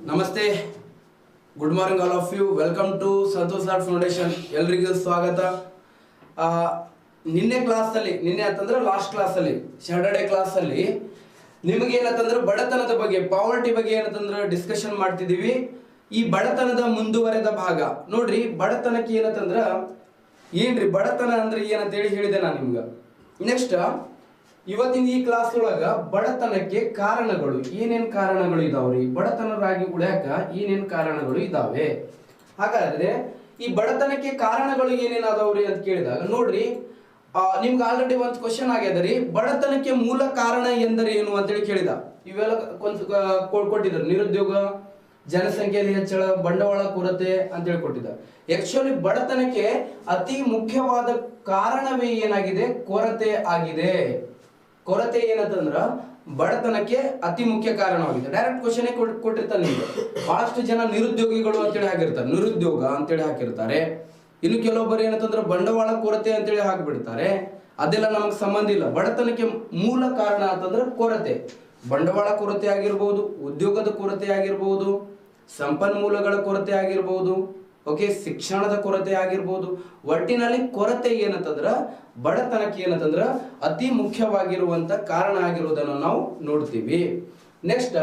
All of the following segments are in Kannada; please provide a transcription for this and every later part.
ನಮಸ್ತೆ, good morning all of you. Welcome to Santosh art foundation. ಎಲ್ರಿಗೂ ಸ್ವಾಗತ. ನಿನ್ನೆ ಅಂತಂದ್ರೆ ಲಾಸ್ಟ್ ಕ್ಲಾಸಲ್ಲಿ, ಸ್ಯಾಟರ್ಡೆ ಕ್ಲಾಸಲ್ಲಿ ನಿಮಗೆ ಏನಂತಂದ್ರೆ ಬಡತನದ ಬಗ್ಗೆ, ಪಾವರ್ಟಿ ಬಗ್ಗೆ ಏನಂತಂದ್ರೆ ಡಿಸ್ಕಷನ್ ಮಾಡ್ತಿದ್ದೀವಿ. ಈ ಬಡತನದ ಮುಂದುವರೆದ ಭಾಗ ನೋಡ್ರಿ. ಬಡತನಕ್ಕೆ ಏನಂತಂದ್ರ ಏನ್ರಿ, ಬಡತನ ಅಂದ್ರೆ ಏನಂತೇಳಿ ಹೇಳಿದೆ ನಾನು ನಿಮ್ಗೆ. ನೆಕ್ಸ್ಟ್ ಇವತ್ತಿನ ಈ ಕ್ಲಾಸ್ ಒಳಗ ಬಡತನಕ್ಕೆ ಕಾರಣಗಳು, ಏನೇನ್ ಕಾರಣಗಳು ಇದಾವ್ರಿ, ಬಡತನರಾಗಿ ಉಳ್ಯಾಕ ಏನೇನ್ ಕಾರಣಗಳು ಇದಾವೆ. ಹಾಗಾದ್ರೆ ಈ ಬಡತನಕ್ಕೆ ಕಾರಣಗಳು ಏನೇನಾದವ್ರಿ ಅಂತ ಕೇಳಿದಾಗ ನೋಡ್ರಿ, ನಿಮ್ಗೆ ಆಲ್ರೆಡಿ ಒಂದು ಕ್ವಶನ್ ಆಗ್ಯದರಿ, ಬಡತನಕ್ಕೆ ಮೂಲ ಕಾರಣ ಎಂದರೆ ಏನು ಅಂತೇಳಿ ಕೇಳಿದ. ಇವೆಲ್ಲ ಕೊಟ್ಟಿದ್ರು. ನಿರುದ್ಯೋಗ, ಜನಸಂಖ್ಯೆಯಲ್ಲಿ ಹೆಚ್ಚಳ, ಬಂಡವಾಳ ಕೊರತೆ ಅಂತೇಳಿ ಕೊಟ್ಟಿದ್ದ. ಆಕ್ಚುಲಿ ಬಡತನಕ್ಕೆ ಅತಿ ಮುಖ್ಯವಾದ ಕಾರಣವೇ ಏನಾಗಿದೆ, ಕೊರತೆ ಆಗಿದೆ. ಕೊರತೆ ಏನಂತಂದ್ರ ಬಡತನಕ್ಕೆ ಅತಿ ಮುಖ್ಯ ಕಾರಣವಾಗಿದೆ. ಡೈರೆಕ್ಟ್ ಕ್ವಶನ್ ಕೊಟ್ಟಿರ್ತಾರೆ ನಿಮ್ಗೆ. ಬಹಳಷ್ಟು ಜನ ನಿರುದ್ಯೋಗಿಗಳು ಅಂತೇಳಿ ಹಾಕಿರ್ತಾರೆ, ನಿರುದ್ಯೋಗ ಅಂತೇಳಿ ಹಾಕಿರ್ತಾರೆ. ಇನ್ನು ಕೆಲವೊಬ್ಬರು ಏನಂತಂದ್ರೆ ಬಂಡವಾಳ ಕೊರತೆ ಅಂತೇಳಿ ಹಾಕಿಬಿಡ್ತಾರೆ. ಅದೆಲ್ಲ ನಮಗೆ ಸಂಬಂಧ ಇಲ್ಲ. ಬಡತನಕ್ಕೆ ಮೂಲ ಕಾರಣ ಅಂತಂದ್ರೆ ಕೊರತೆ. ಬಂಡವಾಳ ಕೊರತೆ ಆಗಿರ್ಬೋದು, ಉದ್ಯೋಗದ ಕೊರತೆ ಆಗಿರ್ಬೋದು, ಸಂಪನ್ಮೂಲಗಳ ಕೊರತೆ ಆಗಿರ್ಬೋದು, ಓಕೆ, ಶಿಕ್ಷಣದ ಕೊರತೆ ಆಗಿರ್ಬೋದು. ಒಟ್ಟಿನಲ್ಲಿ ಕೊರತೆ ಏನಂತಂದ್ರ ಬಡತನಕ್ಕೆ ಏನಂತಂದ್ರ ಅತಿ ಮುಖ್ಯವಾಗಿರುವಂತ ಕಾರಣ ಆಗಿರುವುದನ್ನು ನಾವು ನೋಡ್ತೀವಿ. ನೆಕ್ಸ್ಟ್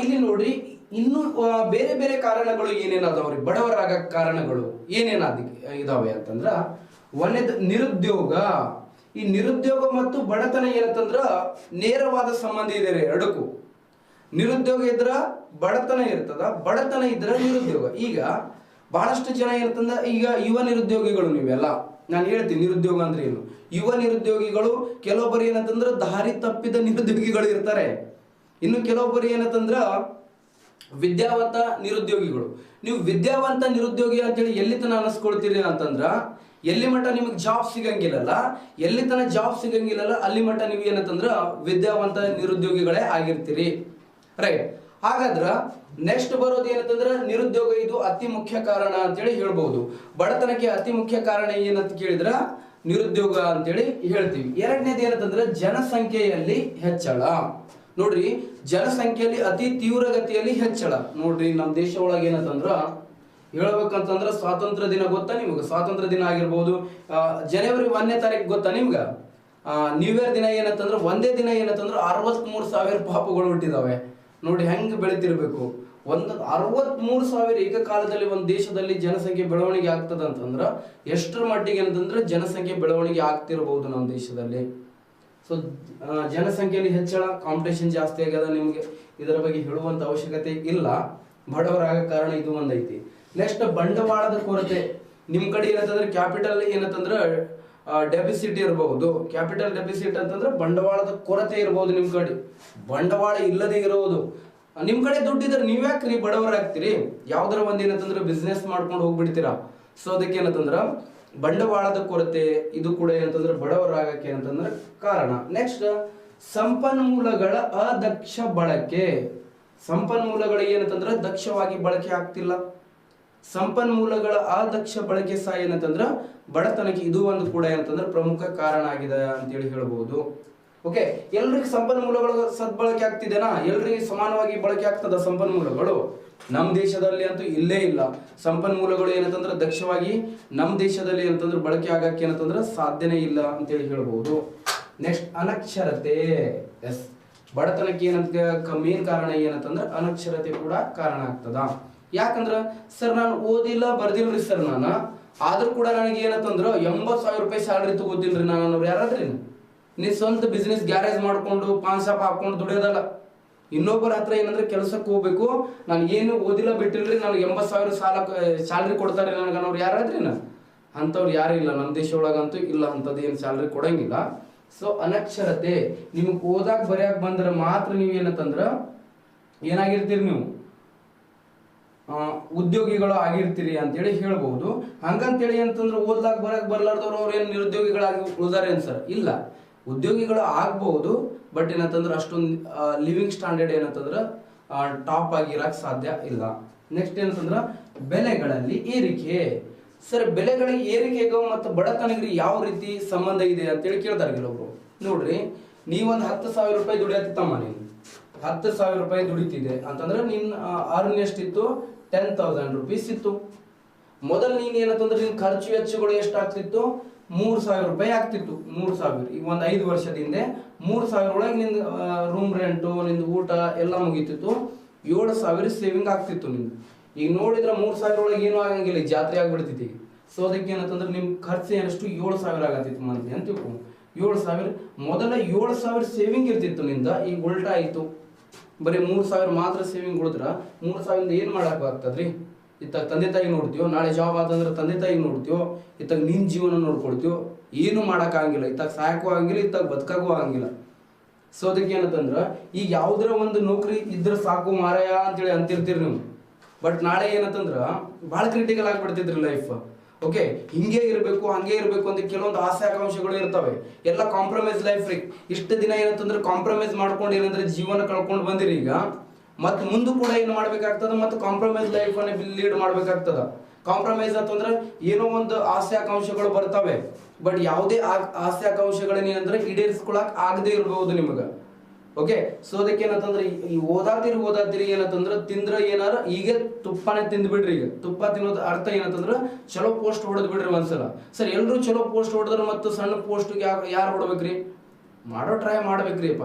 ಇಲ್ಲಿ ನೋಡ್ರಿ, ಇನ್ನು ಬೇರೆ ಬೇರೆ ಕಾರಣಗಳು ಏನೇನಾದವ್ರಿ, ಬಡವರಾಗ ಕಾರಣಗಳು ಇದಾವೆ ಅಂತಂದ್ರ, ಒಂದೇದು ನಿರುದ್ಯೋಗ. ಈ ನಿರುದ್ಯೋಗ ಮತ್ತು ಬಡತನ ಏನಂತಂದ್ರ ನೇರವಾದ ಸಂಬಂಧ ಇದೆ ರೀ ಎರಡಕ್ಕೂ. ನಿರುದ್ಯೋಗ ಇದ್ರ ಬಡತನ ಇರ್ತದ, ಬಡತನ ಇದ್ರ ನಿರುದ್ಯೋಗ. ಈಗ ಬಹಳಷ್ಟು ಜನ ಏನಂತಂದ್ರ, ಈಗ ಯುವ ನಿರುದ್ಯೋಗಿಗಳು, ನೀವೆಲ್ಲ ನಾನು ಹೇಳ್ತೀನಿ ನಿರುದ್ಯೋಗ ಅಂದ್ರೆ ಏನು. ಯುವ ನಿರುದ್ಯೋಗಿಗಳು ಕೆಲವೊಬ್ಬರು ಏನಂತಂದ್ರ ದಾರಿ ತಪ್ಪಿದ ನಿರುದ್ಯೋಗಿಗಳು ಇರ್ತಾರೆ. ಇನ್ನು ಕೆಲವೊಬ್ಬರು ಏನಂತಂದ್ರ ವಿದ್ಯಾವಂತ ನಿರುದ್ಯೋಗಿಗಳು. ನೀವು ವಿದ್ಯಾವಂತ ನಿರುದ್ಯೋಗಿ ಅಂತೇಳಿ ಎಲ್ಲಿ ತನ ಅನಿಸ್ಕೊಳ್ತೀರಿ ಅಂತಂದ್ರ, ಎಲ್ಲಿ ಮಟ್ಟ ನಿಮಗೆ ಜಾಬ್ ಸಿಗಂಗಿಲ್ಲಲ್ಲ, ಎಲ್ಲಿ ತನ ಜಾಬ್ ಸಿಗಂಗಿಲ್ಲಲ್ಲ ಅಲ್ಲಿ ಮಟ್ಟ ನೀವು ಏನಂತಂದ್ರ ವಿದ್ಯಾವಂತ ನಿರುದ್ಯೋಗಿಗಳೇ ಆಗಿರ್ತೀರಿ. ರೈಟ್. ಹಾಗಾದ್ರ ನೆಕ್ಸ್ಟ್ ಬರೋದು ಏನಂತಂದ್ರೆ ನಿರುದ್ಯೋಗ, ಇದು ಅತಿ ಮುಖ್ಯ ಕಾರಣ ಅಂತೇಳಿ ಹೇಳ್ಬಹುದು. ಬಡತನಕ್ಕೆ ಅತಿ ಮುಖ್ಯ ಕಾರಣ ಏನಂತ ಕೇಳಿದ್ರ ನಿರುದ್ಯೋಗ ಅಂತೇಳಿ ಹೇಳ್ತೀವಿ. ಎರಡನೇದು ಏನಂತಂದ್ರೆ ಜನಸಂಖ್ಯೆಯಲ್ಲಿ ಹೆಚ್ಚಳ. ನೋಡ್ರಿ, ಜನಸಂಖ್ಯೆಯಲ್ಲಿ ಅತಿ ತೀವ್ರಗತಿಯಲ್ಲಿ ಹೆಚ್ಚಳ. ನೋಡ್ರಿ, ನಮ್ಮ ದೇಶ ಒಳಗೆ ಏನಂತಂದ್ರ ಹೇಳ್ಬೇಕಂತಂದ್ರ ಸ್ವಾತಂತ್ರ್ಯ ದಿನ ಗೊತ್ತಾ ನಿಮ್ಗೆ? ಸ್ವಾತಂತ್ರ್ಯ ದಿನ ಆಗಿರ್ಬೋದು, ಜನವರಿ 1ನೇ ತಾರೀಕು ಗೊತ್ತಾ ನಿಮ್ಗ? ನ್ಯೂ ಇಯರ್ ದಿನ ಏನಂತಂದ್ರ ಒಂದೇ ದಿನ ಏನಂತಂದ್ರ 63,000 ಪಾಪುಗಳು ಹುಟ್ಟಿದಾವೆ. ನೋಡಿ ಹೆಂಗ್ ಬೆಳಿತಿರ್ಬೇಕು. 63,000 ಏಕಕಾಲದಲ್ಲಿ ಒಂದು ದೇಶದಲ್ಲಿ ಜನಸಂಖ್ಯೆ ಬೆಳವಣಿಗೆ ಆಗ್ತದ ಅಂತಂದ್ರ ಎಷ್ಟರ ಮಟ್ಟಿಗೆ ಅಂತಂದ್ರೆ ಜನಸಂಖ್ಯೆ ಬೆಳವಣಿಗೆ ಆಗ್ತಿರಬಹುದು ನಮ್ಮ ದೇಶದಲ್ಲಿ. ಸೊ ಜನಸಂಖ್ಯೆಯಲ್ಲಿ ಹೆಚ್ಚಳ, ಕಾಂಪಿಟೇಷನ್ ಜಾಸ್ತಿ ಆಗ್ಯದ. ನಿಮ್ಗೆ ಇದರ ಬಗ್ಗೆ ಹೇಳುವಂತ ಅವಶ್ಯಕತೆ ಇಲ್ಲ. ಬಡವರಾಗ ಕಾರಣ ಇದು ಒಂದೈತಿ. ನೆಕ್ಸ್ಟ್ ಬಂಡವಾಳದ ಕೊರತೆ. ನಿಮ್ ಕಡೆ ಏನಂತಂದ್ರೆ ಕ್ಯಾಪಿಟಲ್ ಏನಂತಂದ್ರೆ ಡೆಫಿಸಿಟ್ ಇರಬಹುದು. ಕ್ಯಾಪಿಟಲ್ ಡೆಫಿಸಿಟ್ ಅಂತಂದ್ರೆ ಬಂಡವಾಳದ ಕೊರತೆ ಇರಬಹುದು. ನಿಮ್ ಕಡೆ ಬಂಡವಾಳ ಇಲ್ಲದೆ ಇರೋದು. ನಿಮ್ ಕಡೆ ದುಡ್ಡಿದ್ರೆ ನೀವ್ಯಾಕ್ರಿ ಬಡವರಾಗ್ತೀರಿ? ಯಾವ್ದಾರ ಒಂದ್ ಏನಂತಂದ್ರೆ ಬಿಸ್ನೆಸ್ ಮಾಡ್ಕೊಂಡು ಹೋಗ್ಬಿಡ್ತೀರಾ. ಸೊ ಅದಕ್ಕೆ ಏನಂತಂದ್ರ ಬಂಡವಾಳದ ಕೊರತೆ, ಇದು ಕೂಡ ಏನಂತಂದ್ರೆ ಬಡವರಾಗಕ್ಕೆ ಏನಂತಂದ್ರೆ ಕಾರಣ. ನೆಕ್ಸ್ಟ್ ಸಂಪನ್ಮೂಲಗಳ ಅದಕ್ಷ ಬಳಕೆ. ಸಂಪನ್ಮೂಲಗಳು ಏನಂತಂದ್ರೆ ದಕ್ಷವಾಗಿ ಬಳಕೆ ಆಗ್ತಿಲ್ಲ. ಸಂಪನ್ಮೂಲಗಳ ಅದಕ್ಷ ಬಳಕೆ ಸಹ ಏನಂತಂದ್ರ ಬಡತನಕ್ಕೆ ಇದು ಒಂದು ಕೂಡ ಏನಂತಂದ್ರೆ ಪ್ರಮುಖ ಕಾರಣ ಆಗಿದೆ ಅಂತೇಳಿ ಹೇಳ್ಬಹುದು. ಓಕೆ, ಎಲ್ರಿಗೂ ಸಂಪನ್ಮೂಲಗಳು ಸದ್ಬಳಕೆ ಆಗ್ತಿದೆನಾ? ಎಲ್ರಿಗೂ ಸಮಾನವಾಗಿ ಬಳಕೆ ಆಗ್ತದ ಸಂಪನ್ಮೂಲಗಳು? ನಮ್ಮ ದೇಶದಲ್ಲಿ ಅಂತೂ ಇಲ್ಲೇ ಇಲ್ಲ. ಸಂಪನ್ಮೂಲಗಳು ಏನಂತಂದ್ರೆ ದಕ್ಷವಾಗಿ ನಮ್ಮ ದೇಶದಲ್ಲಿ ಏನಂತಂದ್ರೆ ಬಳಕೆ ಆಗಕ್ಕೆ ಏನಂತಂದ್ರೆ ಸಾಧ್ಯನೇ ಇಲ್ಲ ಅಂತೇಳಿ ಹೇಳ್ಬಹುದು. ನೆಕ್ಸ್ಟ್ ಅನಕ್ಷರತೆ. ಎಸ್, ಬಡತನಕ್ಕೆ ಏನಂತ ಮೇನ್ ಕಾರಣ ಏನಂತಂದ್ರೆ ಅನಕ್ಷರತೆ ಕೂಡ ಕಾರಣ ಆಗ್ತದ. ಯಾಕಂದ್ರ ಸರ್ ನಾನು ಓದಿಲ್ಲ ಬರ್ದಿಲ್ರಿ ಸರ್, ನಾನು ಆದ್ರೂ ಕೂಡ ನನಗೆ ಏನಂತಂದ್ರ 80,000 ರೂಪಾಯಿ ಸ್ಯಾಲ್ರಿ ತಗೋತೀನ್ರಿ ನಾನು. ಯಾರಾದ್ರಿ ನೀ ಸ್ವಂತ ಬಿಸ್ನೆಸ್ ಗ್ಯಾರೇಜ್ ಮಾಡ್ಕೊಂಡು ಪಾನ್ ಶಾಪ್ ಹಾಕೊಂಡು ದುಡಿಯೋದಲ್ಲ. ಇನ್ನೊಬ್ಬರ ಹತ್ರ ಏನಂದ್ರೆ ಕೆಲಸಕ್ಕೆ ಹೋಗ್ಬೇಕು, ನಾನು ಏನು ಓದಿಲ್ಲ ಬಿಟ್ಟಿಲ್ರಿ, ನನಗೆ 80,000 ಸ್ಯಾಲ್ರಿ ಕೊಡ್ತಾರೆ ನನಗೆ ಅನ್ನೋರು ಯಾರಾದ್ರಿ? ಅಂಥವ್ರು ಯಾರು ಇಲ್ಲ ನಮ್ಮ ದೇಶ ಒಳಗಂತೂ ಇಲ್ಲ. ಅಂಥದ್ದು ಏನು ಸ್ಯಾಲ್ರಿ ಕೊಡಂಗಿಲ್ಲ. ಸೊ ಅನಕ್ಷರತೆ. ನಿಮಗೆ ಓದಾಕ್ ಬರೆಯಾಕ ಬಂದ್ರೆ ಮಾತ್ರ ನೀವು ಏನಂತಂದ್ರ ಏನಾಗಿರ್ತೀರಿ, ನೀವು ಉದ್ಯೋಗಿಗಳು ಆಗಿರ್ತೀರಿ ಅಂತೇಳಿ ಹೇಳ್ಬಹುದು. ಹಂಗಂತೇಳಿ ಅಂತಂದ್ರೆ ಓದ್ಲಾಕ್ ಬರ್ಲಾರ್ದವ್ರು ಅವ್ರು ಏನ್ ನಿರುದ್ಯೋಗಿಗಳಾಗಿ ಉಳಿದಾರೆ ಅನ್ಸರ್? ಇಲ್ಲ, ಉದ್ಯೋಗಿಗಳು ಆಗ್ಬಹುದು. ಬಟ್ ಏನಂತಂದ್ರೆ ಅಷ್ಟೊಂದು ಲಿವಿಂಗ್ ಸ್ಟ್ಯಾಂಡರ್ಡ್ ಏನಂತಂದ್ರ ಟಾಪ್ ಆಗಿರಕ್ ಸಾಧ್ಯ ಇಲ್ಲ. ನೆಕ್ಸ್ಟ್ ಏನಂತಂದ್ರ ಬೆಲೆಗಳಲ್ಲಿ ಏರಿಕೆ. ಸರ್, ಬೆಲೆಗಳ ಏರಿಕೆಗೂ ಮತ್ತು ಬಡತನಗಳಿಗೆ ಯಾವ ರೀತಿ ಸಂಬಂಧ ಇದೆ ಅಂತೇಳಿ ಕೇಳ್ತಾರೆ ಕೆಲವೊಬ್ರು. ನೋಡ್ರಿ, ನೀವೊಂದು 10,000 ರೂಪಾಯಿ ದುಡಿಯತ್ತಿತ್ತಮ್ಮ, ನೀನು 10,000 ರೂಪಾಯಿ ದುಡಿತಿದೆ ಅಂತಂದ್ರೆ ನಿನ್ನ ಅರ್ನ್ ಎಷ್ಟಿತ್ತು, 10,000 rupees ಇತ್ತು. ಮೊದಲು ನೀನ್ ಏನಂತಂದ್ರೆ ನಿನ್ ಖರ್ಚು ವೆಚ್ಚಗಳು ಎಷ್ಟಾಗ್ತಿತ್ತು, 3,000 ರೂಪಾಯಿ ಆಗ್ತಿತ್ತು. 3,000 ಈಗ ಒಂದು 5 ವರ್ಷದಿಂದ 3,000 ಒಳಗೆ ನಿಂದ ರೂಮ್ ರೆಂಟು, ನಿಂದ ಊಟ ಎಲ್ಲ ಮುಗಿತಿತ್ತು. 7,000 ಸೇವಿಂಗ್ ಆಗ್ತಿತ್ತು ನಿಂದು. ಈಗ ನೋಡಿದ್ರೆ 3,000 ಒಳಗೆ ಏನೂ ಆಗಂಗಿಲ್ಲ, ಜಾತ್ರೆ ಆಗ್ಬಿಡ್ತೈತಿ. ಸೊ ಅದಕ್ಕೆ ಏನಂತಂದ್ರೆ ನಿಮ್ ಖರ್ಚು ಏನಷ್ಟು 7,000 ಆಗತ್ತಿತ್ತು ಮಂತ್ಲಿ ಅಂತ ತಿಳ್ಕೊ. 7,000 ಮೊದಲ 7,000 ಸೇವಿಂಗ್ ಇರ್ತಿತ್ತು ನಿಂದ, ಈಗ ಉಲ್ಟಾ ಆಯ್ತು. ಬರೀ 3,000 ಮಾತ್ರ ಸೇವಿಂಗ್ ಉಳಿದ್ರ 3,000 ಏನ್ ಮಾಡಕ್ ಆಗ್ತದ್ರಿ? ಇತ್ತಾಗ ತಂದೆ ತಾಯಿ ನೋಡ್ತೀವೋ, ನಾಳೆ ಜಾಬ್ ಆತಂದ್ರೆ ತಂದೆ ತಾಯಿ ನೋಡ್ತೀವೋ, ಇತ್ತಾಗ ನಿನ್ ಜೀವನ ನೋಡ್ಕೊಳ್ತೀವೋ, ಏನು ಮಾಡಕ್ ಆಗಂಗಿಲ್ಲ. ಇತ್ತಾಗ ಸಾಯಕ್ಕೂ ಆಗಂಗಿಲ್ಲ, ಇತ್ತಾಗ ಬದುಕಾಗೂ ಆಗಂಗಿಲ್ಲ. ಸೊ ಅದಕ್ಕೆ ಏನಂತಂದ್ರ ಈಗ ಯಾವ್ದ್ರ ಒಂದು ನೌಕರಿ ಇದ್ರ ಸಾಕು ಮಾರಾಯ ಅಂತೇಳಿ ಅಂತಿರ್ತೀರಿ ನೀವು. ಬಟ್ ನಾಳೆ ಏನಂತಂದ್ರ ಬಹಳ ಕ್ರಿಟಿಕಲ್ ಆಗ್ಬಿಡ್ತಿದ್ರಿ ಲೈಫ್. ಓಕೆ, ಹಿಂಗೆ ಇರಬೇಕು ಹಂಗೆ ಇರಬೇಕು ಅಂತ ಕೆಲವೊಂದು ಆಸೆ ಆಕಾಂಕ್ಷೆಗಳು ಇರ್ತವೆ. ಎಲ್ಲ ಕಾಂಪ್ರಮೈಸ್ ಲೈಫ್ ರೀ. ಇಷ್ಟು ದಿನ ಏನಂತಂದ್ರೆ ಕಾಂಪ್ರಮೈಸ್ ಮಾಡ್ಕೊಂಡು ಏನಂದ್ರೆ ಜೀವನ ಕಳ್ಕೊಂಡು ಬಂದಿರಿ. ಈಗ ಮತ್ತೆ ಮುಂದೆ ಕೂಡ ಏನು ಮಾಡ್ಬೇಕಾಗ್ತದ, ಮತ್ತೆ ಕಾಂಪ್ರಮೈಸ್ ಲೈಫ್ ಅನ್ನ ಲೀಡ್ ಮಾಡ್ಬೇಕಾಗ್ತದ. ಕಾಂಪ್ರಮೈಸ್ ಅಂತಂದ್ರೆ ಏನೋ ಒಂದು ಆಸೆ ಆಕಾಂಕ್ಷೆಗಳು ಬರ್ತವೆ, ಬಟ್ ಯಾವುದೇ ಆಸೆ ಆಕಾಂಕ್ಷೆಗಳನ್ನ ಏನಂದ್ರೆ ಈಡೇರಿಸ್ಕೊಳಕ್ ಆಗದೆ ಇರಬಹುದು ನಿಮಗ. ಓಕೆ, ಸೊ ಅದಕ್ಕೆ ಏನಂತಂದ್ರೆ ಈ ಓದಾತಿರಿ ಏನಂತಂದ್ರೆ ತಿಂದ್ರ ಏನಾರ ಈಗ ತುಪ್ಪನೇ ತಿಂದ್ಬಿಡ್ರಿ. ಈಗ ತುಪ್ಪ ತಿನ್ನೋದು ಅರ್ಥ ಏನಂತಂದ್ರ ಚಲೋ ಪೋಸ್ಟ್ ಹೊಡೆದ್ ಬಿಡ್ರಿ ಒಂದ್ಸಲ. ಸರ್ ಎಲ್ರು ಚಲೋ ಪೋಸ್ಟ್ ಹೊಡೆದ್ರ ಮತ್ತು ಸಣ್ಣ ಪೋಸ್ಟ್ ಯಾರು ಹೊಡ್ಬೇಕ್ರಿ? ಮಾಡೋ ಟ್ರೈ ಮಾಡ್ಬೇಕ್ರಿ ಅಪ್ಪ,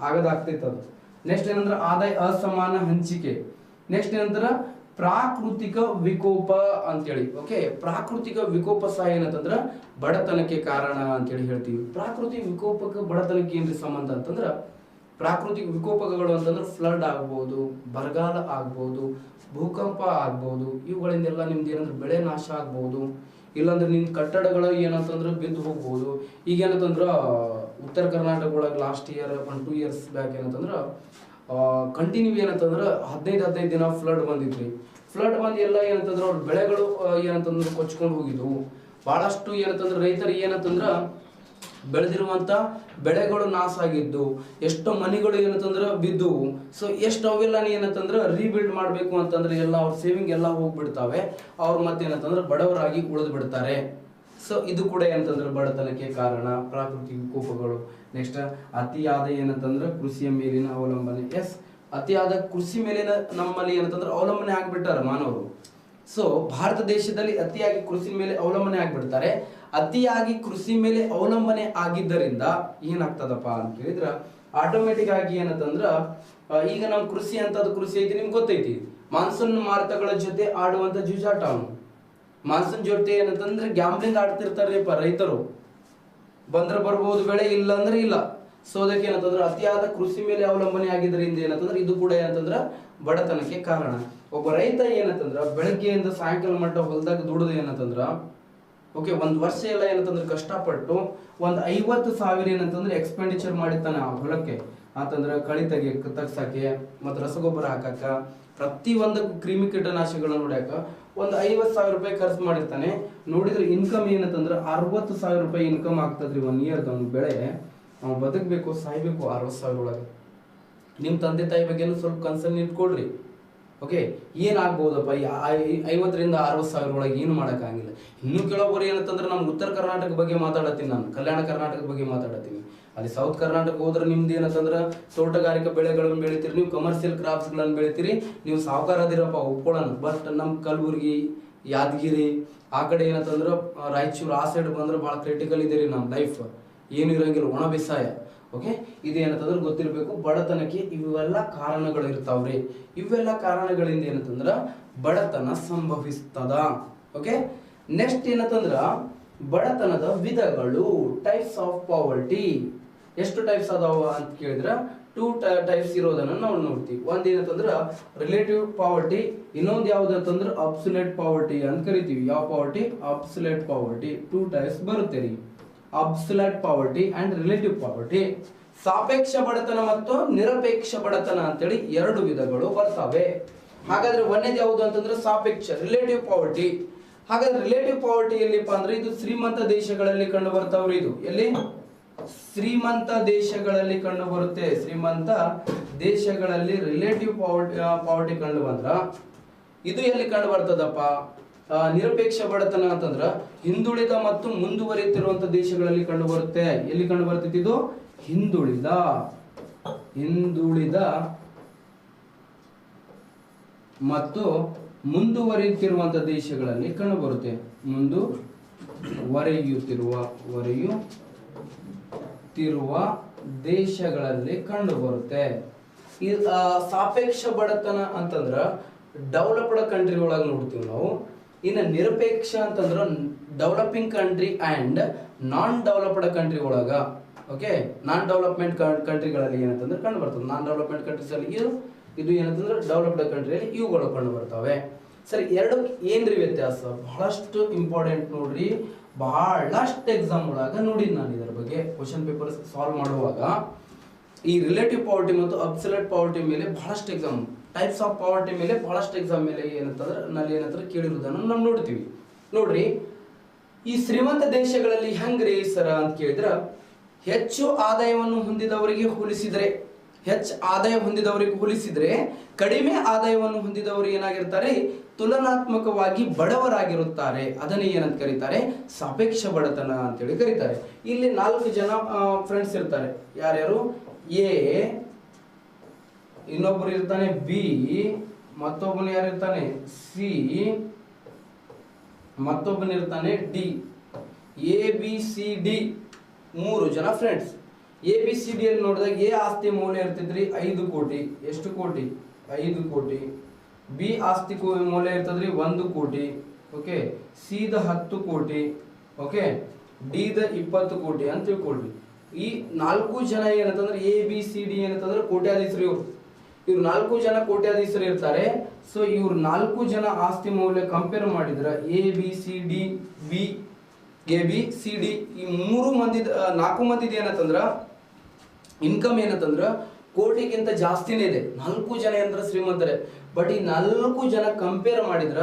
ಆಗದಾಗ್ತೈತೆ ಅದು. ನೆಕ್ಸ್ಟ್ ಏನಂದ್ರ ಆದಾಯ ಅಸಮಾನ ಹಂಚಿಕೆ. ನೆಕ್ಸ್ಟ್ ಏನಂದ್ರ ಪ್ರಾಕೃತಿಕ ವಿಕೋಪ ಅಂತೇಳಿ. ಓಕೆ, ಪ್ರಾಕೃತಿಕ ವಿಕೋಪ ಸಹ ಏನಂತಂದ್ರ ಬಡತನಕ್ಕೆ ಕಾರಣ ಅಂತೇಳಿ ಹೇಳ್ತೀವಿ. ಪ್ರಾಕೃತಿಕ ವಿಕೋಪಕ್ಕೆ ಬಡತನಕ್ಕೆ ಏನ್ರಿ ಸಂಬಂಧ ಅಂತಂದ್ರ, ಪ್ರಾಕೃತಿಕ ವಿಕೋಪಗಳು ಅಂತಂದ್ರೆ ಫ್ಲಡ್ ಆಗ್ಬೋದು, ಬರಗಾಲ ಆಗ್ಬೋದು, ಭೂಕಂಪ ಆಗ್ಬೋದು. ಇವುಗಳಿಂದೆಲ್ಲ ನಿಮ್ದು ಏನಂದ್ರೆ ಬೆಳೆ ನಾಶ ಆಗ್ಬೋದು, ಇಲ್ಲಾಂದ್ರೆ ನಿಮ್ ಕಟ್ಟಡಗಳು ಏನಂತಂದ್ರೆ ಬಿದ್ದು ಹೋಗ್ಬೋದು. ಈಗ ಏನಂತಂದ್ರ ಉತ್ತರ ಕರ್ನಾಟಕ ಒಳಗೆ ಲಾಸ್ಟ್ ಇಯರ್ 1-2 years ಬ್ಯಾಕ್ ಏನಂತಂದ್ರ ಕಂಟಿನ್ಯೂ ಏನಂತಂದ್ರ 15 ದಿನ ಫ್ಲಡ್ ಬಂದಿದ್ರಿ. ಫ್ಲಡ್ ಬಂದು ಎಲ್ಲ ಏನಂತಂದ್ರ ಅವ್ರ ಬೆಳೆಗಳು ಏನಂತಂದ್ರೆ ಕೊಚ್ಕೊಂಡು ಹೋಗಿದ್ವು. ಬಹಳಷ್ಟು ಏನಂತಂದ್ರೆ ರೈತರು ಏನಂತಂದ್ರ ಬೆಳೆದಿರುವಂತ ಬೆಳೆಗಳು ನಾಶ ಆಗಿದ್ದು, ಎಷ್ಟೋ ಮನೆಗಳು ಏನಂತಂದ್ರ ಬಿದ್ದು. ಸೊ ಎಷ್ಟು ಅವೆಲ್ಲ ಏನಂತಂದ್ರ ರೀಬಿಲ್ಡ್ ಮಾಡ್ಬೇಕು ಅಂತಂದ್ರೆ ಎಲ್ಲ ಅವ್ರ ಸೇವಿಂಗ್ ಎಲ್ಲ ಹೋಗ್ಬಿಡ್ತಾವೆ. ಅವ್ರು ಮತ್ತೇನಂತಂದ್ರೆ ಬಡವರಾಗಿ ಉಳಿದು ಬಿಡ್ತಾರೆ. ಸೊ ಇದು ಕೂಡ ಏನಂತಂದ್ರೆ ಬಡತನಕ್ಕೆ ಕಾರಣ, ಪ್ರಾಕೃತಿಕ ವಿಕೋಪಗಳು. ನೆಕ್ಸ್ಟ್ ಅತಿಯಾದ ಏನಂತಂದ್ರೆ ಕೃಷಿಯ ಮೇಲಿನ ಅವಲಂಬನೆ. ಎಸ್, ಅತಿಯಾದ ಕೃಷಿ ಮೇಲಿನ ನಮ್ಮಲ್ಲಿ ಏನಂತಂದ್ರೆ ಅವಲಂಬನೆ ಆಗ್ಬಿಟ್ಟಾರ ಮಾನವರು. ಸೊ ಭಾರತ ದೇಶದಲ್ಲಿ ಅತಿಯಾಗಿ ಕೃಷಿ ಮೇಲೆ ಅವಲಂಬನೆ ಆಗ್ಬಿಡ್ತಾರೆ. ಅತಿಯಾಗಿ ಕೃಷಿ ಮೇಲೆ ಅವಲಂಬನೆ ಆಗಿದ್ದರಿಂದ ಏನಾಗ್ತದಪ್ಪ ಅಂತ ಕೇಳಿದ್ರ ಆಟೋಮೆಟಿಕ್ ಆಗಿ ಏನಂತಂದ್ರ ಈಗ ನಮ್ ಕೃಷಿ ಅಂತದ್ ಕೃಷಿ ಐತಿ, ನಿಮ್ಗೆ ಗೊತ್ತೈತಿ. ಮಾನ್ಸೂನ್ ಮಾರುತಗಳ ಜೊತೆ ಆಡುವಂತ ಜೂಜಾಟ ಅವನು. ಮಾನ್ಸೂನ್ ಜೊತೆ ಏನಂತಂದ್ರೆ ಗ್ಯಾಮ್ಲಿಂಗ್ ಆಡ್ತಿರ್ತಾರಪ್ಪ ರೈತರು. ಬಂದ್ರೆ ಬರ್ಬೋದು ಬೆಳೆ, ಇಲ್ಲ ಅಂದ್ರೆ ಇಲ್ಲ. ಸೊ ಅದಕ್ಕೆ ಏನಂತಂದ್ರೆ ಅತಿಯಾದ ಕೃಷಿ ಮೇಲೆ ಅವಲಂಬನೆ ಆಗಿದ್ದರಿಂದ ಏನಂತಂದ್ರೆ ಇದು ಕೂಡ ಏನಂತಂದ್ರ ಬಡತನಕ್ಕೆ ಕಾರಣ. ಒಬ್ಬ ರೈತ ಏನಂತಂದ್ರ ಬೆಳಗ್ಗೆಯಿಂದ ಸಾಯಂಕಾಲ ಮಟ್ಟ ಹೊಲದಾಗ ದುಡಿದು ಏನಂತಂದ್ರ ಓಕೆ, ಒಂದ್ ವರ್ಷ ಎಲ್ಲ ಏನಂತಂದ್ರೆ ಕಷ್ಟಪಟ್ಟು ಒಂದ್ 50,000 ಏನಂತಂದ್ರೆ ಎಕ್ಸ್ಪೆಂಡಿಚರ್ ಮಾಡಿರ್ತಾನೆ ಆ ಹೊಲಕ್ಕೆ. ಅಂತಂದ್ರೆ ಕಳಿ ತಗ್ಸಾಕೆ, ಮತ್ ರಸಗೊಬ್ಬರ ಹಾಕಾಕ, ಪ್ರತಿ ಒಂದಕ್ಕೂ ಕ್ರಿಮಿ ಕೀಟನಾಶಕಗಳನ್ನ ನೋಡ್ಯಾಕ ಒಂದ್ 50,000 ರೂಪಾಯಿ ಖರ್ಚು ಮಾಡಿರ್ತಾನೆ. ನೋಡಿದ್ರೆ ಇನ್ಕಮ್ ಏನಂತಂದ್ರೆ 60,000 ರೂಪಾಯಿ ಇನ್ಕಮ್ ಆಗ್ತದ್ರಿ 1 year ಅವ್ನ ಬೆಳೆ. ಅವ್ನು ಬದುಕಬೇಕು ಸಾಯ್ಬೇಕು 60,000 ಒಳಗೆ. ನಿಮ್ ತಂದೆ ತಾಯಿ ಬಗ್ಗೆ ಸ್ವಲ್ಪ ಕನ್ಸರ್ನ್ ಇಟ್ಕೊಳ್ರಿ. ಓಕೆ, ಏನಾಗ್ಬೋದಪ್ಪ 50,000 ರಿಂದ 60,000 ಒಳಗೆ ಏನು ಮಾಡೋಕ್ಕಾಗಿಲ್ಲ. ಇನ್ನು ಕೆಲವೊಬ್ಬರು ಏನಂತಂದ್ರೆ ನಮ್ಗೆ ಉತ್ತರ ಕರ್ನಾಟಕ ಬಗ್ಗೆ ಮಾತಾಡತ್ತೀನಿ, ನಾನು ಕಲ್ಯಾಣ ಕರ್ನಾಟಕದ ಬಗ್ಗೆ ಮಾತಾಡತ್ತೀನಿ. ಅಲ್ಲಿ ಸೌತ್ ಕರ್ನಾಟಕ ಹೋದ್ರೆ ನಿಮ್ದು ಏನಂತಂದ್ರೆ ತೋಟಗಾರಿಕಾ ಬೆಳೆಗಳನ್ನು ಬೆಳಿತೀರಿ, ನೀವು ಕಮರ್ಷಿಯಲ್ ಕ್ರಾಪ್ಸ್ಗಳನ್ನು ಬೆಳಿತೀರಿ, ನೀವು ಸಾವುಕಾರ ಅದಿರಪ್ಪ ಒಪ್ಕೊಳ್ಳೋಣ. ಬಟ್ ನಮ್ಮ ಕಲಬುರ್ಗಿ, ಯಾದಗಿರಿ ಆ ಕಡೆ ಏನಂತಂದ್ರೆ ರಾಯಚೂರು ಆ ಸೈಡ್ ಬಂದ್ರೆ ಭಾಳ ಕ್ರಿಟಿಕಲ್ ಇದೆ ರೀ ನಮ್ಮ ಲೈಫ್. ಏನು ಇರಂಗಿಲ್ಲ, ಒಣ ಬೇಸಾಯ. ಓಕೆ, ಇದೇನಂತಂದ್ರೆ ಗೊತ್ತಿರಬೇಕು. ಬಡತನಕ್ಕೆ ಇವೆಲ್ಲ ಕಾರಣಗಳು ಇರ್ತಾವ್ರಿ. ಇವೆಲ್ಲ ಕಾರಣಗಳಿಂದ ಏನಂತಂದ್ರ ಬಡತನ ಸಂಭವಿಸ್ತದ. ಓಕೆ, ನೆಕ್ಸ್ಟ್ ಏನಂತಂದ್ರ ಬಡತನದ ವಿಧಗಳು, ಟೈಪ್ಸ್ ಆಫ್ ಪಾವರ್ಟಿ. ಎಷ್ಟು ಟೈಪ್ಸ್ ಅದಾವ ಅಂತ ಕೇಳಿದ್ರ 2 ಟೈಪ್ಸ್ ಇರೋದನ್ನ ನಾವು ನೋಡ್ತೀವಿ. ಒಂದ್ ಏನಂತಂದ್ರ ರಿಲೇಟಿವ್ ಪಾವರ್ಟಿ, ಇನ್ನೊಂದು ಯಾವ್ದು ಅಂತಂದ್ರ ಅಬ್ಸಲ್ಯೂಟ್ ಪಾವರ್ಟಿ ಅಂತ ಕರಿತೀವಿ. ಯಾವ ಪಾವರ್ಟಿ? Absolute poverty. 2 ಟೈಪ್ಸ್ ಬರುತ್ತೆ ರೀ, absolute poverty and relative poverty. ಸಾಪೇಕ್ಷ ಬಡತನ ಮತ್ತು ನಿರಪೇಕ್ಷ ಬಡತನ ಅಂತೇಳಿ 2 ವಿಧಗಳು ಬರ್ತವೆ. ಹಾಗಾದ್ರೆ ಒಂದೇದು ಯಾವುದು ಅಂತಂದ್ರೆ ಸಾಪೇಕ್ಷ, ರಿಲೇಟಿವ್ ಪಾವರ್ಟಿ. ಹಾಗಾದ್ರೆ ರಿಲೇಟಿವ್ ಪಾವರ್ಟಿ ಎಲ್ಲಿಪ್ಪ ಅಂದ್ರೆ ಇದು ಶ್ರೀಮಂತ ದೇಶಗಳಲ್ಲಿ ಕಂಡು ಬರ್ತಾವ್ರಿ. ಇದು ಎಲ್ಲಿ? ಶ್ರೀಮಂತ ದೇಶಗಳಲ್ಲಿ ಕಂಡು ಬರುತ್ತೆ. ಶ್ರೀಮಂತ ದೇಶಗಳಲ್ಲಿ ರಿಲೇಟಿವ್ ಪಾವರ್ಟಿ ಕಂಡು ಬಂದ್ರ ಇದು ಎಲ್ಲಿ ಕಂಡು ಬರ್ತದಪ್ಪ? ನಿರಪೇಕ್ಷ ಬಡತನ ಅಂತಂದ್ರ ಹಿಂದುಳಿದ ಮತ್ತು ಮುಂದುವರಿಯುತ್ತಿರುವಂತ ದೇಶಗಳಲ್ಲಿ ಕಂಡು ಬರುತ್ತೆ. ಎಲ್ಲಿ ಕಂಡು ಬರ್ತೈತಿ ಇದು? ಹಿಂದುಳಿದ ಹಿಂದುಳಿದ ಮತ್ತು ಮುಂದುವರಿಯುತ್ತಿರುವಂತಹ ದೇಶಗಳಲ್ಲಿ ಕಂಡುಬರುತ್ತೆ. ಮುಂದುವರಿಯುತ್ತಿರುವ ದೇಶಗಳಲ್ಲಿ ಕಂಡು ಬರುತ್ತೆ. ಈ ಸಾಪೇಕ್ಷ ಬಡತನ ಅಂತಂದ್ರ ಡೆವಲಪ್ಡ್ ಕಂಟ್ರಿ ಒಳಗೆ ನೋಡ್ತೀವಿ ನಾವು. ಇನ್ನು ನಿರಪೇಕ್ಷ ಅಂತಂದ್ರ developing country and non developed country ಒಳಗ, ಓಕೆ, ನಾನ್ ಡೆವಲಪ್ಮೆಂಟ್ ಕಂಟ್ರಿಗಳಲ್ಲಿ ಏನಂತಂದ್ರೆ ಕಂಡು ಬರ್ತದೆ. ನಾನ್ ಡೆವಲಪ್ಮೆಂಟ್ ಕಂಟ್ರೀಸ್ ಅಲ್ಲಿ ಇದು ಏನಂತಂದ್ರೆ ಡೆವಲಪ್ಡ್ ಕಂಟ್ರಿಯಲ್ಲಿ ಇವುಗಳು ಕಂಡು ಬರ್ತವೆ. ಸರಿ, ಎರಡು ಏನ್ರಿ ವ್ಯತ್ಯಾಸ? ಬಹಳಷ್ಟು ಇಂಪಾರ್ಟೆಂಟ್ ನೋಡ್ರಿ. ಬಹಳಷ್ಟು ಎಕ್ಸಾಮ್ ಒಳಗ ನೋಡಿದ್ ನಾನು ಇದರ ಬಗ್ಗೆ ಕ್ವಶನ್ ಪೇಪರ್ ಸಾಲ್ವ್ ಮಾಡುವಾಗ ಈ ರಿಲೇಟಿವ್ ಪಾವರ್ಟಿ ಮತ್ತು ಅಬ್ಸಲ್ಯೂಟ್ ಪಾವರ್ಟಿ ಮೇಲೆ ಬಹಳಷ್ಟು ಎಕ್ಸಾಮ್, ಟೈಪ್ಸ್ ಆಫ್ ಪಾವರ್ಟಿ ಮೇಲೆ ಬಹಳಷ್ಟು ಎಕ್ಸಾಮ್ ಮೇಲೆ ಏನಂತಾರೆ ಕೇಳಿರುವುದನ್ನು ನಾವು ನೋಡ್ತೀವಿ. ನೋಡ್ರಿ, ಈ ಶ್ರೀಮಂತ ದೇಶಗಳಲ್ಲಿ ಹೆಂಗ್ರಿ ಸರ ಅಂತ ಕೇಳಿದ್ರ, ಹೆಚ್ಚು ಆದಾಯವನ್ನು ಹೊಂದಿದವರಿಗೆ ಹೋಲಿಸಿದ್ರೆ ಕಡಿಮೆ ಆದಾಯವನ್ನು ಹೊಂದಿದವರು ಏನಾಗಿರ್ತಾರೆ? ತುಲನಾತ್ಮಕವಾಗಿ ಬಡವರಾಗಿರುತ್ತಾರೆ. ಅದನ್ನೇ ಏನಂತ ಕರೀತಾರೆ? ಸಾಪೇಕ್ಷ ಬಡತನ ಅಂತೇಳಿ ಕರೀತಾರೆ. ಇಲ್ಲಿ 4 ಜನ ಫ್ರೆಂಡ್ಸ್ ಇರ್ತಾರೆ. ಯಾರ್ಯಾರು? ಎ, ಇನ್ನೊಬ್ಬರು ಇರ್ತಾನೆ ಬಿ, ಮತ್ತೊಬ್ಬನು ಯಾರಿರ್ತಾನೆ? ಸಿ, ಮತ್ತೊಬ್ಬನಿರ್ತಾನೆ D. A B C D 3 ಜನ friends. A B C D ಅಲ್ಲಿ ನೋಡಿದಾಗ ಎ ಆಸ್ತಿ ಮೌಲ್ಯ ಇರ್ತಿದ್ರಿ 5 ಕೋಟಿ. ಎಷ್ಟು ಕೋಟಿ? 5 ಕೋಟಿ. ಬಿ ಆಸ್ತಿ ಮೌಲ್ಯ ಇರ್ತದ್ರಿ 1 ಕೋಟಿ. ಓಕೆ, ಸಿ ದ 10 ಕೋಟಿ. ಓಕೆ, ಡಿ ದ 20 ಕೋಟಿ ಅಂತ ತಿಳ್ಕೊಳ್ರಿ. ಈ 4 ಜನ ಏನಂತಂದ್ರೆ ಎ ಬಿ ಸಿ ಡಿ ಏನಂತಂದ್ರೆ ಕೋಟ್ಯಾಧೀಶರು. ಇವ್ರು 4 ಜನ ಕೋಟ್ಯಾಧೀಶರು ಇರ್ತಾರೆ. ಸೊ ಇವ್ರು 4 ಜನ ಆಸ್ತಿ ಮೌಲ್ಯ ಕಂಪೇರ್ ಮಾಡಿದ್ರ A B C D B, A B C D ಈ 4 ಮಂದಿದ ಏನಂತಂದ್ರ ಇನ್ಕಮ್ ಏನಂತಂದ್ರ ಕೋಟಿಗಿಂತ ಜಾಸ್ತಿನೇ ಇದೆ. 4 ಜನ ಅಂದ್ರೆ ಶ್ರೀಮಂತರೇ. ಬಟ್ ಈ 4 ಜನ ಕಂಪೇರ್ ಮಾಡಿದ್ರ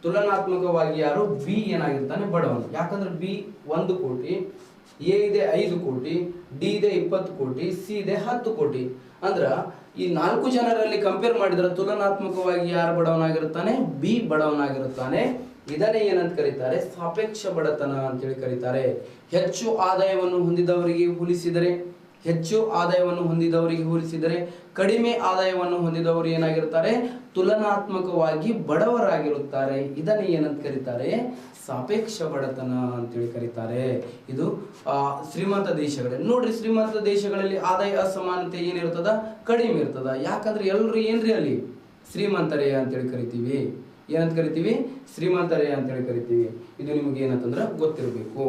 ತುಲನಾತ್ಮಕವಾಗಿ ಯಾರು? ಬಿ ಏನಾಗಿರ್ತಾನೆ? ಬಡವನು. ಯಾಕಂದ್ರೆ ಬಿ 1 ಕೋಟಿ, ಎ ಇದೆ 5 ಕೋಟಿ, ಡಿ ಇದೆ 20 ಕೋಟಿ, ಸಿ ಇದೆ 10 ಕೋಟಿ. ಅಂದ್ರ ಈ 4 ಜನರಲ್ಲಿ ಕಂಪೇರ್ ಮಾಡಿದ್ರೆ ತುಲನಾತ್ಮಕವಾಗಿ ಯಾರು ಬಡವನಾಗಿರುತ್ತಾನೆ? ಬಿ ಬಡವನಾಗಿರುತ್ತಾನೆ. ಇದನ್ನೇ ಏನಂತ ಕರೀತಾರೆ? ಸಾಪೇಕ್ಷ ಬಡತನ ಅಂತೇಳಿ ಕರೀತಾರೆ. ಹೆಚ್ಚು ಆದಾಯವನ್ನು ಹೊಂದಿದವರಿಗೆ ಹೋಲಿಸಿದರೆ ಕಡಿಮೆ ಆದಾಯವನ್ನು ಹೊಂದಿದವರು ಏನಾಗಿರ್ತಾರೆ? ತುಲನಾತ್ಮಕವಾಗಿ ಬಡವರಾಗಿರುತ್ತಾರೆ. ಇದನ್ನೇ ಏನಂತ ಕರೀತಾರೆ? ಸಾಪೇಕ್ಷ ಬಡತನ ಅಂತೇಳಿ ಕರೀತಾರೆ. ಇದು ಶ್ರೀಮಂತ ದೇಶಗಳಲ್ಲಿ ನೋಡ್ರಿ. ಶ್ರೀಮಂತ ದೇಶಗಳಲ್ಲಿ ಆದಾಯ ಅಸಮಾನತೆ ಏನಿರ್ತದ? ಕಡಿಮೆ ಇರ್ತದ. ಯಾಕಂದ್ರೆ ಎಲ್ಲರೂ ಏನ್ರಿ ಅಲ್ಲಿ ಶ್ರೀಮಂತರೇ ಅಂತೇಳಿ ಕರಿತೀವಿ. ಏನಂತ ಕರಿತೀವಿ? ಶ್ರೀಮಂತರೇ ಅಂತೇಳಿ ಕರಿತೀವಿ. ಇದು ನಿಮಗೆ ಏನಂತಂದ್ರ ಗೊತ್ತಿರಬೇಕು.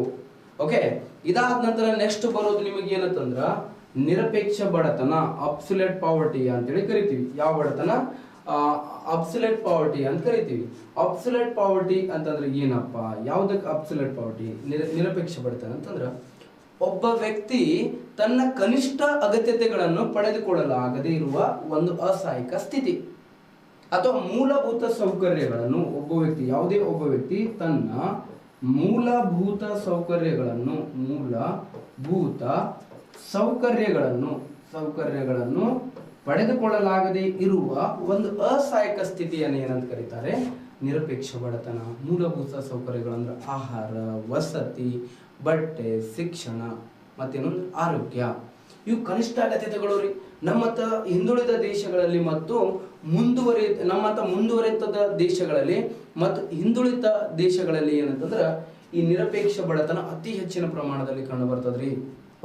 ಓಕೆ, ಇದಾದ ನಂತರ ನೆಕ್ಸ್ಟ್ ಬರೋದು ನಿಮಗೆ ಏನಂತಂದ್ರ ನಿರಪೇಕ್ಷ ಬಡತನ, ಅಬ್ಸಲ್ಯೂಟ್ ಪಾವರ್ಟಿ ಅಂತೇಳಿ ಕರಿತೀವಿ. ಯಾವ ಬಡತನ? ಅಬ್ಸಲ್ಯೂಟ್ ಪಾವರ್ಟಿ ಅಂತ ಕರಿತೀವಿ. ಅಬ್ಸಲ್ಯೂಟ್ ಪಾವರ್ಟಿ ಅಂತಂದ್ರೆ ಏನಪ್ಪ? ಯಾವುದಕ್ಕೆ ಅಬ್ಸಲ್ಯೂಟ್ ಪಾವರ್ಟಿ? ನಿರಪೇಕ್ಷ ಬಡತನ ಅಂತಂದ್ರ ಒಬ್ಬ ವ್ಯಕ್ತಿ ತನ್ನ ಕನಿಷ್ಠ ಅಗತ್ಯತೆಗಳನ್ನು ಪಡೆದುಕೊಳ್ಳಲಾಗದೇ ಇರುವ ಒಂದು ಅಸಹಾಯಕ ಸ್ಥಿತಿ ಅಥವಾ ಮೂಲಭೂತ ಸೌಕರ್ಯಗಳನ್ನು ಯಾವುದೇ ಒಬ್ಬ ವ್ಯಕ್ತಿ ತನ್ನ ಮೂಲಭೂತ ಸೌಕರ್ಯಗಳನ್ನು ಪಡೆದುಕೊಳ್ಳಲಾಗದೇ ಇರುವ ಒಂದು ಅಸಹಾಯಕ ಸ್ಥಿತಿಯನ್ನು ಏನಂತ ಕರೀತಾರೆ? ನಿರಪೇಕ್ಷ ಬಡತನ. ಮೂಲಭೂತ ಸೌಕರ್ಯಗಳಂದ್ರೆ ಆಹಾರ, ವಸತಿ, ಬಟ್ಟೆ, ಶಿಕ್ಷಣ, ಮತ್ತೇನೊಂದು ಆರೋಗ್ಯ. ಇವು ಕನಿಷ್ಠ ಅಗತ್ಯತೆಗಳು ರೀ. ನಮ್ಮಂತ ಹಿಂದುಳಿದ ದೇಶಗಳಲ್ಲಿ ಮತ್ತು ಮುಂದುವರಿದ ದೇಶಗಳಲ್ಲಿ ಮತ್ತು ಹಿಂದುಳಿದ ದೇಶಗಳಲ್ಲಿ ಏನಂತಂದ್ರ ಈ ನಿರಪೇಕ್ಷ ಬಡತನ ಅತಿ ಹೆಚ್ಚಿನ ಪ್ರಮಾಣದಲ್ಲಿ ಕಂಡು ಬರ್ತದ್ರಿ.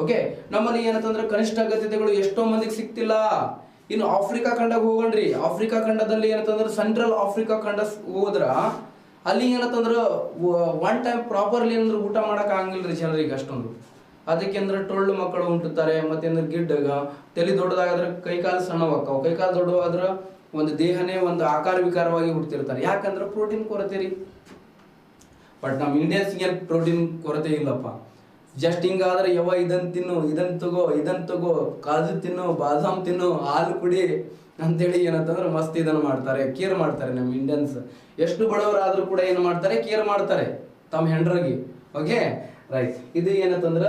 ಓಕೆ, ನಮ್ಮಲ್ಲಿ ಏನಂತಂದ್ರೆ ಕನಿಷ್ಠ ಅಗತ್ಯತೆಗಳು ಎಷ್ಟೋ ಮಂದಿಗೆ ಸಿಗ್ತಿಲ್ಲ. ಇನ್ನು ಆಫ್ರಿಕಾ ಖಂಡಕ್ಕೆ ಹೋಗಣ್ರಿ. ಆಫ್ರಿಕಾ ಖಂಡದಲ್ಲಿ ಏನಂತಂದ್ರೆ ಸೆಂಟ್ರಲ್ ಆಫ್ರಿಕಾ ಖಂಡ ಹೋದ್ರ ಅಲ್ಲಿ ಏನಂತಂದ್ರ 1 ಟೈಮ್ ಪ್ರಾಪರ್ಲಿ ಅಂದ್ರೆ ಊಟ ಮಾಡಕ್ ಆಗಂಗಿಲ್ರಿ ಜನರಿಗೆ ಅಷ್ಟೊಂದು. ಅದಕ್ಕೆ ಅಂದ್ರೆ ಟೊಳ್ಳು ಮಕ್ಕಳು ಹುಟ್ಟುತ್ತಾರೆ. ಮತ್ತೆ ಅಂದ್ರೆ ಗಿಡ್ಡಗ ತಲೆ ದೊಡ್ಡದಾಗದ್ರೆ ಕೈಕಾಲು ಸಣ್ಣವಾಗ್ತಾವ. ಕೈಕಾಲು ದೊಡ್ಡವಾದ್ರ ಒಂದು ದೇಹನೇ ಒಂದು ಆಕಾರ ವಿಕಾರವಾಗಿ ಹುಡ್ತಿರ್ತಾರೆ. ಯಾಕಂದ್ರೆ ಪ್ರೋಟೀನ್ ಕೊರತೆ ರೀ. ಬಟ್ ನಮ್ಮ ಇಂಡಿಯನ್ಸ್ಗೆ ಪ್ರೋಟೀನ್ ಕೊರತೆ ಇಲ್ಲಪ್ಪ. ಜಸ್ಟ್ ಹಿಂಗಾದ್ರೆ ಇದನ್ನ ತಿನ್ನು, ಇದನ್ನ ತಗೋ, ಕಾಜು ತಿನ್ನು, ಬಾದಾಮ್ ತಿನ್ನು, ಹಾಲು ಕುಡಿ ಅಂತೇಳಿ ಏನಂತಂದ್ರೆ ಮಸ್ತ್ ಇದನ್ನ ಮಾಡ್ತಾರೆ, ಕೇರ್ ಮಾಡ್ತಾರೆ. ನಮ್ಮ ಇಂಡಿಯನ್ಸ್ ಎಷ್ಟು ಬಡವರಾದ್ರೂ ಕೂಡ ಏನು ಮಾಡ್ತಾರೆ? ಕೇರ್ ಮಾಡ್ತಾರೆ ತಮ್ಮ ಹೆಂಡ್ರಿಗೆ. Okay, right. ಇದು ಏನಂತಂದ್ರ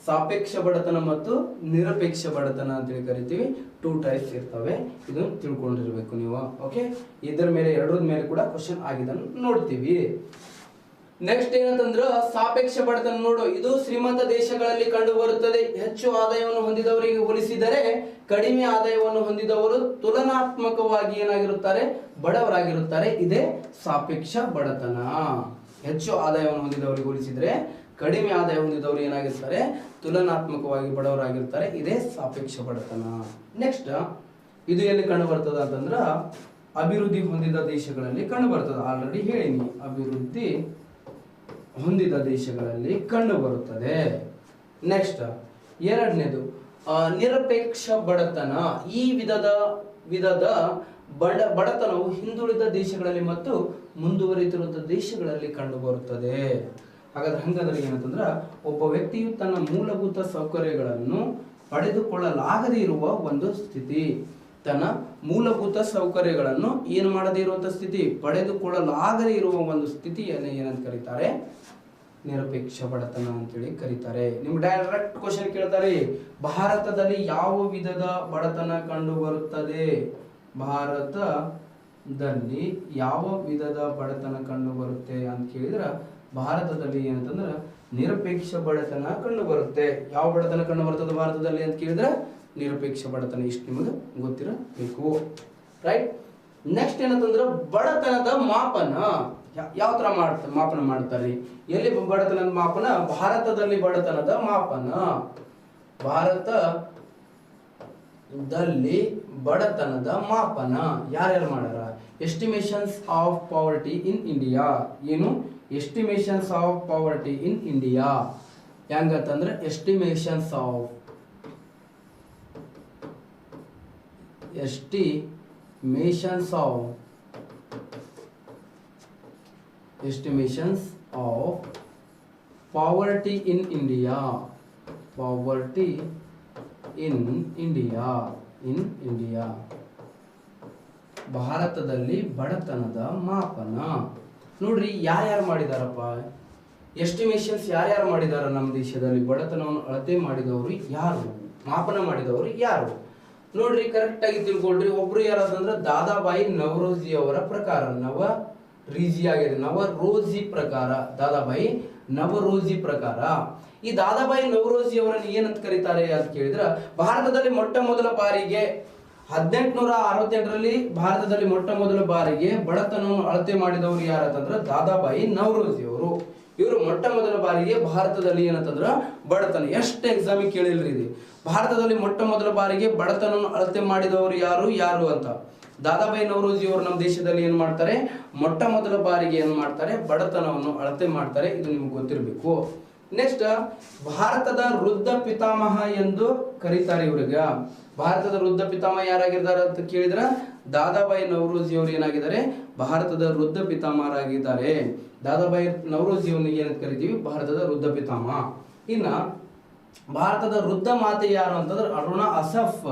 ಸಾಪೇಕ್ಷ ಬಡತನ ಮತ್ತು ನಿರಪೇಕ್ಷ ಬಡತನ ಅಂತೇಳಿ ಕರಿತೀವಿ. 2 ಟೈಪ್ಸ್ ಇರ್ತವೆ. ಇದನ್ನು ತಿಳ್ಕೊಂಡಿರ್ಬೇಕು ನೀವು. ಓಕೆ, ಇದರ ಮೇಲೆ ಎರಡರ ಮೇಲೆ ಕೂಡ ಕ್ವಶನ್ ಆಗಿದ್ದನ್ನು ನೋಡ್ತೀವಿ. ನೆಕ್ಸ್ಟ್ ಏನಂತಂದ್ರ ಸಾಪೇಕ್ಷ ಬಡತನ ನೋಡು, ಇದು ಶ್ರೀಮಂತ ದೇಶಗಳಲ್ಲಿ ಕಂಡು ಬರುತ್ತದೆ. ಹೆಚ್ಚು ಆದಾಯವನ್ನು ಹೊಂದಿದವರಿಗೆ ಹೋಲಿಸಿದರೆ ಕಡಿಮೆ ಆದಾಯವನ್ನು ಹೊಂದಿದವರು ತುಲನಾತ್ಮಕವಾಗಿ ಏನಾಗಿರುತ್ತಾರೆ, ಬಡವರಾಗಿರುತ್ತಾರೆ. ಇದೇ ಸಾಪೇಕ್ಷ ಬಡತನ. ಹೆಚ್ಚು ಆದಾಯವನ್ನು ಹೊಂದಿದವರಿಗೆ ಹೋಲಿಸಿದರೆ ಕಡಿಮೆ ಆದಾಯ ಹೊಂದಿದವರು ಏನಾಗಿರ್ತಾರೆ, ತುಲನಾತ್ಮಕವಾಗಿ ಬಡವರಾಗಿರ್ತಾರೆ. ಇದೇ ಸಾಪೇಕ್ಷ ಬಡತನ. ನೆಕ್ಸ್ಟ್ ಇದು ಎಲ್ಲಿ ಕಂಡು ಬರ್ತದ ಅಂತಂದ್ರ ಅಭಿವೃದ್ಧಿ ಹೊಂದಿದ ದೇಶಗಳಲ್ಲಿ ಕಂಡು ಬರ್ತದೆ. ಆಲ್ರೆಡಿ ಹೇಳಿನಿ, ಅಭಿವೃದ್ಧಿ ಹೊಂದಿದ ದೇಶಗಳಲ್ಲಿ ಕಂಡು ಬರುತ್ತದೆ. ನೆಕ್ಸ್ಟ್ ಎರಡನೇದು ನಿರಪೇಕ್ಷ ಬಡತನ. ಈ ವಿಧದ ಬಡತನವು ಹಿಂದುಳಿದ ದೇಶಗಳಲ್ಲಿ ಮತ್ತು ಮುಂದುವರಿತಿರುವ ದೇಶಗಳಲ್ಲಿ ಕಂಡು ಬರುತ್ತದೆ. ಹಾಗಾದ್ರೆ ಏನಂತಂದ್ರ ಒಬ್ಬ ವ್ಯಕ್ತಿಯು ತನ್ನ ಮೂಲಭೂತ ಸೌಕರ್ಯಗಳನ್ನು ಪಡೆದುಕೊಳ್ಳಲಾಗದೇ ಇರುವ ಒಂದು ಸ್ಥಿತಿ, ತನ್ನ ಮೂಲಭೂತ ಸೌಕರ್ಯಗಳನ್ನು ಏನು ಮಾಡದೇ ಇರುವಂತಹ ಸ್ಥಿತಿ, ಪಡೆದುಕೊಳ್ಳಲಾಗದೇ ಇರುವ ಒಂದು ಸ್ಥಿತಿಯನ್ನು ಏನಂತ ಕರೀತಾರೆ, ನಿರಪೇಕ್ಷ ಬಡತನ ಅಂತೇಳಿ ಕರೀತಾರೆ. ನಿಮ್ಗೆ ಡೈರೆಕ್ಟ್ ಕ್ವಶನ್ ಕೇಳ್ತಾರೆ, ಭಾರತದಲ್ಲಿ ಯಾವ ವಿಧದ ಬಡತನ ಕಂಡು ಬರುತ್ತದೆ, ಭಾರತದಲ್ಲಿ ಯಾವ ವಿಧದ ಬಡತನ ಕಂಡು ಬರುತ್ತೆ ಅಂತ ಕೇಳಿದ್ರ ಭಾರತದಲ್ಲಿ ಏನಂತಂದ್ರ ನಿರಪೇಕ್ಷ ಬಡತನ ಕಂಡು ಬರುತ್ತೆ. ಯಾವ ಬಡತನ ಕಂಡು ಬರ್ತದೆ ಭಾರತದಲ್ಲಿ ಅಂತ ಕೇಳಿದ್ರೆ ನಿರಪೇಕ್ಷ ಬಡತನ. ಇಷ್ಟು ನಿಮಗೆ ಗೊತ್ತಿರಬೇಕು, ರೈಟ್. ನೆಕ್ಸ್ಟ್ ಏನಂತಂದ್ರ ಬಡತನದ ಮಾಪನ ಯಾವ ತರ ಮಾಪನ ಮಾಡ್ತಾರೆ, ಎಲ್ಲಿ ಬಡತನದ ಮಾಪನ, ಭಾರತದಲ್ಲಿ ಬಡತನದ ಮಾಪನ. ಭಾರತದಲ್ಲಿ ಬಡತನದ ಮಾಪನ ಯಾರ್ಯಾರು ಮಾಡ್ಯಾರ, estimations of poverty in India. ಏನು estimations of poverty in India ಹೆಂಗಂತಂದ್ರೆ estimations of poverty in India, ಭಾರತದಲ್ಲಿ ಬಡತನದ ಮಾಪನ. ನೋಡ್ರಿ ಯಾರ್ಯಾರು ಮಾಡಿದಾರಪ್ಪ ಎಸ್ಟಿಮೇಷನ್ಸ್, ಯಾರ್ಯಾರು ಮಾಡಿದಾರ ನಮ್ಮ ದೇಶದಲ್ಲಿ ಬಡತನವನ್ನು ಅಳತೆ ಮಾಡಿದವರು ಯಾರು, ಮಾಪನ ಮಾಡಿದವರು ಯಾರು ನೋಡ್ರಿ. ಕರೆಕ್ಟ್ ಆಗಿ ತಿಳ್ಕೊಳ್ರಿ. ಒಬ್ರು ಯಾರಾದಂದ್ರೆ ದಾದಾಬಾಯಿ ನವರೋಜಿ ಅವರ ಪ್ರಕಾರ, ನವರೋಜಿ ಪ್ರಕಾರ, ದಾದಾಬಾಯಿ ನವರೋಜಿ ಪ್ರಕಾರ. ಈ ದಾದಾಬಾಯಿ ನವರೋಜಿ ಅವರನ್ನು ಏನಂತ ಕರೀತಾರೆ ಅಂತ ಕೇಳಿದ್ರ, ಭಾರತದಲ್ಲಿ ಮೊಟ್ಟ ಮೊದಲ ಬಾರಿಗೆ 1868ರಲ್ಲಿ ಭಾರತದಲ್ಲಿ ಮೊಟ್ಟ ಮೊದಲ ಬಾರಿಗೆ ಬಡತನವನ್ನು ಅಳತೆ ಮಾಡಿದವರು ಯಾರಂತಂದ್ರ ದಾದಾಬಾಯಿ ನವರೋಜಿ ಅವರು. ಇವರು ಮೊಟ್ಟ ಮೊದಲ ಬಾರಿಗೆ ಭಾರತದಲ್ಲಿ ಏನಂತಂದ್ರ ಬಡತನ, ಎಷ್ಟು ಎಕ್ಸಾಮಿಗೆ ಕೇಳಿಲ್ರಿ ಇದು, ಭಾರತದಲ್ಲಿ ಮೊಟ್ಟ ಮೊದಲ ಬಾರಿಗೆ ಬಡತನವನ್ನು ಅಳತೆ ಮಾಡಿದವರು ಯಾರು ಅಂತ. ದಾದಾಬಾಯಿ ನವರೋಜಿ ಅವರು ನಮ್ಮ ದೇಶದಲ್ಲಿ ಏನ್ ಮಾಡ್ತಾರೆ, ಮೊಟ್ಟ ಮೊದಲ ಬಾರಿಗೆ ಏನ್ ಮಾಡ್ತಾರೆ, ಬಡತನವನ್ನು ಅಳತೆ ಮಾಡ್ತಾರೆ. ಇದು ನಿಮ್ಗೆ ಗೊತ್ತಿರಬೇಕು. ನೆಕ್ಸ್ಟ್ ಭಾರತದ ವೃದ್ಧ ಪಿತಾಮಹ ಎಂದು ಕರೀತಾರೆ ಇವ್ರಿಗೆ. ಭಾರತದ ವೃದ್ಧ ಪಿತಾಮಹ ಯಾರಾಗಿದ್ದಾರೆ ಅಂತ ಕೇಳಿದ್ರ ದಾದಾಬಾಯಿ ನವರೋಜಿ ಅವರು ಏನಾಗಿದ್ದಾರೆ, ಭಾರತದ ವೃದ್ಧ ಪಿತಾಮಹರಾಗಿದ್ದಾರೆ. ದಾದಾಬಾಯಿ ನವರೋಜಿ ಅವನಿಗೆ ಏನಂತ ಕರಿತೀವಿ, ಭಾರತದ ವೃದ್ಧ ಪಿತಾಮಹ. ಇನ್ನ ಭಾರತದ ವೃದ್ಧ ಮಾತೆ ಯಾರು ಅಂತಂದ್ರೆ ಅರುಣಾ ಅಸಫ್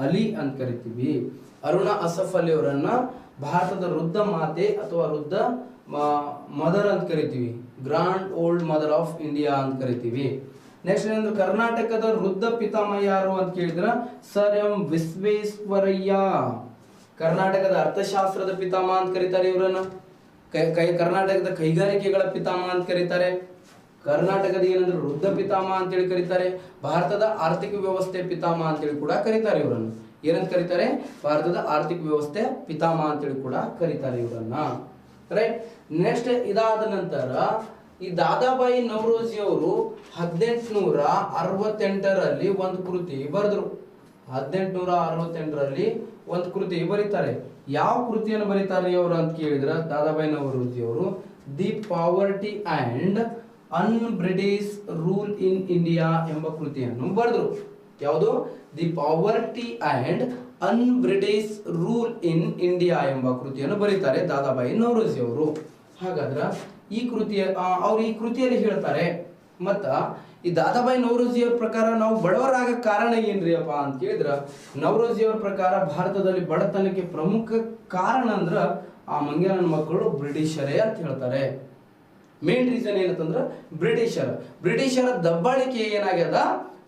ಅಲಿ ಅಂತ ಕರಿತೀವಿ. ಅರುಣಾ ಅಸಫ್ ಅಲಿ ಅವರನ್ನ ಭಾರತದ ವೃದ್ಧ ಮಾತೆ ಅಥವಾ ವೃದ್ಧ ಮದರ್ ಅಂತ ಕರಿತೀವಿ, grand old mother of India ಅಂತ ಕರಿತೀವಿ. ನೆಕ್ಸ್ಟ್ ಏನಂದ್ರೆ ಕರ್ನಾಟಕದ ವೃದ್ಧ ಪಿತಾಮಹ ಯಾರು ಅಂತ ಕೇಳಿದ್ರ ಸರ್ ಎಂ ವಿಶ್ವೇಶ್ವರಯ್ಯ. ಕರ್ನಾಟಕದ ಅರ್ಥಶಾಸ್ತ್ರದ ಪಿತಾಮಹ ಅಂತ ಕರೀತಾರೆ ಇವರನ್ನ. ಕರ್ನಾಟಕದ ಕೈಗಾರಿಕೆಗಳ ಪಿತಾಮಹ ಅಂತ ಕರೀತಾರೆ. ಕರ್ನಾಟಕದ ಏನಂದ್ರೆ ವೃದ್ಧ ಪಿತಾಮಹ ಅಂತೇಳಿ ಕರೀತಾರೆ. ಭಾರತದ ಆರ್ಥಿಕ ವ್ಯವಸ್ಥೆ ಪಿತಾಮಹ ಅಂತೇಳಿ ಕೂಡ ಕರೀತಾರೆ ಇವರನ್ನು. ಏನಂತ ಕರೀತಾರೆ, ಭಾರತದ ಆರ್ಥಿಕ ವ್ಯವಸ್ಥೆ ಪಿತಾಮಹ ಅಂತೇಳಿ ಕೂಡ ಕರೀತಾರೆ ಇವರನ್ನ, ರೈಟ್. ನೆಕ್ಸ್ಟ್ ಇದಾದ ನಂತರ ಈ ದಾದಾಬಾಯಿ ನವರೋಜಿ ಅವರು 1868ರಲ್ಲಿ ಒಂದು ಕೃತಿ ಬರೆದ್ರು. 1868ರಲ್ಲಿ ಒಂದು ಕೃತಿ ಬರೀತಾರೆ. ಯಾವ ಕೃತಿಯನ್ನು ಬರೀತಾರೆ ಅವರು ಅಂತ ಕೇಳಿದ್ರ ದಾದಾಬಾಯಿ ನವರೋಜಿ ಅವರು the poverty and unBritish rule in India ಎಂಬ ಕೃತಿಯನ್ನು ಬರೆದ್ರು. ಯಾವುದು, the poverty and unBritish rule in India ಎಂಬ ಕೃತಿಯನ್ನು ಬರೀತಾರೆ ದಾದಾಬಾಯಿ ನವರೋಜಿ ಅವರು. ಹಾಗಾದ್ರ ಈ ಕೃತಿಯಲ್ಲಿ ಹೇಳ್ತಾರೆ. ಮತ್ತ ಈ ದಾದಾಬಾಯಿ ನವರೋಜಿ ಅವ್ರ ಪ್ರಕಾರ ನಾವು ಬಡವರಾಗ ಕಾರಣ ಏನ್ರಿ ಅಪ್ಪ ಅಂತ ಕೇಳಿದ್ರ ನವರೋಜಿ ಅವ್ರ ಪ್ರಕಾರ ಭಾರತದಲ್ಲಿ ಬಡತನಕ್ಕೆ ಪ್ರಮುಖ ಕಾರಣ ಅಂದ್ರ ಆ ಮಂಗ್ಯನ ಮಕ್ಕಳು ಬ್ರಿಟಿಷರೇ ಅಂತ ಹೇಳ್ತಾರೆ. ಮೇನ್ ರೀಸನ್ ಏನಂತಂದ್ರ ಬ್ರಿಟಿಷರ ದಬ್ಬಾಳಿಕೆ ಏನಾಗ್ಯದ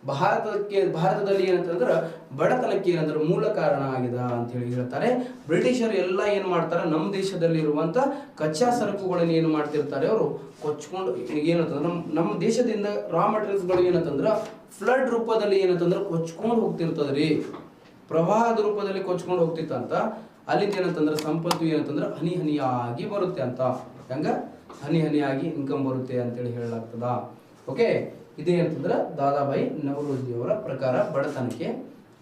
ಭಾರತದಲ್ಲಿ ಏನಂತಂದ್ರೆ ಬಡತನಕ್ಕೆ ಏನಂದ್ರೆ ಮೂಲ ಕಾರಣ ಆಗಿದೆ ಅಂತ ಹೇಳಿ ಹೇಳ್ತಾರೆ. ಬ್ರಿಟಿಷರು ಎಲ್ಲ ಏನ್ ಮಾಡ್ತಾರೆ, ನಮ್ಮ ದೇಶದಲ್ಲಿ ಇರುವಂತ ಕಚ್ಚಾ ಸರಕುಗಳನ್ನು ಏನು ಮಾಡ್ತಿರ್ತಾರೆ, ಅವರು ಕೊಚ್ಕೊಂಡು ಏನಂತಂದ್ರೆ ನಮ್ಮ ದೇಶದಿಂದ ರಾ ಮೆಟೀರಿಯಲ್ಸ್ಗಳು ಏನಂತಂದ್ರೆ ಫ್ಲಡ್ ರೂಪದಲ್ಲಿ ಏನಂತಂದ್ರೆ ಕೊಚ್ಕೊಂಡು ಹೋಗ್ತಿರ್ತದ್ರಿ, ಪ್ರವಾಹದ ರೂಪದಲ್ಲಿ ಕೊಚ್ಕೊಂಡು ಹೋಗ್ತಿತ್ತಂತ. ಅಲ್ಲಿಂದ ಏನಂತಂದ್ರೆ ಸಂಪತ್ತು ಏನಂತಂದ್ರೆ ಹನಿ ಹನಿಯಾಗಿ ಬರುತ್ತೆ ಅಂತ. ಹೆಂಗ ಹನಿ ಹನಿಯಾಗಿ ಇನ್ಕಮ್ ಬರುತ್ತೆ ಅಂತೇಳಿ ಹೇಳಲಾಗ್ತದ. ಓಕೆ, ಇದೇನಂತಂದ್ರೆ ದಾದಾಬಾಯಿ ನವರೋಜಿ ಅವರ ಪ್ರಕಾರ ಬಡತನಕ್ಕೆ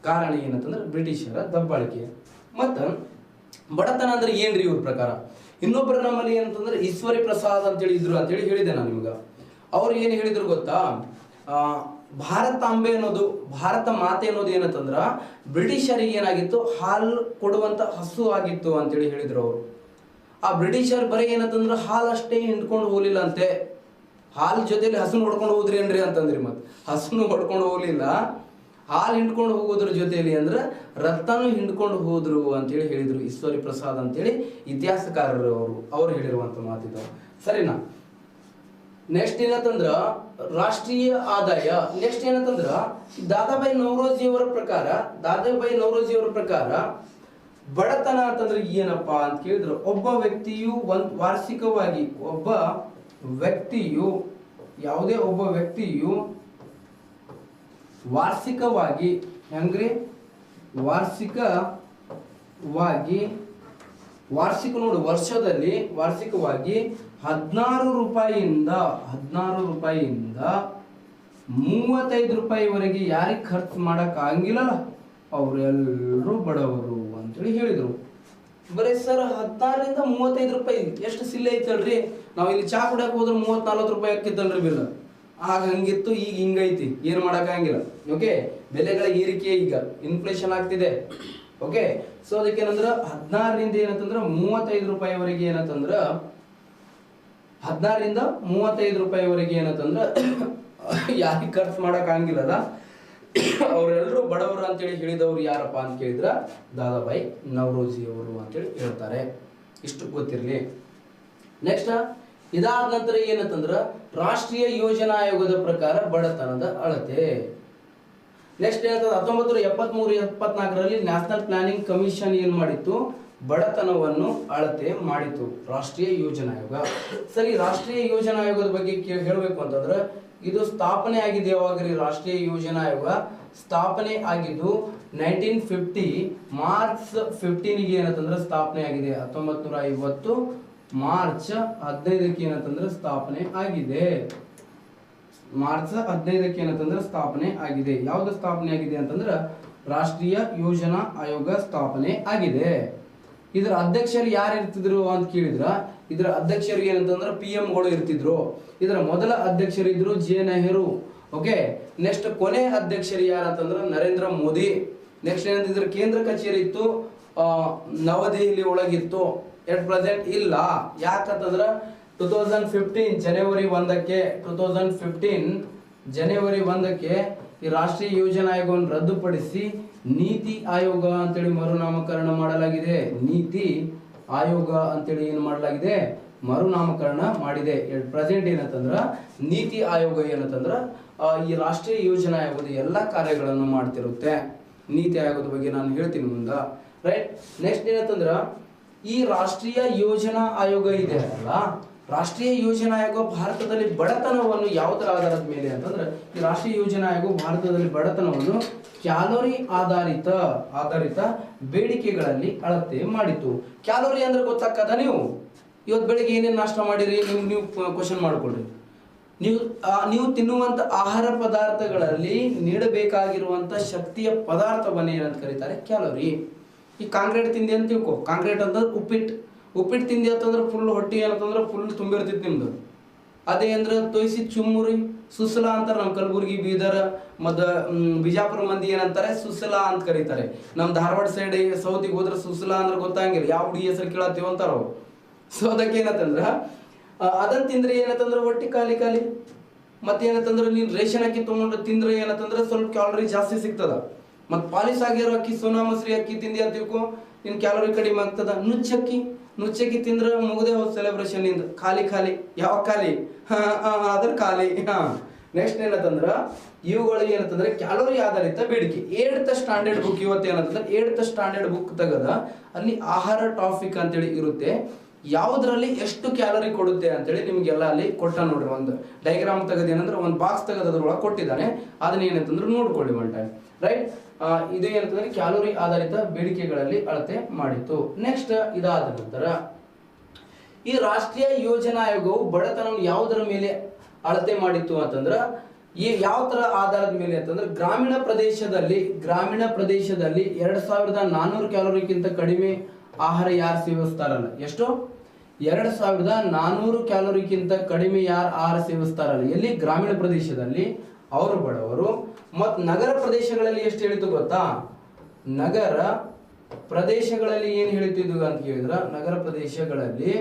ಕಾರಣ ಏನಂತಂದ್ರೆ ಬ್ರಿಟಿಷರ ದಬ್ಬಾಳಿಕೆ. ಮತ್ತ ಬಡತನ ಅಂದ್ರೆ ಏನ್ರಿ ಇವ್ರ ಪ್ರಕಾರ? ಇನ್ನೊಬ್ಬರು ನಮ್ಮಲ್ಲಿ ಏನಂತಂದ್ರೆ ಈಶ್ವರಿ ಪ್ರಸಾದ್ ಅಂತೇಳಿ ಇದ್ರು ಅಂತೇಳಿ ಹೇಳಿದೆ ನಾನು ನಿಮ್ಗ. ಅವ್ರು ಏನು ಹೇಳಿದ್ರು ಗೊತ್ತಾ, ಭಾರತಾಂಬೆ ಅನ್ನೋದು, ಭಾರತ ಮಾತೆ ಅನ್ನೋದು ಏನಂತಂದ್ರ ಬ್ರಿಟಿಷರಿಗೆ ಏನಾಗಿತ್ತು, ಹಾಲು ಕೊಡುವಂತ ಹಸು ಆಗಿತ್ತು ಅಂತೇಳಿ ಹೇಳಿದ್ರು ಅವರು. ಆ ಬ್ರಿಟಿಷರ್ ಬರೀ ಏನಂತಂದ್ರ ಹಾಲು ಅಷ್ಟೇ ಹಿಂಡ್ಕೊಂಡು ಹೋಗ್ಲಿಲ್ಲ ಅಂತೆ, ಹಾಲ್ ಜೊತೆಲಿ ಹಸುನ ಹೊಡ್ಕೊಂಡು ಹೋದ್ರಿ ಏನ್ರಿ ಅಂತಂದ್ರಿ. ಮತ್ತೆ ಹಸುನು ಹೊಡ್ಕೊಂಡು ಹೋಗ್ಲಿಲ್ಲ, ಹಾಲು ಹಿಂಡ್ಕೊಂಡು ಹೋಗೋದ್ರ ಜೊತೆಲಿ ಅಂದ್ರೆ ರಕ್ತನೂ ಹಿಂಡ್ಕೊಂಡು ಹೋದ್ರು ಅಂತೇಳಿ ಹೇಳಿದ್ರು ಈಶ್ವರಿ ಪ್ರಸಾದ್ ಅಂತೇಳಿ ಇತಿಹಾಸಕಾರರು ಅವ್ರು ಹೇಳಿರುವಂತ ಮಾತಿದ್ದಾರೆ. ಸರಿನಾ? ನೆಕ್ಸ್ಟ್ ಏನಂತಂದ್ರ ರಾಷ್ಟ್ರೀಯ ಆದಾಯ. ನೆಕ್ಸ್ಟ್ ಏನಂತಂದ್ರ ದಾದಾಬಾಯಿ ನವರೋಜಿ ಅವರ ಪ್ರಕಾರ ಬಡತನ ಅಂತಂದ್ರೆ ಏನಪ್ಪಾ ಅಂತ ಕೇಳಿದ್ರು, ಒಬ್ಬ ವ್ಯಕ್ತಿಯು ಯಾವುದೇ ಒಬ್ಬ ವ್ಯಕ್ತಿಯು ವಾರ್ಷಿಕವಾಗಿ ಹೆಂಗ್ರಿ ವರ್ಷದಲ್ಲಿ ವಾರ್ಷಿಕವಾಗಿ 16 ರೂಪಾಯಿಯಿಂದ 35 ರೂಪಾಯಿವರೆಗೆ ಯಾರಿಗೆ ಖರ್ಚು ಮಾಡಕ್ ಆಗಿಲ್ಲಲ್ಲ ಅವರೆಲ್ಲರೂ ಬಡವರು ಅಂತೇಳಿ ಹೇಳಿದ್ರು. ಬರೀ ಸರ್ 16ರಿಂದ 35 ರೂಪಾಯಿ ಎಷ್ಟು ಸಿಲ್ಲೆ ಐತಲ್ರಿ, ನಾವು ಇಲ್ಲಿ ಚಾ ಕುಡಿಯಕ್ ಹೋದ್ರೆ 30-40 ರೂಪಾಯಿ ಹಾಕಿತ್ತಲ್ರಿ ಬಿಲ್. ಆಗ ಹಂಗಿತ್ತು, ಈಗ ಹಿಂಗೈತಿ, ಏನು ಮಾಡಕ್ ಆಗಿಲ್ಲ. ಓಕೆ, ಬೆಲೆಗಳ ಏರಿಕೆ, ಈಗ ಇನ್ಫ್ಲೇಷನ್ ಆಗ್ತಿದೆ. ಓಕೆ, ಸೊ ಅದಕ್ಕೇನಂದ್ರ 16ರಿಂದ ಏನಂತಂದ್ರ 35 ರೂಪಾಯಿವರೆಗೆ ಏನಂತಂದ್ರ 16ರಿಂದ 35 ರೂಪಾಯಿವರೆಗೆ ಏನಂತಂದ್ರ ಯಾರಿಗೆ ಖರ್ಚು ಮಾಡಕ್ ಆಗಿಲ್ಲಲ್ಲ ಅವರೆಲ್ಲರೂ ಬಡವರು ಅಂತೇಳಿ ಹೇಳಿದವರು ಯಾರಪ್ಪ ಅಂತ ಕೇಳಿದ್ರ ದಾದಾಬಾಯಿ ನವರೋಜಿ ಅವರು ಅಂತೇಳಿ ಹೇಳ್ತಾರೆ. ಇಷ್ಟು ಗೊತ್ತಿರಲಿ. ನೆಕ್ಸ್ಟ್ ಇದಾದ ನಂತರ ಏನಂತಂದ್ರ ರಾಷ್ಟ್ರೀಯ ಯೋಜನಾ ಆಯೋಗದ ಪ್ರಕಾರ ಬಡತನದ ಅಳತೆ. ನೆಕ್ಸ್ಟ್ ಏನಂತಂದ್ರೆ 1973-74ರಲ್ಲಿ ನ್ಯಾಷನಲ್ ಪ್ಲಾನಿಂಗ್ ಕಮಿಷನ್ ಏನ್ ಮಾಡಿತ್ತು, ಬಡತನವನ್ನು ಅಳತೆ ಮಾಡಿತು ರಾಷ್ಟ್ರೀಯ ಯೋಜನಾ ಆಯೋಗ. ಸರಿ, ರಾಷ್ಟ್ರೀಯ ಯೋಜನಾ ಆಯೋಗದ ಬಗ್ಗೆ ಹೇಳಬೇಕು ಅಂತಂದ್ರೆ ಇದು ಸ್ಥಾಪನೆ ಆಗಿದೆ ಯಾವಾಗ್ರಿ? ರಾಷ್ಟ್ರೀಯ ಯೋಜನಾ ಆಯೋಗ ಸ್ಥಾಪನೆ ಆಗಿದ್ದು 1950 ಮಾರ್ಚ್ 15ಗೆ ಏನಂತಂದ್ರೆ ಸ್ಥಾಪನೆ ಆಗಿದೆ. 1950 ಮಾರ್ಚ್ 15ಕ್ಕೆ ಏನಂತಂದ್ರೆ ಸ್ಥಾಪನೆ ಆಗಿದೆ. ಮಾರ್ಚ್ 15ಕ್ಕೆ ಏನಂತಂದ್ರೆ ಸ್ಥಾಪನೆ ಆಗಿದೆ. ಯಾವ್ದು ಸ್ಥಾಪನೆ ಆಗಿದೆ ಅಂತಂದ್ರೆ ರಾಷ್ಟ್ರೀಯ ಯೋಜನಾ ಆಯೋಗ ಸ್ಥಾಪನೆ ಆಗಿದೆ. ಇದರ ಅಧ್ಯಕ್ಷರು ಯಾರು ಇರ್ತಿದ್ರು ಅಂತ ಕೇಳಿದ್ರ, ಇದರ ಅಧ್ಯಕ್ಷರು ಏನಂತಂದ್ರೆ PM-ಗಳು ಇರ್ತಿದ್ರು. ಇದರ ಮೊದಲ ಅಧ್ಯಕ್ಷರಿದ್ರು ಜೆ ನೆಹರು. ಓಕೆ, ನೆಕ್ಸ್ಟ್ ಕೊನೆ ಅಧ್ಯಕ್ಷರು ಯಾರಂತಂದ್ರೆ ನರೇಂದ್ರ ಮೋದಿ. ನೆಕ್ಸ್ಟ್ ಏನಂತಿದ್ರ ಕೇಂದ್ರ ಕಚೇರಿ ಇತ್ತು ನವದೆಹಲಿ ಒಳಗಿತ್ತು. ಎಟ್ ಪ್ರೆಸೆಂಟ್ ಇಲ್ಲ. ಯಾಕಂತಂದ್ರ 2015 ಜನವರಿ 1ಕ್ಕೆ ಈ ರಾಷ್ಟ್ರೀಯ ಯೋಜನಾ ಆಯೋಗವನ್ನು ರದ್ದುಪಡಿಸಿ ನೀತಿ ಆಯೋಗ ಅಂತೇಳಿ ಮರುನಾಮಕರಣ ಮಾಡಲಾಗಿದೆ. ನೀತಿ ಆಯೋಗ ಅಂತೇಳಿ ಏನು ಮಾಡಲಾಗಿದೆ, ಮರುನಾಮಕರಣ ಮಾಡಿದೆ. ಪ್ರೆಸೆಂಟ್ ಏನಂತಂದ್ರ ನೀತಿ ಆಯೋಗ ಏನಂತಂದ್ರ ಈ ರಾಷ್ಟ್ರೀಯ ಯೋಜನಾ ಆಯೋಗದ ಎಲ್ಲಾ ಕಾರ್ಯಗಳನ್ನು ಮಾಡ್ತಿರುತ್ತೆ. ನೀತಿ ಆಯೋಗದ ಬಗ್ಗೆ ನಾನು ಹೇಳ್ತೀನಿ ಮುಂದ. ರೈಟ್, ನೆಕ್ಸ್ಟ್ ಏನಂತಂದ್ರ ಈ ರಾಷ್ಟ್ರೀಯ ಯೋಜನಾ ಆಯೋಗ ಇದೆ ಅಲ್ಲ, ರಾಷ್ಟ್ರೀಯ ಯೋಜನಾ ಆಯೋಗ ಭಾರತದಲ್ಲಿ ಬಡತನವನ್ನು ಯಾವುದರ ಆಧಾರದ ಮೇಲೆ ಅಂತಂದ್ರೆ ಈ ರಾಷ್ಟ್ರೀಯ ಯೋಜನಾ ಆಯೋಗ ಭಾರತದಲ್ಲಿ ಬಡತನವನ್ನು ಕ್ಯಾಲೋರಿ ಆಧಾರಿತ ಬೇಡಿಕೆಗಳಲ್ಲಿ ಅಳತೆ ಮಾಡಿತು. ಕ್ಯಾಲೋರಿ ಅಂದ್ರೆ ಗೊತ್ತಾಗ್ತದ? ನೀವು ಇವತ್ತು ಬೆಳಿಗ್ಗೆ ಏನೇನು ನಾಷ್ಟ ಮಾಡಿರಿ, ನೀವು ಕ್ವಶನ್ ಮಾಡ್ಕೊಳ್ರಿ. ನೀವು ತಿನ್ನುವಂತ ಆಹಾರ ಪದಾರ್ಥಗಳಲ್ಲಿ ನೀಡಬೇಕಾಗಿರುವಂತ ಶಕ್ತಿಯ ಪದಾರ್ಥವನ್ನ ಏನಂತ ಕರೀತಾರೆ, ಕ್ಯಾಲೋರಿ. ಈ ಕಾಂಕ್ರೀಟ್ ತಿಂದಿ ಅಂತ ತಿಳ್ಕೊ. ಕಾಂಕ್ರೀಟ್ ಅಂತಂದ್ರೆ ಉಪ್ಪಿಟ್ಟು ತಿಂದಿ ಅಂತಂದ್ರೆ ಫುಲ್ ಹೊಟ್ಟಿ ಏನಂತಂದ್ರೆ ಫುಲ್ ತುಂಬಿರ್ತೈತಿ ನಿಮ್ದು. ಅದೇ ಅಂದ್ರೆ ತೊಯ್ಸಿ ಚುಮ್ಮುರಿ ಸುಸಲ ಅಂತಾರೆ. ನಮ್ಮ ಕಲಬುರ್ಗಿ, ಬೀದರ್ ಮತ್ತ ಬಿಜಾಪುರ ಮಂದಿ ಏನಂತಾರೆ, ಸುಸಲ ಅಂತ ಕರೀತಾರೆ. ನಮ್ಮ ಧಾರವಾಡ ಸೈಡ್ ಸೌತಿಗೆ ಹೋದ್ರೆ ಸುಸಲ ಅಂದ್ರೆ ಗೊತ್ತಾಗಿಲ್ಲ, ಯಾವ ಹುಡುಗಿ ಹೆಸರು ಕೇಳತ್ತೀವಿ ಅಂತಾರ ಅವ್ರು. ಸೊ ಅದಕ್ಕೆ ಏನಂತಂದ್ರ ಅದನ್ನ ತಿಂದ್ರೆ ಏನಂತಂದ್ರೆ ಹೊಟ್ಟಿ ಖಾಲಿ. ಮತ್ತೇನಂತಂದ್ರೆ ನೀನು ರೇಷನ್ ಅಕ್ಕಿ ತೊಗೊಂಡು ತಿಂದ್ರೆ ಏನಂತಂದ್ರೆ ಸ್ವಲ್ಪ ಕ್ಯಾಲೋರಿ ಜಾಸ್ತಿ ಸಿಗ್ತದ. ಮತ್ತು ಪಾಲಿಸ್ ಆಗಿರೋ ಅಕ್ಕಿ, ಸೋನಾ ಮಸೂರಿ ಅಕ್ಕಿ ತಿಂದಿ ಅಂತ ತಿಳ್ಕೊ, ನಿನ್ ಕ್ಯಾಲೋರಿ ಕಡಿಮೆ ಆಗ್ತದ. ನುಚ್ಚಕ್ಕಿ ತಿಂದ್ರೆ ಮುಗದೆ ಹೋದ್ ಸೆಲೆಬ್ರೇಷನ್ ಇಂದ ಖಾಲಿ. ಯಾವ ಖಾಲಿ? ಅದ್ರ ಖಾಲಿ. ನೆಕ್ಸ್ಟ್ ಏನಂತಂದ್ರ ಇವುಗಳು ಏನಂತಂದ್ರೆ ಕ್ಯಾಲೋರಿ ಆಧಾರಿತ ಬೇಡಿಕೆ. 8th ಸ್ಟ್ಯಾಂಡರ್ಡ್ ಬುಕ್ ಇವತ್ತು ಏನಂತಂದ್ರೆ 8th ಸ್ಟ್ಯಾಂಡರ್ಡ್ ಬುಕ್ ತೆಗದ ಅಲ್ಲಿ ಆಹಾರ ಟಾಪಿಕ್ ಅಂತೇಳಿ ಇರುತ್ತೆ. ಯಾವುದರಲ್ಲಿ ಎಷ್ಟು ಕ್ಯಾಲೋರಿ ಕೊಡುತ್ತೆ ಅಂತೇಳಿ ನಿಮ್ಗೆಲ್ಲ ಅಲ್ಲಿ ಕೊಟ್ಟ ನೋಡ್ರಿ. ಒಂದು ಡೈಗ್ರಾಮ್ ತೆಗೆದು ಏನಂದ್ರೆ ಒಂದು ಬಾಕ್ಸ್ ತೆಗೆದು ಅದ್ರೊಳಗೆ ಕೊಟ್ಟಿದ್ದಾನೆ, ಅದನ್ನ ಏನಂತಂದ್ರೆ ನೋಡ್ಕೊಳ್ಳಿ ಒನ್ ಟೈಮ್, ರೈಟ್. ಇದು ಏನಂತಂದ್ರೆ ಕ್ಯಾಲೋರಿ ಆಧಾರಿತ ಬೇಡಿಕೆಗಳಲ್ಲಿ ಅಳತೆ ಮಾಡಿತ್ತು. ನೆಕ್ಸ್ಟ್ ಇದಾದ ನಂತರ ಈ ರಾಷ್ಟ್ರೀಯ ಯೋಜನಾ ಆಯೋಗವು ಬಡತನವನ್ನು ಯಾವುದರ ಮೇಲೆ ಅಳತೆ ಮಾಡಿತ್ತು ಅಂತಂದ್ರ ಈ ಯಾವ ತರ ಆಧಾರದ ಮೇಲೆ ಅಂತಂದ್ರೆ ಗ್ರಾಮೀಣ ಪ್ರದೇಶದಲ್ಲಿ 2400 ಕ್ಯಾಲೋರಿಗಿಂತ ಕಡಿಮೆ ಆಹಾರ ಯಾರು ಸೇವಿಸ್ತಾರಲ್ಲ, ಎಷ್ಟು 2400 ಕ್ಯಾಲೋರಿಗಿಂತ ಕಡಿಮೆ ಯಾರು ಆಹಾರ ಸೇವಿಸ್ತಾರಲ್ಲ, ಎಲ್ಲಿ ಗ್ರಾಮೀಣ ಪ್ರದೇಶದಲ್ಲಿ ಅವರು ಬಡವರು. ಮತ್ತು ನಗರ ಪ್ರದೇಶಗಳಲ್ಲಿ ಎಷ್ಟು ಹೇಳಿತು ಗೊತ್ತಾ? ನಗರ ಪ್ರದೇಶಗಳಲ್ಲಿ ಏನ್ ಹೇಳಿದ್ದು ಅಂತ ಕೇಳಿದ್ರ, ನಗರ ಪ್ರದೇಶಗಳಲ್ಲಿ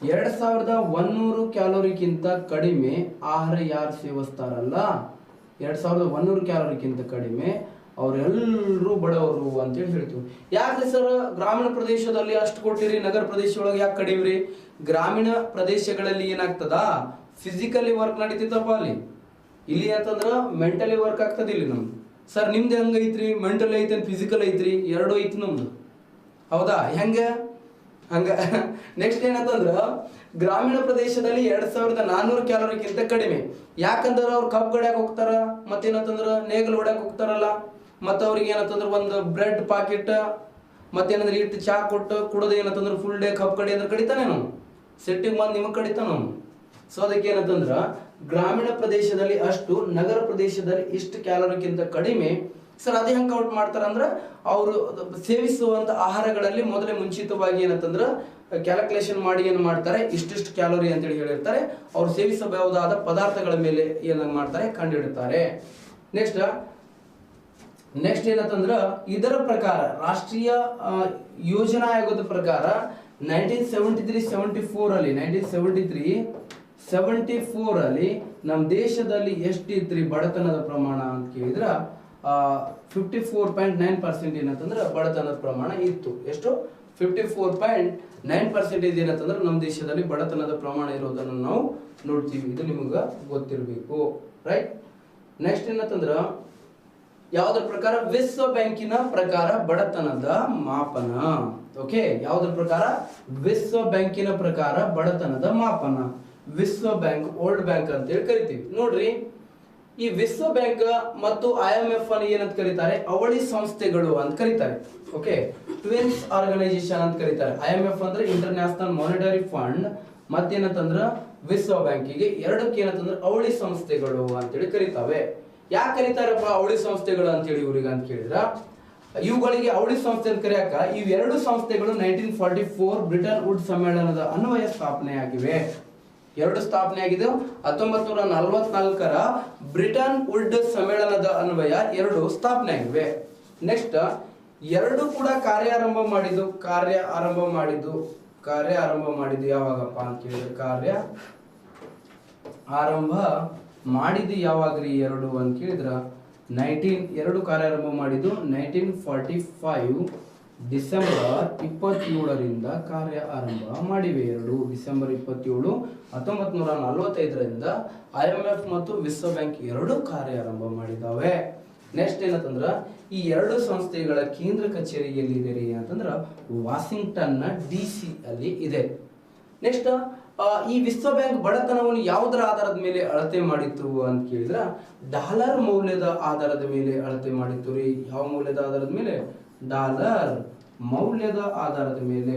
2100 ಕ್ಯಾಲೋರಿಗಿಂತ ಕಡಿಮೆ ಆಹಾರ ಯಾರು ಸೇವಿಸ್ತಾರಲ್ಲ, 2100 ಕ್ಯಾಲೋರಿಗಿಂತ ಕಡಿಮೆ ಅವರೆಲ್ಲರೂ ಬಡವರು ಅಂತೇಳಿ ಹೇಳ್ತೀವಿ. ಯಾಕ್ರಿ ಸರ್ ಗ್ರಾಮೀಣ ಪ್ರದೇಶದಲ್ಲಿ ಅಷ್ಟು ಕೊಟ್ಟಿರಿ, ನಗರ ಪ್ರದೇಶದೊಳಗೆ ಯಾಕೆ ಕಡಿಮ್ರಿ? ಗ್ರಾಮೀಣ ಪ್ರದೇಶಗಳಲ್ಲಿ ಏನಾಗ್ತದ, ಫಿಸಿಕಲಿ ವರ್ಕ್ ನಡೀತಿತ್ತಪ್ಪ ಅಲ್ಲಿ. ಇಲ್ಲಿ ಅಂತಂದ್ರ ಮೆಂಟಲಿ ವರ್ಕ್ ಆಗ್ತದ ಇಲ್ಲಿ ನಮ್ದು. ಸರ್ ನಿಮ್ದು ಹೆಂಗ ಐತ್ರಿ? ಮೆಂಟಲ್ ಐತಿ ಫಿಸಿಕಲ್ ಐತ್ರಿ, ಎರಡು ಐತಿ ನಮ್ದು, ಹೌದಾ? ಹೆಂಗ ಹಂಗ. ನೆಕ್ಸ್ಟ್ ಏನಂತಂದ್ರ ಗ್ರಾಮೀಣ ಪ್ರದೇಶದಲ್ಲಿ 2400 ಕ್ಯಾಲೋರಿಗಿಂತ ಕಡಿಮೆ. ಯಾಕಂದ್ರ ಅವ್ರು ಕಬ್ಬು ಕಡ್ಯಾಕ್ ಹೋಗ್ತಾರ, ಮತ್ತೇನಂತಂದ್ರ ನೇಗಲ್ ಹೊಡ್ಯಾಕ್ ಹೋಗ್ತಾರಲ್ಲ, ಮತ್ತ ಅವ್ರಿಗೆ ಏನಂತಂದ್ರ ಒಂದು ಬ್ರೆಡ್ ಪಾಕೆಟ್ ಮತ್ತೇನಂದ್ರೆ ಇಟ್ಟು ಚಾ ಕೊಟ್ಟು ಕುಡೋದು ಏನಂತಂದ್ರ ಫುಲ್ ಡೇ ಕಬ್ಬು ಕಡಿ ಅಂದ್ರೆ ಕಡಿತಾನೇನು, ಸೆಟ್ಟಿಗೆ ಬಂದು ನಿಮಗೆ ಕಡಿತಾನ. ಸೊ ಅದಕ್ಕೆ ಏನಂತಂದ್ರ ಗ್ರಾಮೀಣ ಪ್ರದೇಶದಲ್ಲಿ ಅಷ್ಟು, ನಗರ ಪ್ರದೇಶದಲ್ಲಿ ಇಷ್ಟು ಕ್ಯಾಲೋರಿಗಿಂತ ಕಡಿಮೆ. ಸರ್ ಅದೇ ಹೆಂಗೆ ಕೌಂಟ್ ಮಾಡ್ತಾರ ಅಂದ್ರೆ ಅವರು ಸೇವಿಸುವಂತ ಆಹಾರಗಳಲ್ಲಿ ಮೊದಲೇ ಮುಂಚಿತವಾಗಿ ಏನಂತಂದ್ರ ಕ್ಯಾಲ್ಕುಲೇಷನ್ ಮಾಡಿ ಏನು ಮಾಡ್ತಾರೆ, ಇಷ್ಟಿಷ್ಟು ಕ್ಯಾಲೋರಿ ಅಂತೇಳಿ ಹೇಳಿರ್ತಾರೆ. ಅವ್ರು ಸೇವಿಸಬಹುದಾದ ಪದಾರ್ಥಗಳ ಮೇಲೆ ಏನ ಮಾಡ್ತಾರೆ, ಕಂಡುಹಿಡುತ್ತಾರೆ. ನೆಕ್ಸ್ಟ್ ಏನಂತಂದ್ರ ಇದರ ಪ್ರಕಾರ ರಾಷ್ಟ್ರೀಯ ಯೋಜನಾ ಆಯೋಗದ ಪ್ರಕಾರ 1973-74 ಅಲ್ಲಿ 1973-74 ಅಲ್ಲಿ ನಮ್ಮ ದೇಶದಲ್ಲಿ ಎಷ್ಟಿತ್ರಿ ಬಡತನದ ಪ್ರಮಾಣ ಅಂತ ಕೇಳಿದ್ರ 54.9% ಏನಂತಂದ್ರೆ ಬಡತನದ ಪ್ರಮಾಣ ಇತ್ತು. ಎಷ್ಟು? 54.9% ಏನಂತಂದ್ರೆ ನಮ್ಮ ದೇಶದಲ್ಲಿ ಬಡತನದ ಪ್ರಮಾಣ ಇರೋದನ್ನು ನಾವು ನೋಡ್ತೀವಿ. ಇದು ನಿಮಗೆ ಗೊತ್ತಿರಬೇಕು, ರೈಟ್. ನೆಕ್ಸ್ಟ್ ಏನಂತಂದ್ರ ಯಾವುದ್ರ ಪ್ರಕಾರ? ವಿಶ್ವ ಬ್ಯಾಂಕಿನ ಪ್ರಕಾರ ಬಡತನದ ಮಾಪನ. ಓಕೆ, ಯಾವುದ್ರ ಪ್ರಕಾರ? ವಿಶ್ವ ಬ್ಯಾಂಕಿನ ಪ್ರಕಾರ ಬಡತನದ ಮಾಪನ. ವಿಶ್ವ ಬ್ಯಾಂಕ್, ವರ್ಲ್ಡ್ ಬ್ಯಾಂಕ್ ಅಂತ ಹೇಳಿ ಕರಿತೀವಿ. ನೋಡ್ರಿ, ಈ ವಿಶ್ವ ಬ್ಯಾಂಕ್ ಮತ್ತು IMF ಅನ್ನು ಏನಂತ ಕರೀತಾರೆ? ಅವಳಿ ಸಂಸ್ಥೆಗಳು ಅಂತ ಕರೀತಾರೆ. ಓಕೆ, ಟ್ವಿನ್ಸ್ ಆರ್ಗನೈಸೇಷನ್ ಅಂತ ಕರೀತಾರೆ. IMF ಅಂದ್ರೆ ಇಂಟರ್ನ್ಯಾಷನಲ್ ಮಾನಿಟರಿ ಫಂಡ್, ಮತ್ತೇನಂತಂದ್ರ ವಿಶ್ವ ಬ್ಯಾಂಕಿಗೆ ಎರಡಕ್ಕೆ ಏನಂತಂದ್ರೆ ಅವಳಿ ಸಂಸ್ಥೆಗಳು ಅಂತೇಳಿ ಕರೀತಾವೆ. ಯಾಕೆ ಕರೀತಾರಪ್ಪ ಅವಳಿ ಸಂಸ್ಥೆಗಳು ಅಂತೇಳಿ ಇವ್ರಿಗೆ ಅಂತ ಕೇಳಿದ್ರ, ಇವುಗಳಿಗೆ ಅವಳಿ ಸಂಸ್ಥೆ ಅಂತ ಕರೆಯಾಕ ಇವೆರಡು ಸಂಸ್ಥೆಗಳು 1944 ಬ್ರಿಟನ್ ವುಡ್ ಸಮ್ಮೇಳನದ ಅನ್ವಯ ಸ್ಥಾಪನೆಯಾಗಿವೆ. ಎರಡು ಸ್ಥಾಪನೆ ಆಗಿದೆ. 1944ರ ಬ್ರಿಟನ್ ವುಡ್ ಸಮ್ಮೇಳನದ ಅನ್ವಯ ಎರಡು ಸ್ಥಾಪನೆ ಆಗಿವೆ. ನೆಕ್ಸ್ಟ್ ಎರಡು ಕೂಡ ಕಾರ್ಯ ಆರಂಭ ಮಾಡಿದ್ದು ಯಾವಾಗಪ್ಪ ಅಂತ ಕೇಳಿದ್ರೆ, ಕಾರ್ಯ ಆರಂಭ ಮಾಡಿದ್ದು ಯಾವಾಗ್ರಿ ಎರಡು ಅಂತ ಕೇಳಿದ್ರ, ಎರಡು ಕಾರ್ಯಾರಂಭ ಮಾಡಿದ್ದು 1945 ಡಿಸೆಂಬರ್ 27ರಿಂದ ಕಾರ್ಯ ಆರಂಭ ಮಾಡಿವೆ. ಎರಡು ಡಿಸೆಂಬರ್ 27, 1945ರಿಂದ IMF ಮತ್ತು ವಿಶ್ವ ಬ್ಯಾಂಕ್ ಎರಡು ಕಾರ್ಯ ಆರಂಭ ಮಾಡಿದಾವೆ. ನೆಕ್ಸ್ಟ್ ಏನಂತಂದ್ರ ಈ ಎರಡು ಸಂಸ್ಥೆಗಳ ಕೇಂದ್ರ ಕಚೇರಿ ಎಲ್ಲಿದೆ ರೀ ಅಂತಂದ್ರ ವಾಷಿಂಗ್ಟನ್ DC ಅಲ್ಲಿ ಇದೆ. ನೆಕ್ಸ್ಟ್ ಈ ವಿಶ್ವ ಬ್ಯಾಂಕ್ ಬಡತನವನ್ನು ಯಾವುದರ ಆಧಾರದ ಮೇಲೆ ಅಳತೆ ಮಾಡಿತ್ತು ಅಂತ ಕೇಳಿದ್ರ, ಡಾಲರ್ ಮೌಲ್ಯದ ಆಧಾರದ ಮೇಲೆ ಅಳತೆ ಮಾಡಿತ್ತು ರೀ. ಯಾವ ಮೌಲ್ಯದ ಆಧಾರದ ಮೇಲೆ? ಡಾಲರ್ ಮೌಲ್ಯದ ಆಧಾರದ ಮೇಲೆ.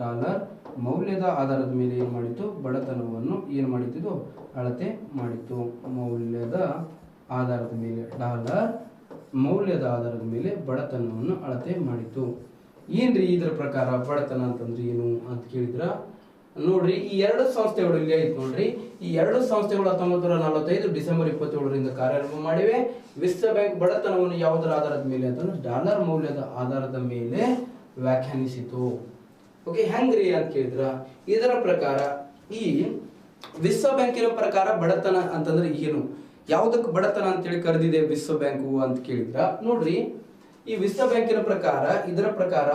ಡಾಲರ್ ಮೌಲ್ಯದ ಆಧಾರದ ಮೇಲೆ ಏನ್ ಮಾಡಿತ್ತು? ಬಡತನವನ್ನು ಏನ್ ಮಾಡಿತ್ತು? ಅಳತೆ ಮಾಡಿತ್ತು. ಮೌಲ್ಯದ ಆಧಾರದ ಮೇಲೆ, ಡಾಲರ್ ಮೌಲ್ಯದ ಆಧಾರದ ಮೇಲೆ ಬಡತನವನ್ನು ಅಳತೆ ಮಾಡಿತ್ತು. ಏನ್ರಿ ಇದರ ಪ್ರಕಾರ ಬಡತನ ಅಂತಂದ್ರೆ ಏನು ಅಂತ ಕೇಳಿದ್ರ, ನೋಡ್ರಿ ಈ ಎರಡು ಸಂಸ್ಥೆಗಳು ಇಲ್ಲಿ ಐತಿ ನೋಡ್ರಿ. ಈ ಎರಡು ಸಂಸ್ಥೆಗಳು 1945 ಡಿಸೆಂಬರ್ 27ರಿಂದ ಕಾರ್ಯಾರಂಭ ಮಾಡಿವೆ. ವಿಶ್ವ ಬ್ಯಾಂಕ್ ಬಡತನವನ್ನು ಯಾವುದರ ಆಧಾರದ ಮೇಲೆ ಅಂತಂದ್ರೆ ಡಾಲರ್ ಮೌಲ್ಯದ ಆಧಾರದ ಮೇಲೆ ವ್ಯಾಖ್ಯಾನಿಸಿತು. ಓಕೆ, ಹೆಂಗ್ರಿ ಅಂತ ಕೇಳಿದ್ರ, ಇದರ ಪ್ರಕಾರ ಈ ವಿಶ್ವ ಬ್ಯಾಂಕಿನ ಪ್ರಕಾರ ಬಡತನ ಅಂತಂದ್ರೆ ಏನು, ಯಾವುದಕ್ಕೆ ಬಡತನ ಅಂತೇಳಿ ಕರೆದಿದೆ ವಿಶ್ವ ಬ್ಯಾಂಕು ಅಂತ ಕೇಳಿದ್ರ, ನೋಡ್ರಿ ಈ ವಿಶ್ವ ಬ್ಯಾಂಕಿನ ಪ್ರಕಾರ ಇದರ ಪ್ರಕಾರ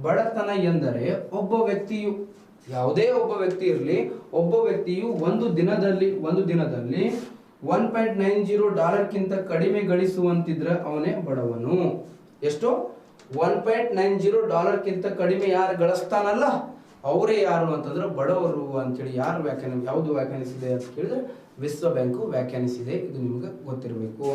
ಬಡತನ ಎಂದರೆ ಒಬ್ಬ ವ್ಯಕ್ತಿಯು ಯಾವುದೇ ಒಬ್ಬ ವ್ಯಕ್ತಿ ಇರಲಿ, ಒಬ್ಬ ವ್ಯಕ್ತಿಯು ಒಂದು ದಿನದಲ್ಲಿ $1.90 ಕಡಿಮೆ ಗಳಿಸುವಂತಿದ್ರೆ ಅವನೇ ಬಡವನು. ಎಷ್ಟು? $1.90 ಕಡಿಮೆ ಯಾರು ಗಳಿಸ್ತಾನಲ್ಲ ಅವರೇ ಯಾರು ಅಂತಂದ್ರೆ ಬಡವರು ಅಂತೇಳಿ ಯಾವುದು ವ್ಯಾಖ್ಯಾನಿಸಿದೆ ಅಂತ ಕೇಳಿದ್ರೆ ವಿಶ್ವ ಬ್ಯಾಂಕು ವ್ಯಾಖ್ಯಾನಿಸಿದೆ. ಇದು ನಿಮ್ಗೆ ಗೊತ್ತಿರಬೇಕು.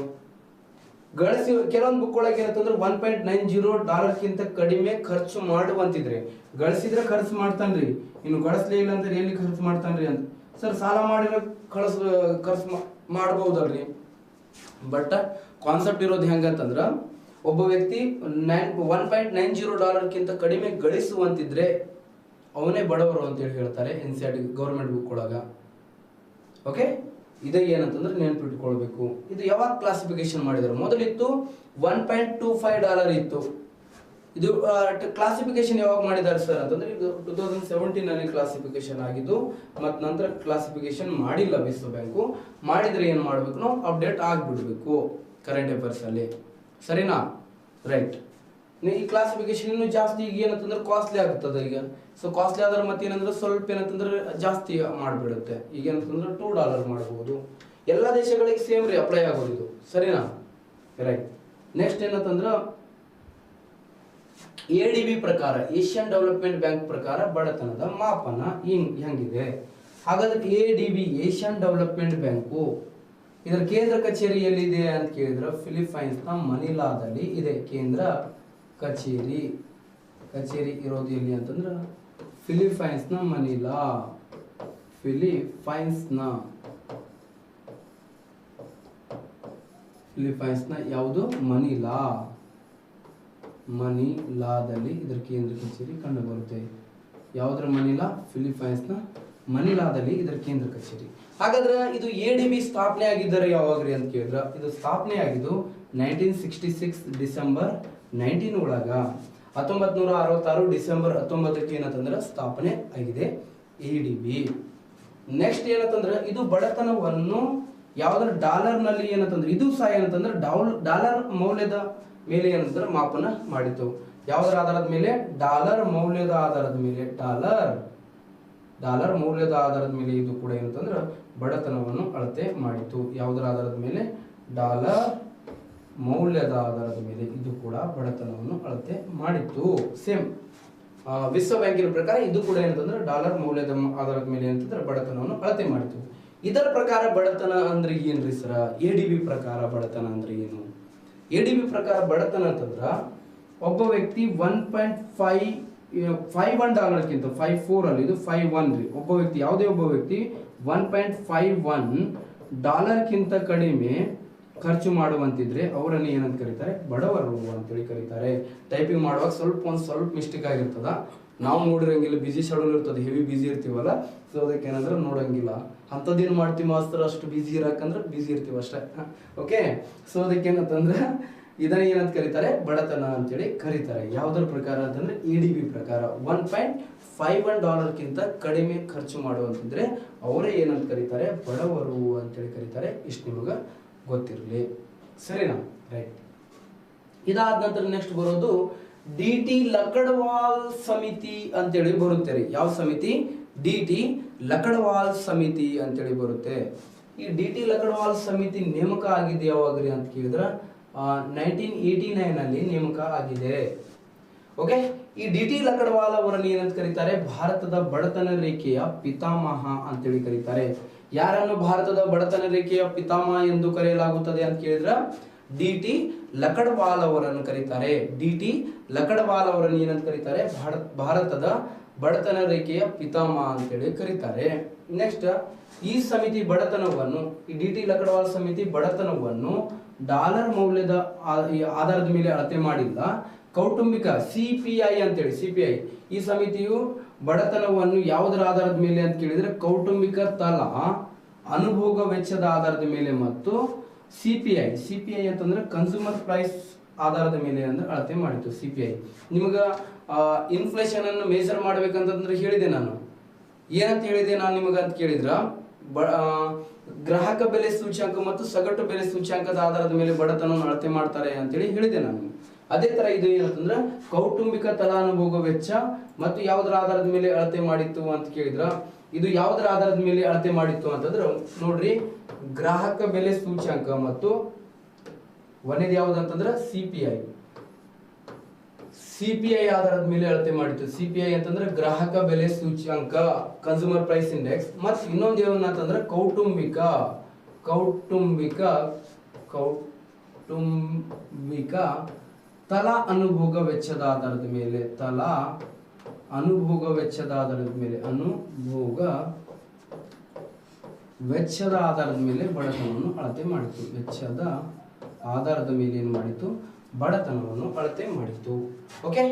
ಕೆಲವೊಂದು ಬುಕ್ ಒಳಗೆ ಏನಂತಂದ್ರೆ $1.90 ಕಡಿಮೆ ಖರ್ಚು ಮಾಡುವಂತಿದ್ರೆ, ಗಳಿಸಿದ್ರೆ ಖರ್ಚು ಮಾಡ್ತಾನ್ರಿ, ಇನ್ನು ಗಳಿಸ್ಲೇ ಇಲ್ಲ ಅಂದ್ರೆ ಎಲ್ಲಿ ಖರ್ಚು ಮಾಡ್ತಾನ್ರಿ ಅಂತ. ಸರ್ ಸಾಲ ಮಾಡಿರೋ ಖರ್ಚು ಮಾಡಬಹುದಲ್ರಿ. ಬಟ್ ಕಾನ್ಸೆಪ್ಟ್ ಇರೋದು ಹೆಂಗಂತಂದ್ರ ಒಬ್ಬ ವ್ಯಕ್ತಿ $1.90 ಕಡಿಮೆ ಗಳಿಸುವಂತಿದ್ರೆ ಅವನೇ ಬಡವರು ಅಂತೇಳಿ ಹೇಳ್ತಾರೆ NCERT ಗೌರ್ಮೆಂಟ್ ಬುಕ್ ಒಳಗ. ಓಕೆ, ಇದೇ ಏನಂತಂದ್ರೆ ನೆನಪಿಟ್ಕೊಳ್ಬೇಕು. ಇದು ಯಾವಾಗ ಕ್ಲಾಸಿಫಿಕೇಶನ್ ಮಾಡಿದ್ರು? ಮೊದಲಿತ್ತು $1.25 ಇತ್ತು. ಇದು ಕ್ಲಾಸಿಫಿಕೇಶನ್ ಯಾವಾಗ ಮಾಡಿದ್ದಾರೆ ಸರ್ ಅಂತಂದ್ರೆ ಇದು 2017 ನಲ್ಲಿ ಕ್ಲಾಸಿಫಿಕೇಶನ್ ಆಗಿದ್ದು, ಮತ್ತು ನಂತರ ಕ್ಲಾಸಿಫಿಕೇಶನ್ ಮಾಡಿಲ್ಲ ವಿಶ್ವ ಬ್ಯಾಂಕು. ಮಾಡಿದ್ರೆ ಏನ್ ಮಾಡ್ಬೇಕು ನಾವು? ಅಪ್ಡೇಟ್ ಆಗ್ಬಿಡ್ಬೇಕು ಕರೆಂಟ್ ಅಫೇರ್ಸ್ ಅಲ್ಲಿ. ಸರಿನಾ? ರೈಟ್. ಈ ಕ್ಲಾಸಿಫಿಕೇಶನ್ ಇನ್ನು ಜಾಸ್ತಿ ಈಗ ಏನಂತಂದ್ರೆ ಕಾಸ್ಟ್ಲಿ ಆಗುತ್ತದೆ ಈಗ. ಸೊ ಕಾಸ್ಟ್ಲಿ ಆದ್ರೆ ಮತ್ತೆ ಏನಂದ್ರೆ ಸ್ವಲ್ಪ ಏನಂತಂದ್ರೆ ಜಾಸ್ತಿ ಮಾಡಿಬಿಡುತ್ತೆ. ಈಗ ಏನಂತಂದ್ರೆ $2 ಮಾಡಬಹುದು. ಎಲ್ಲ ದೇಶಗಳಿಗೆ ಸೇಮ್ ರೀ ಅಪ್ಲೈ ಆಗೋದು ಇದು. ಸರಿನಾ? ರೈಟ್. ನೆಕ್ಸ್ಟ್ ಏನಂತಂದ್ರೆ ADB ಪ್ರಕಾರ, ಏಷ್ಯನ್ ಡೆವಲಪ್ಮೆಂಟ್ ಬ್ಯಾಂಕ್ ಪ್ರಕಾರ ಬಡತನದ ಮಾಪನ ಹೆಂಗಿದೆ? ಹಾಗಾದ್ರೆ ADB ಏಷ್ಯನ್ ಡೆವಲಪ್ಮೆಂಟ್ ಬ್ಯಾಂಕು ಇದರ ಕೇಂದ್ರ ಕಚೇರಿ ಎಲ್ಲಿದೆ ಅಂತ ಕೇಳಿದ್ರೆ ಫಿಲಿಪೈನ್ಸ್ ನ ಮನಿಲಾದಲ್ಲಿ ಇದೆ. ಕೇಂದ್ರ ಕಚೇರಿ ಇರೋದು ಎಲ್ಲಿ ಅಂತಂದ್ರೆ ಫಿಲಿಪೈನ್ಸ್ ನ ಮನಿಲಾ. ಫಿಲಿಪೈನ್ಸ್ ನ ಯಾವುದು? ಮನಿಲಾದಲ್ಲಿ ಇದರ ಕೇಂದ್ರ ಕಚೇರಿ ಕಂಡು ಬರುತ್ತೆ. ಯಾವುದರ ಮನಿಲಾ? ಫಿಲಿಪೈನ್ಸ್ ನ ಮನಿಲಾದಲ್ಲಿ ಇದರ ಕೇಂದ್ರ ಕಚೇರಿ. ಹಾಗಾದ್ರೆ ಇದು ADB ಸ್ಥಾಪನೆ ಆಗಿದ್ದಾರೆ ಯಾವಾಗ್ರಿ ಅಂತ ಕೇಳಿದ್ರ ಇದು ಸ್ಥಾಪನೆ ಆಗಿದ್ದು 1966 ಡಿಸೆಂಬರ್ 19 ಒಳಗ. 1966 ಡಿಸೆಂಬರ್ 19ಕ್ಕೆ ಏನಂತಂದ್ರೆ ಸ್ಥಾಪನೆ ಆಗಿದೆ ADB. ನೆಕ್ಸ್ಟ್ ಏನಂತಂದ್ರೆ ಇದು ಬಡತನವನ್ನು ಯಾವ್ದ್ರ ಡಾಲರ್ ನಲ್ಲಿ ಏನಂತಂದ್ರೆ ಇದು ಸಹ ಏನಂತಂದ್ರೆ ಡಾಲರ್ ಮೌಲ್ಯದ ಮೇಲೆ ಏನಂತಂದ್ರೆ ಮಾಪನ ಮಾಡಿತು. ಯಾವುದರ ಆಧಾರದ ಮೇಲೆ? ಡಾಲರ್ ಮೌಲ್ಯದ ಆಧಾರದ ಮೇಲೆ. ಡಾಲರ್ ಮೌಲ್ಯದ ಆಧಾರದ ಮೇಲೆ ಇದು ಕೂಡ ಏನಂತಂದ್ರೆ ಬಡತನವನ್ನು ಅಳತೆ ಮಾಡಿತು. ಯಾವುದರ ಆಧಾರದ ಮೇಲೆ? ಡಾಲರ್ ಮೌಲ್ಯದ ಆಧಾರದ ಮೇಲೆ ಇದು ಕೂಡ ಬಡತನವನ್ನು ಅಳತೆ ಮಾಡಿತು. ಸೇಮ್ ವಿಶ್ವ ಬ್ಯಾಂಕಿನ ಪ್ರಕಾರ ಇದು ಕೂಡ ಏನಂತಂದ್ರೆ ಡಾಲರ್ ಮೌಲ್ಯದ ಆಧಾರದ ಮೇಲೆ ಏನಂತಂದ್ರೆ ಬಡತನವನ್ನು ಅಳತೆ ಮಾಡಿತು. ಇದರ ಪ್ರಕಾರ ಬಡತನ ಅಂದ್ರೆ ಏನ್ರಿ ಸರ? ADB ಪ್ರಕಾರ ಬಡತನ ಅಂದ್ರೆ ಏನು? ADB ಪ್ರಕಾರ ಬಡತನ ಅಂತಂದ್ರ ಒಬ್ಬ ವ್ಯಕ್ತಿ $1.51 54 ಅಲ್ಲಿ ಇದು 51 ರೀ. ಒಬ್ಬ ವ್ಯಕ್ತಿ ಯಾವುದೇ ಒಬ್ಬ ವ್ಯಕ್ತಿ $1.51 ಕಡಿಮೆ ಖರ್ಚು ಮಾಡುವಂತಿದ್ರೆ ಅವರನ್ನು ಏನಂತ ಕರೀತಾರೆ? ಬಡವರು ಅಂತೇಳಿ ಕರೀತಾರೆ. ಟೈಪಿಂಗ್ ಮಾಡುವಾಗ ಸ್ವಲ್ಪ ಮಿಸ್ಟೇಕ್ ಆಗಿರ್ತದ. ನಾವು ನೋಡಿರಂಗಿಲ್ಲ, ಬಿಸಿ ಶೆಡ್ಯೂಲ್ ಇರ್ತದೆ, ಹೆವಿ ಬಿಸಿ ಇರ್ತೀವಲ್ಲ. ಸೊ ಅದಕ್ಕೆ ಏನಂದ್ರೆ ನೋಡಂಗಿಲ್ಲ. ಅಂಥದ್ದೇನು ಮಾಡ್ತೀವಿ ಮಾಸ್ತರ್, ಅಷ್ಟು ಬಿಸಿ ಇರಕಂದ್ರೆ ಬಿಸಿ ಇರ್ತೀವಿ ಅಷ್ಟೇ. ಓಕೆ, ಸೊ ಅದಕ್ಕೆ ಏನಂತಂದ್ರೆ ಇದನ್ನ ಏನಂತ ಕರೀತಾರೆ? ಬಡತನ ಅಂತೇಳಿ ಕರೀತಾರೆ. ಯಾವುದರ ಪ್ರಕಾರ ಅಂತಂದ್ರೆ ADB ಪ್ರಕಾರ $1.51 ಕಡಿಮೆ ಖರ್ಚು ಮಾಡುವಂತಿದ್ರೆ ಅವರೇ ಏನಂತ ಕರೀತಾರೆ? ಬಡವರು ಅಂತೇಳಿ ಕರೀತಾರೆ. ಇಷ್ಟು ನಿಮಗೆ ಗೊತ್ತಿರಲಿ. ಸರಿನಾ? ರೈಟ್. ಇದಾದ ನಂತರ ನೆಕ್ಸ್ಟ್ ಬರೋದು DT ಲಕಡವಾಲ್ ಸಮಿತಿ ಅಂತೇಳಿ ಬರುತ್ತೆ ರೀ. ಯಾವ ಸಮಿತಿ? DT ಲಕಡವಾಲ್ ಸಮಿತಿ ಅಂತೇಳಿ ಬರುತ್ತೆ. ಈ DT ಲಕಡವಾಲ್ ಸಮಿತಿ ನೇಮಕ ಆಗಿದೆ ಯಾವಾಗ್ರಿ ಅಂತ ಕೇಳಿದ್ರೆ 1989 ಅಲ್ಲಿ ನೇಮಕ ಆಗಿದೆ. ಓಕೆ, ಈ DT ಲಕಡವಾಲ್ ಅವರನ್ನು ಏನಂತ ಕರೀತಾರೆ? ಭಾರತದ ಬಡತನ ರೇಖೆಯ ಪಿತಾಮಹ ಅಂತೇಳಿ ಕರೀತಾರೆ. ಯಾರನ್ನು ಭಾರತದ ಬಡತನ ರೇಖೆಯ ಪಿತಾಮಹ ಎಂದು ಕರೆಯಲಾಗುತ್ತದೆ ಅಂತ ಕೇಳಿದ್ರೆ DT ಲಕಡವಾಲ್ ಅವರನ್ನು ಕರೀತಾರೆ. DT ಲಕಡವಾಲ್ ಅವರನ್ನು ಏನಂತ ಕರೀತಾರೆ? ಭಾರತದ ಬಡತನ ರೇಖೆಯ ಪಿತಾಮಹ ಅಂತೇಳಿ ಕರೀತಾರೆ. ನೆಕ್ಸ್ಟ್ ಈ ಸಮಿತಿ ಬಡತನವನ್ನು, ಈ DT ಲಕಡವಾಲ್ ಸಮಿತಿ ಬಡತನವನ್ನು ಡಾಲರ್ ಮೌಲ್ಯದ ಆಧಾರದ ಮೇಲೆ ಅಳತೆ ಮಾಡಿಲ್ಲ. ಕೌಟುಂಬಿಕ CPI ಅಂತೇಳಿ CPI ಈ ಸಮಿತಿಯು ಬಡತನವನ್ನು ಯಾವುದರ ಆಧಾರದ ಮೇಲೆ ಅಂತ ಕೇಳಿದ್ರೆ ಕೌಟುಂಬಿಕ ತಲಾ ಅನುಭೋಗ ವೆಚ್ಚದ ಆಧಾರದ ಮೇಲೆ ಮತ್ತು CPI ಅಂತಂದ್ರೆ ಕನ್ಸ್ಯೂಮರ್ ಪ್ರೈಸ್ ಆಧಾರದ ಮೇಲೆ ಅಂದ್ರೆ ಅಳತೆ ಮಾಡಿತು. CPI ನಿಮಗ ಇನ್ಫ್ಲೇಷನ್ ಅನ್ನು ಮೆಜರ್ ಮಾಡ್ಬೇಕಂತಂದ್ರೆ ಹೇಳಿದೆ ನಾನು. ಏನಂತ ಹೇಳಿದೆ ನಾನು ನಿಮಗ ಅಂತ ಕೇಳಿದ್ರ ಗ್ರಾಹಕ ಬೆಲೆ ಸೂಚ್ಯಂಕ ಮತ್ತು ಸಗಟು ಬೆಲೆ ಸೂಚ್ಯಂಕದ ಆಧಾರದ ಮೇಲೆ ಬಡತನವನ್ನು ಅಳತೆ ಮಾಡ್ತಾರೆ ಅಂತೇಳಿ ಹೇಳಿದೆ ನಾನು. ಅದೇ ತರ ಇದು ಏನಂತಂದ್ರೆ ಕೌಟುಂಬಿಕ ತಲಾನುಭೋಗ ವೆಚ್ಚ ಮತ್ತು ಯಾವುದರ ಆಧಾರದ ಮೇಲೆ ಅಳತೆ ಮಾಡಿತ್ತು ಅಂತ ಕೇಳಿದ್ರ, ಇದು ಯಾವುದರ ಆಧಾರದ ಮೇಲೆ ಅಳತೆ ಮಾಡಿತ್ತು ಅಂತಂದ್ರೆ ನೋಡ್ರಿ, ಗ್ರಾಹಕ ಬೆಲೆ ಸೂಚ್ಯಂಕ ಮತ್ತು ಒಂದೇದು ಯಾವ್ದಂತಂದ್ರೆ ಸಿಪಿಐ ಆಧಾರದ ಮೇಲೆ ಅಳತೆ ಮಾಡಿತ್ತು. ಸಿಪಿಐ ಅಂತಂದ್ರೆ ಗ್ರಾಹಕ ಬೆಲೆ ಸೂಚ್ಯಂಕ, ಕನ್ಸ್ಯೂಮರ್ ಪ್ರೈಸ್ ಇಂಡೆಕ್ಸ್. ಮತ್ತು ಇನ್ನೊಂದು ಏನಂತಂದ್ರೆ ಕೌಟುಂಬಿಕ ತಲಾ ಅನುಭೋಗ ವೆಚ್ಚದ ಆಧಾರದ ಮೇಲೆ, ಅನುಭೋಗ ವೆಚ್ಚದ ಆಧಾರದ ಮೇಲೆ ಬಡತನವನ್ನು ಅಳತೆ ಮಾಡಿತು. ವೆಚ್ಚದ ಆಧಾರದ ಮೇಲೆ ಏನ್ ಮಾಡಿತು? ಬಡತನವನ್ನು ಅಳತೆ ಮಾಡಿತು. ಓಕೆ,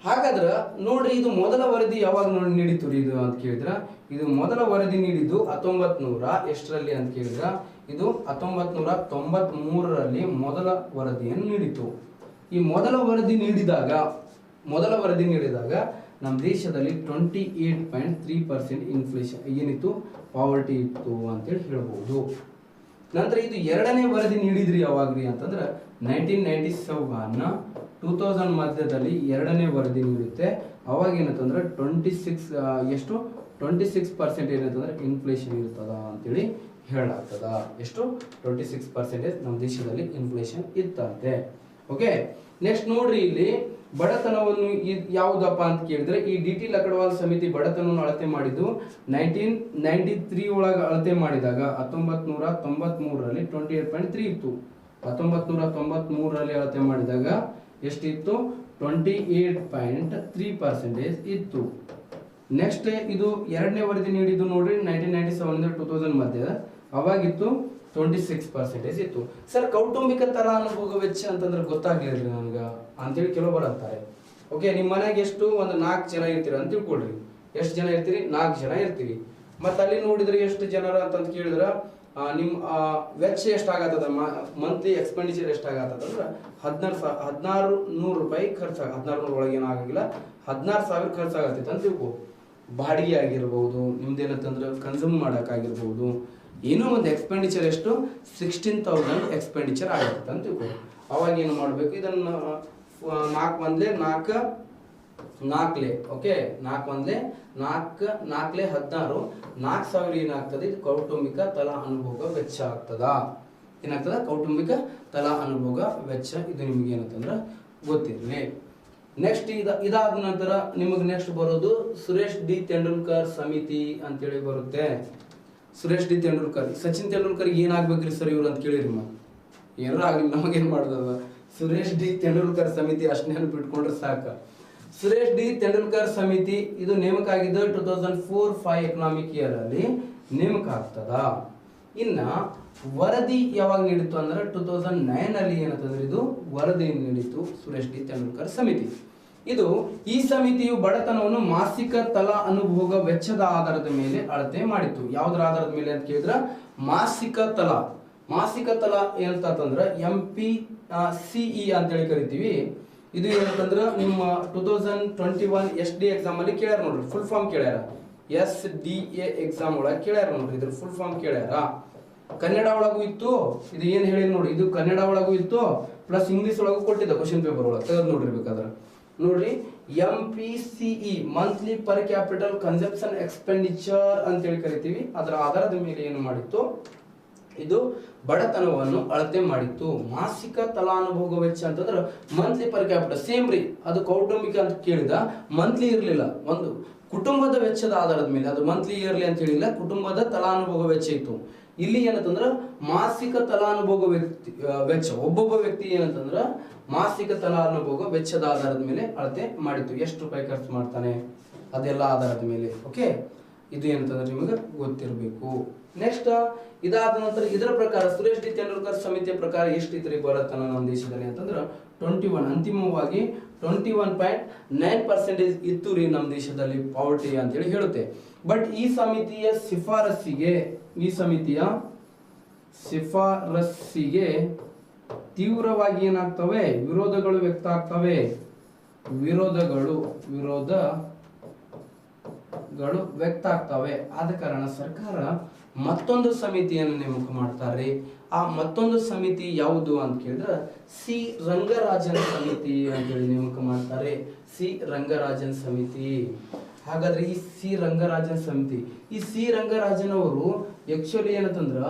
ಹಾಗಾದ್ರೆ ನೋಡ್ರಿ, ಇದು ಮೊದಲ ವರದಿ ಯಾವಾಗ ನೀಡಿತು ರೀ ಇದು ಅಂತ ಕೇಳಿದ್ರ, ಇದು ಮೊದಲ ವರದಿ ನೀಡಿದ್ದು 1900 ಎಷ್ಟರಲ್ಲಿ ಅಂತ ಕೇಳಿದ್ರ, ಇದು 1993ರಲ್ಲಿ ಮೊದಲ ವರದಿಯನ್ನು ನೀಡಿತು. ಈ ಮೊದಲ ವರದಿ ನೀಡಿದಾಗ ನಮ್ಮ ದೇಶದಲ್ಲಿ 28.3% ಇನ್ಫ್ಲೇಷನ್ ಏನಿತ್ತು, ಪಾವರ್ಟಿ ಇತ್ತು ಅಂತೇಳಿ ಹೇಳ್ಬೋದು. ನಂತರ ಇದು ಎರಡನೇ ವರದಿ ನೀಡಿದ್ರಿ ಯಾವಾಗ್ರಿ ಅಂತಂದ್ರೆ 1997 2000 ಮಧ್ಯದಲ್ಲಿ ಎರಡನೇ ವರದಿ ನೀಡುತ್ತೆ. ಅವಾಗ ಏನಂತಂದ್ರೆ 26% ಏನಂತಂದ್ರೆ ಇನ್ಫ್ಲೇಷನ್ ಇರ್ತದ ಅಂತೇಳಿ ಹೇಳಲಾಗ್ತದ. ಎಷ್ಟು? 26% ನಮ್ಮ ದೇಶದಲ್ಲಿ ಇನ್ಫ್ಲೇಷನ್ ಇತ್ತಂತೆ. ಓಕೆ, ನೆಕ್ಸ್ಟ್ ನೋಡ್ರಿ, ಇಲ್ಲಿ ಬಡತನವನ್ನು ಯಾವುದಪ್ಪ ಅಂತ ಕೇಳಿದ್ರೆ, ಈ ಡಿ.ಟಿ. ಲಕಡವಾಲ್ ಸಮಿತಿ ಬಡತನವನ್ನು ಅಳತೆ ಮಾಡಿದ್ದು 1993 ಒಳಗೆ ಅಳತೆ ಮಾಡಿದಾಗ 1993ರಲ್ಲಿ 28.3 ಇತ್ತು. 1993ರಲ್ಲಿ ಅಳತೆ ಮಾಡಿದಾಗ ಎಷ್ಟಿತ್ತು? 28.3% ಇತ್ತು. ನೆಕ್ಸ್ಟ್ ಇದು ಎರಡನೇ ವರದಿ ನೀಡಿದ್ದು ನೋಡ್ರಿ 1997 2000 ಮಧ್ಯ, ಅವಾಗಿತ್ತು 26% ಇತ್ತು. ಸರ್, ಕೌಟುಂಬಿಕ ತಲಾನುಭೋಗ ವೆಚ್ಚ ಅಂತಂದ್ರೆ ಗೊತ್ತಾಗ್ಲಿಲ್ಲ ನನಗ ಅಂತೇಳಿ ಕೆಲವೊಬ್ಬರು ಅಂತಾರೆ. ಓಕೆ, ನಿಮ್ಮ ಮನೆಗೆ ಎಷ್ಟು ಒಂದು 4 ಜನ ಇರ್ತೀರ ಅಂತ ತಿಳ್ಕೊಳ್ರಿ. ಎಷ್ಟು ಜನ ಇರ್ತೀರಿ? 4 ಜನ ಇರ್ತೀರಿ. ಮತ್ತೆ ಅಲ್ಲಿ ನೋಡಿದ್ರೆ ಎಷ್ಟು ಜನರ ಅಂತ ಕೇಳಿದ್ರ ನಿಮ್ಮ ವೆಚ್ಚ ಎಷ್ಟಾಗತ್ತದ, ಮಂತ್ಲಿ ಎಕ್ಸ್ಪೆಂಡಿಚರ್ ಎಷ್ಟಾಗತ್ತಂದ್ರೆ 1600 ರೂಪಾಯಿ ಖರ್ಚು. 1600 ಒಳಗೆ ಏನಾಗಂಗಿಲ್ಲ, 16,000 ಖರ್ಚಾಗತ್ತೈತೆ ಅಂತ ತಿಳ್ಕೊ. ಬಾಡಿಗೆ ಆಗಿರ್ಬೋದು, ನಿಮ್ದೇನಂತಂದ್ರೆ ಕನ್ಸ್ಯೂಮ್ ಮಾಡೋಕ್ಕಾಗಿರ್ಬೋದು, ಏನೋ ಒಂದು ಎಕ್ಸ್ಪೆಂಡಿಚರ್ ಎಷ್ಟು 16,000 ಎಕ್ಸ್ಪೆಂಡಿಚರ್ ಆಗುತ್ತೆ ಅಂತ ತಿಳ್ಕೊ. ಅವಾಗ ಏನು ಮಾಡಬೇಕು? ಇದನ್ನು 4 1 4 ಓಕೆ, 4 1 4 4 16 4,000 ಏನಾಗ್ತದೆ? ಇದು ಕೌಟುಂಬಿಕ ತಲಾ ಅನುಭೋಗ ವೆಚ್ಚ ಆಗ್ತದ. ಏನಾಗ್ತದ? ಕೌಟುಂಬಿಕ ತಲಾ ಅನುಭೋಗ ವೆಚ್ಚ. ಇದು ನಿಮ್ಗೆ ಏನಂತಂದ್ರೆ ಗೊತ್ತಿರಲಿ. ನೆಕ್ಸ್ಟ್ ಇದಾದ ನಂತರ ನಿಮಗೆ ನೆಕ್ಸ್ಟ್ ಬರೋದು ಸುರೇಶ್ ಡಿ ತೆಂಡೂಲ್ಕರ್ ಸಮಿತಿ ಅಂತೇಳಿ ಬರುತ್ತೆ. ಸುರೇಶ್ ಡಿ ತೆಂಡೂಲ್ಕರ್, ಸಚಿನ್ ತೆಂಡೂಲ್ಕರ್ ಏನಾಗ್ಬೇಕ್ರಿ ಸರ್ ಇವ್ರು ಅಂತ ಕೇಳಿರಿ. ಏನಾರ ಆಗ್ಲಿ, ನಮಗೇನ್ ಮಾಡೋದದ? ಸುರೇಶ್ ಡಿ ತೆಂಡೂಲ್ಕರ್ ಸಮಿತಿ ಅಷ್ಟೇ ನೆನಪಿಟ್ಕೊಂಡ್ರೆ ಸಾಕ. ಸುರೇಶ್ ಡಿ ತೆಂಡೂಲ್ಕರ್ ಸಮಿತಿ ಇದು ನೇಮಕ ಆಗಿದ್ದು 2004-05 ಎಕನಾಮಿಕ್ ಇಯರ್ ಅಲ್ಲಿ ನೇಮಕ ಆಗ್ತದ. ಇನ್ನ ವರದಿ ಯಾವಾಗ ನೀಡಿತು ಅಂದ್ರೆ 2009 ಅಲ್ಲಿ ಏನಂತಂದ್ರೆ ಇದು ವರದಿ ನೀಡಿತು ಸುರೇಶ್ ಡಿ ತೆಂಡೂಲ್ಕರ್ ಸಮಿತಿ. ಈ ಸಮಿತಿಯು ಬಡತನವನ್ನು ಮಾಸಿಕ ತಲಾ ಅನುಭೋಗ ವೆಚ್ಚದ ಆಧಾರದ ಮೇಲೆ ಅಳತೆ ಮಾಡಿತ್ತು. ಯಾವುದರ ಆಧಾರದ ಮೇಲೆ ಅಂತ ಕೇಳಿದ್ರ ಮಾಸಿಕ ತಲಾ ಏನಂತಂದ್ರೆ MPCE ಅಂತೇಳಿ ಕರಿತೀವಿ. ಇದು ಏನಂತಂದ್ರೆ ನಿಮ್ಮ 2021 SD ಎಕ್ಸಾಮ್ ಅಲ್ಲಿ ಕೇಳ್ಯಾರ ನೋಡ್ರಿ, ಫುಲ್ ಫಾರ್ಮ್ ಕೇಳ್ಯಾರ. SDA ಎಕ್ಸಾಮ್ ಒಳಗೆ ಕೇಳ್ಯಾರ ನೋಡ್ರಿ, ಇದ್ರ ಫುಲ್ ಫಾರ್ಮ್ ಕೇಳ್ಯಾರ. ಕನ್ನಡ ಒಳಗೂ ಇತ್ತು, ಇದು ಏನ್ ಹೇಳಿ ನೋಡಿ, ಇದು ಕನ್ನಡ ಒಳಗೂ ಇತ್ತು ಪ್ಲಸ್ ಇಂಗ್ಲಿಷ್ ಒಳಗೂ ಕೊಟ್ಟಿದ್ದ ಕ್ವಶನ್ ಪೇಪರ್ ಒಳಗೆ ತೆಗೆದು ನೋಡಿರ್ಬೇಕಾದ್ರೆ ನೋಡ್ರಿ. MPCE monthly per capital consumption expenditure ಅಂತೇಳಿ ಕರಿತೀವಿ. ಅದರ ಆಧಾರದ ಮೇಲೆ ಏನು ಮಾಡಿತ್ತು? ಇದು ಬಡತನವನ್ನು ಅಳತೆ ಮಾಡಿತ್ತು. ಮಾಸಿಕ ತಲಾನುಭೋಗ ವೆಚ್ಚ ಅಂತಂದ್ರೆ ಮಂತ್ಲಿ ಪರ್ ಕ್ಯಾಪಿಟಲ್ ಸೇಮ್ ರೀ. ಅದು ಕೌಟುಂಬಿಕ ಅಂತ ಕೇಳಿದ ಮಂತ್ಲಿ ಇರಲಿಲ್ಲ, ಒಂದು ಕುಟುಂಬದ ವೆಚ್ಚದ ಆಧಾರದ ಮೇಲೆ, ಅದು ಮಂತ್ಲಿ ಇಯರ್ಲಿ ಅಂತ ಹೇಳಿಲ್ಲ, ಕುಟುಂಬದ ತಲಾನುಭೋಗ ವೆಚ್ಚ ಇತ್ತು. ಇಲ್ಲಿ ಏನಂತಂದ್ರ ಮಾಸಿಕ ತಲಾನುಭೋಗ ವೆಚ್ಚ, ಒಬ್ಬೊಬ್ಬ ವ್ಯಕ್ತಿ ಏನಂತಂದ್ರ ಮಾಸಿಕ ತಲಾನುಭೋಗ ವೆಚ್ಚದ ಆಧಾರದ ಮೇಲೆ ಅಳತೆ ಮಾಡಿತ್ತು. ಎಷ್ಟು ರೂಪಾಯಿ ಖರ್ಚು ಮಾಡ್ತಾನೆ ಅದೆಲ್ಲ ಆಧಾರದ ಮೇಲೆ. ಓಕೆ, ಇದು ಏನಂತಂದ್ರೆ ನಿಮಗೆ ಗೊತ್ತಿರಬೇಕು. ನೆಕ್ಸ್ಟ್ ಇದಾದ ನಂತರ ಇದರ ಪ್ರಕಾರ ಸುರೇಶ್ ಡಿ ತೆಂಡೂಲ್ಕರ್ ಸಮಿತಿಯ ಪ್ರಕಾರ ಎಷ್ಟಿದ್ರಿ ಬಡತನ ನಮ್ಮ ದೇಶದಲ್ಲಿ ಅಂತಂದ್ರೆ 21, ಅಂತಿಮವಾಗಿ 21.9% ಇತ್ತು ರೀ ನಮ್ಮ ದೇಶದಲ್ಲಿ ಪಾವರ್ಟಿ ಅಂತೇಳಿ ಹೇಳುತ್ತೆ. ಬಟ್ ಈ ಸಮಿತಿಯ ಶಿಫಾರಸ್ಸಿಗೆ ತೀವ್ರವಾಗಿ ಏನಾಗ್ತವೆ? ವಿರೋಧಗಳು ವ್ಯಕ್ತ ಆಗ್ತವೆ. ಗಳು ವ್ಯಕ್ತ ಆಗ್ತವೆ. ಆದ ಕಾರಣ ಸರ್ಕಾರ ಮತ್ತೊಂದು ಸಮಿತಿಯನ್ನು ನೇಮಕ ಮಾಡ್ತಾರೆ. ಆ ಮತ್ತೊಂದು ಸಮಿತಿ ಯಾವುದು ಅಂತ ಕೇಳಿದ್ರೆ ಸಿ ರಂಗರಾಜನ್ ಸಮಿತಿ ಅಂತೇಳಿ ನೇಮಕ ಮಾಡ್ತಾರೆ. ಸಿ ರಂಗರಾಜನ್ ಸಮಿತಿ. ಹಾಗಾದ್ರೆ ಈ ಸಿ ರಂಗರಾಜನ್ ಸಮಿತಿ, ಈ ಸಿ ರಂಗರಾಜನ್ ಅವರು ಆಕ್ಚುಲಿ ಏನಂತಂದ್ರ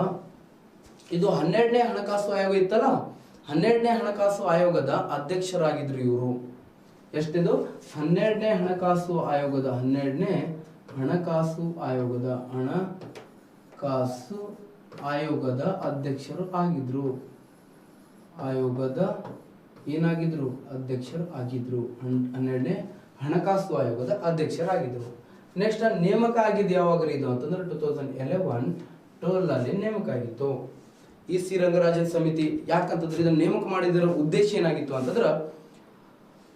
ಇದು 12ನೇ ಹಣಕಾಸು ಆಯೋಗ ಇತ್ತಲ್ಲ, 12ನೇ ಹಣಕಾಸು ಆಯೋಗದ ಅಧ್ಯಕ್ಷರಾಗಿದ್ರು ಇವರು. ಎಷ್ಟಿದು 12ನೇ ಹಣಕಾಸು ಆಯೋಗದ 12ನೇ ಹಣಕಾಸು ಆಯೋಗದ ಅಧ್ಯಕ್ಷರು ಆಗಿದ್ರು. ಆಯೋಗದ ಏನಾಗಿದ್ರು? ಅಧ್ಯಕ್ಷರು ಆಗಿದ್ರು. 12ನೇ ಹಣಕಾಸು ಆಯೋಗದ ಅಧ್ಯಕ್ಷರಾಗಿದ್ರು. ನೆಕ್ಸ್ಟ್ ನೇಮಕ ಆಗಿದ್ದು ಯಾವಾಗ ಇದು ಅಂತಂದ್ರೆ 2011-12 ಅಲ್ಲಿ ನೇಮಕ ಆಗಿತ್ತು ಈ ಸಿ ರಂಗರಾಜನ್ ಸಮಿತಿ. ಯಾಕಂತಂದ್ರೆ ಇದನ್ನ ನೇಮಕ ಮಾಡಿದರ ಉದ್ದೇಶ ಏನಾಗಿತ್ತು ಅಂತಂದ್ರೆ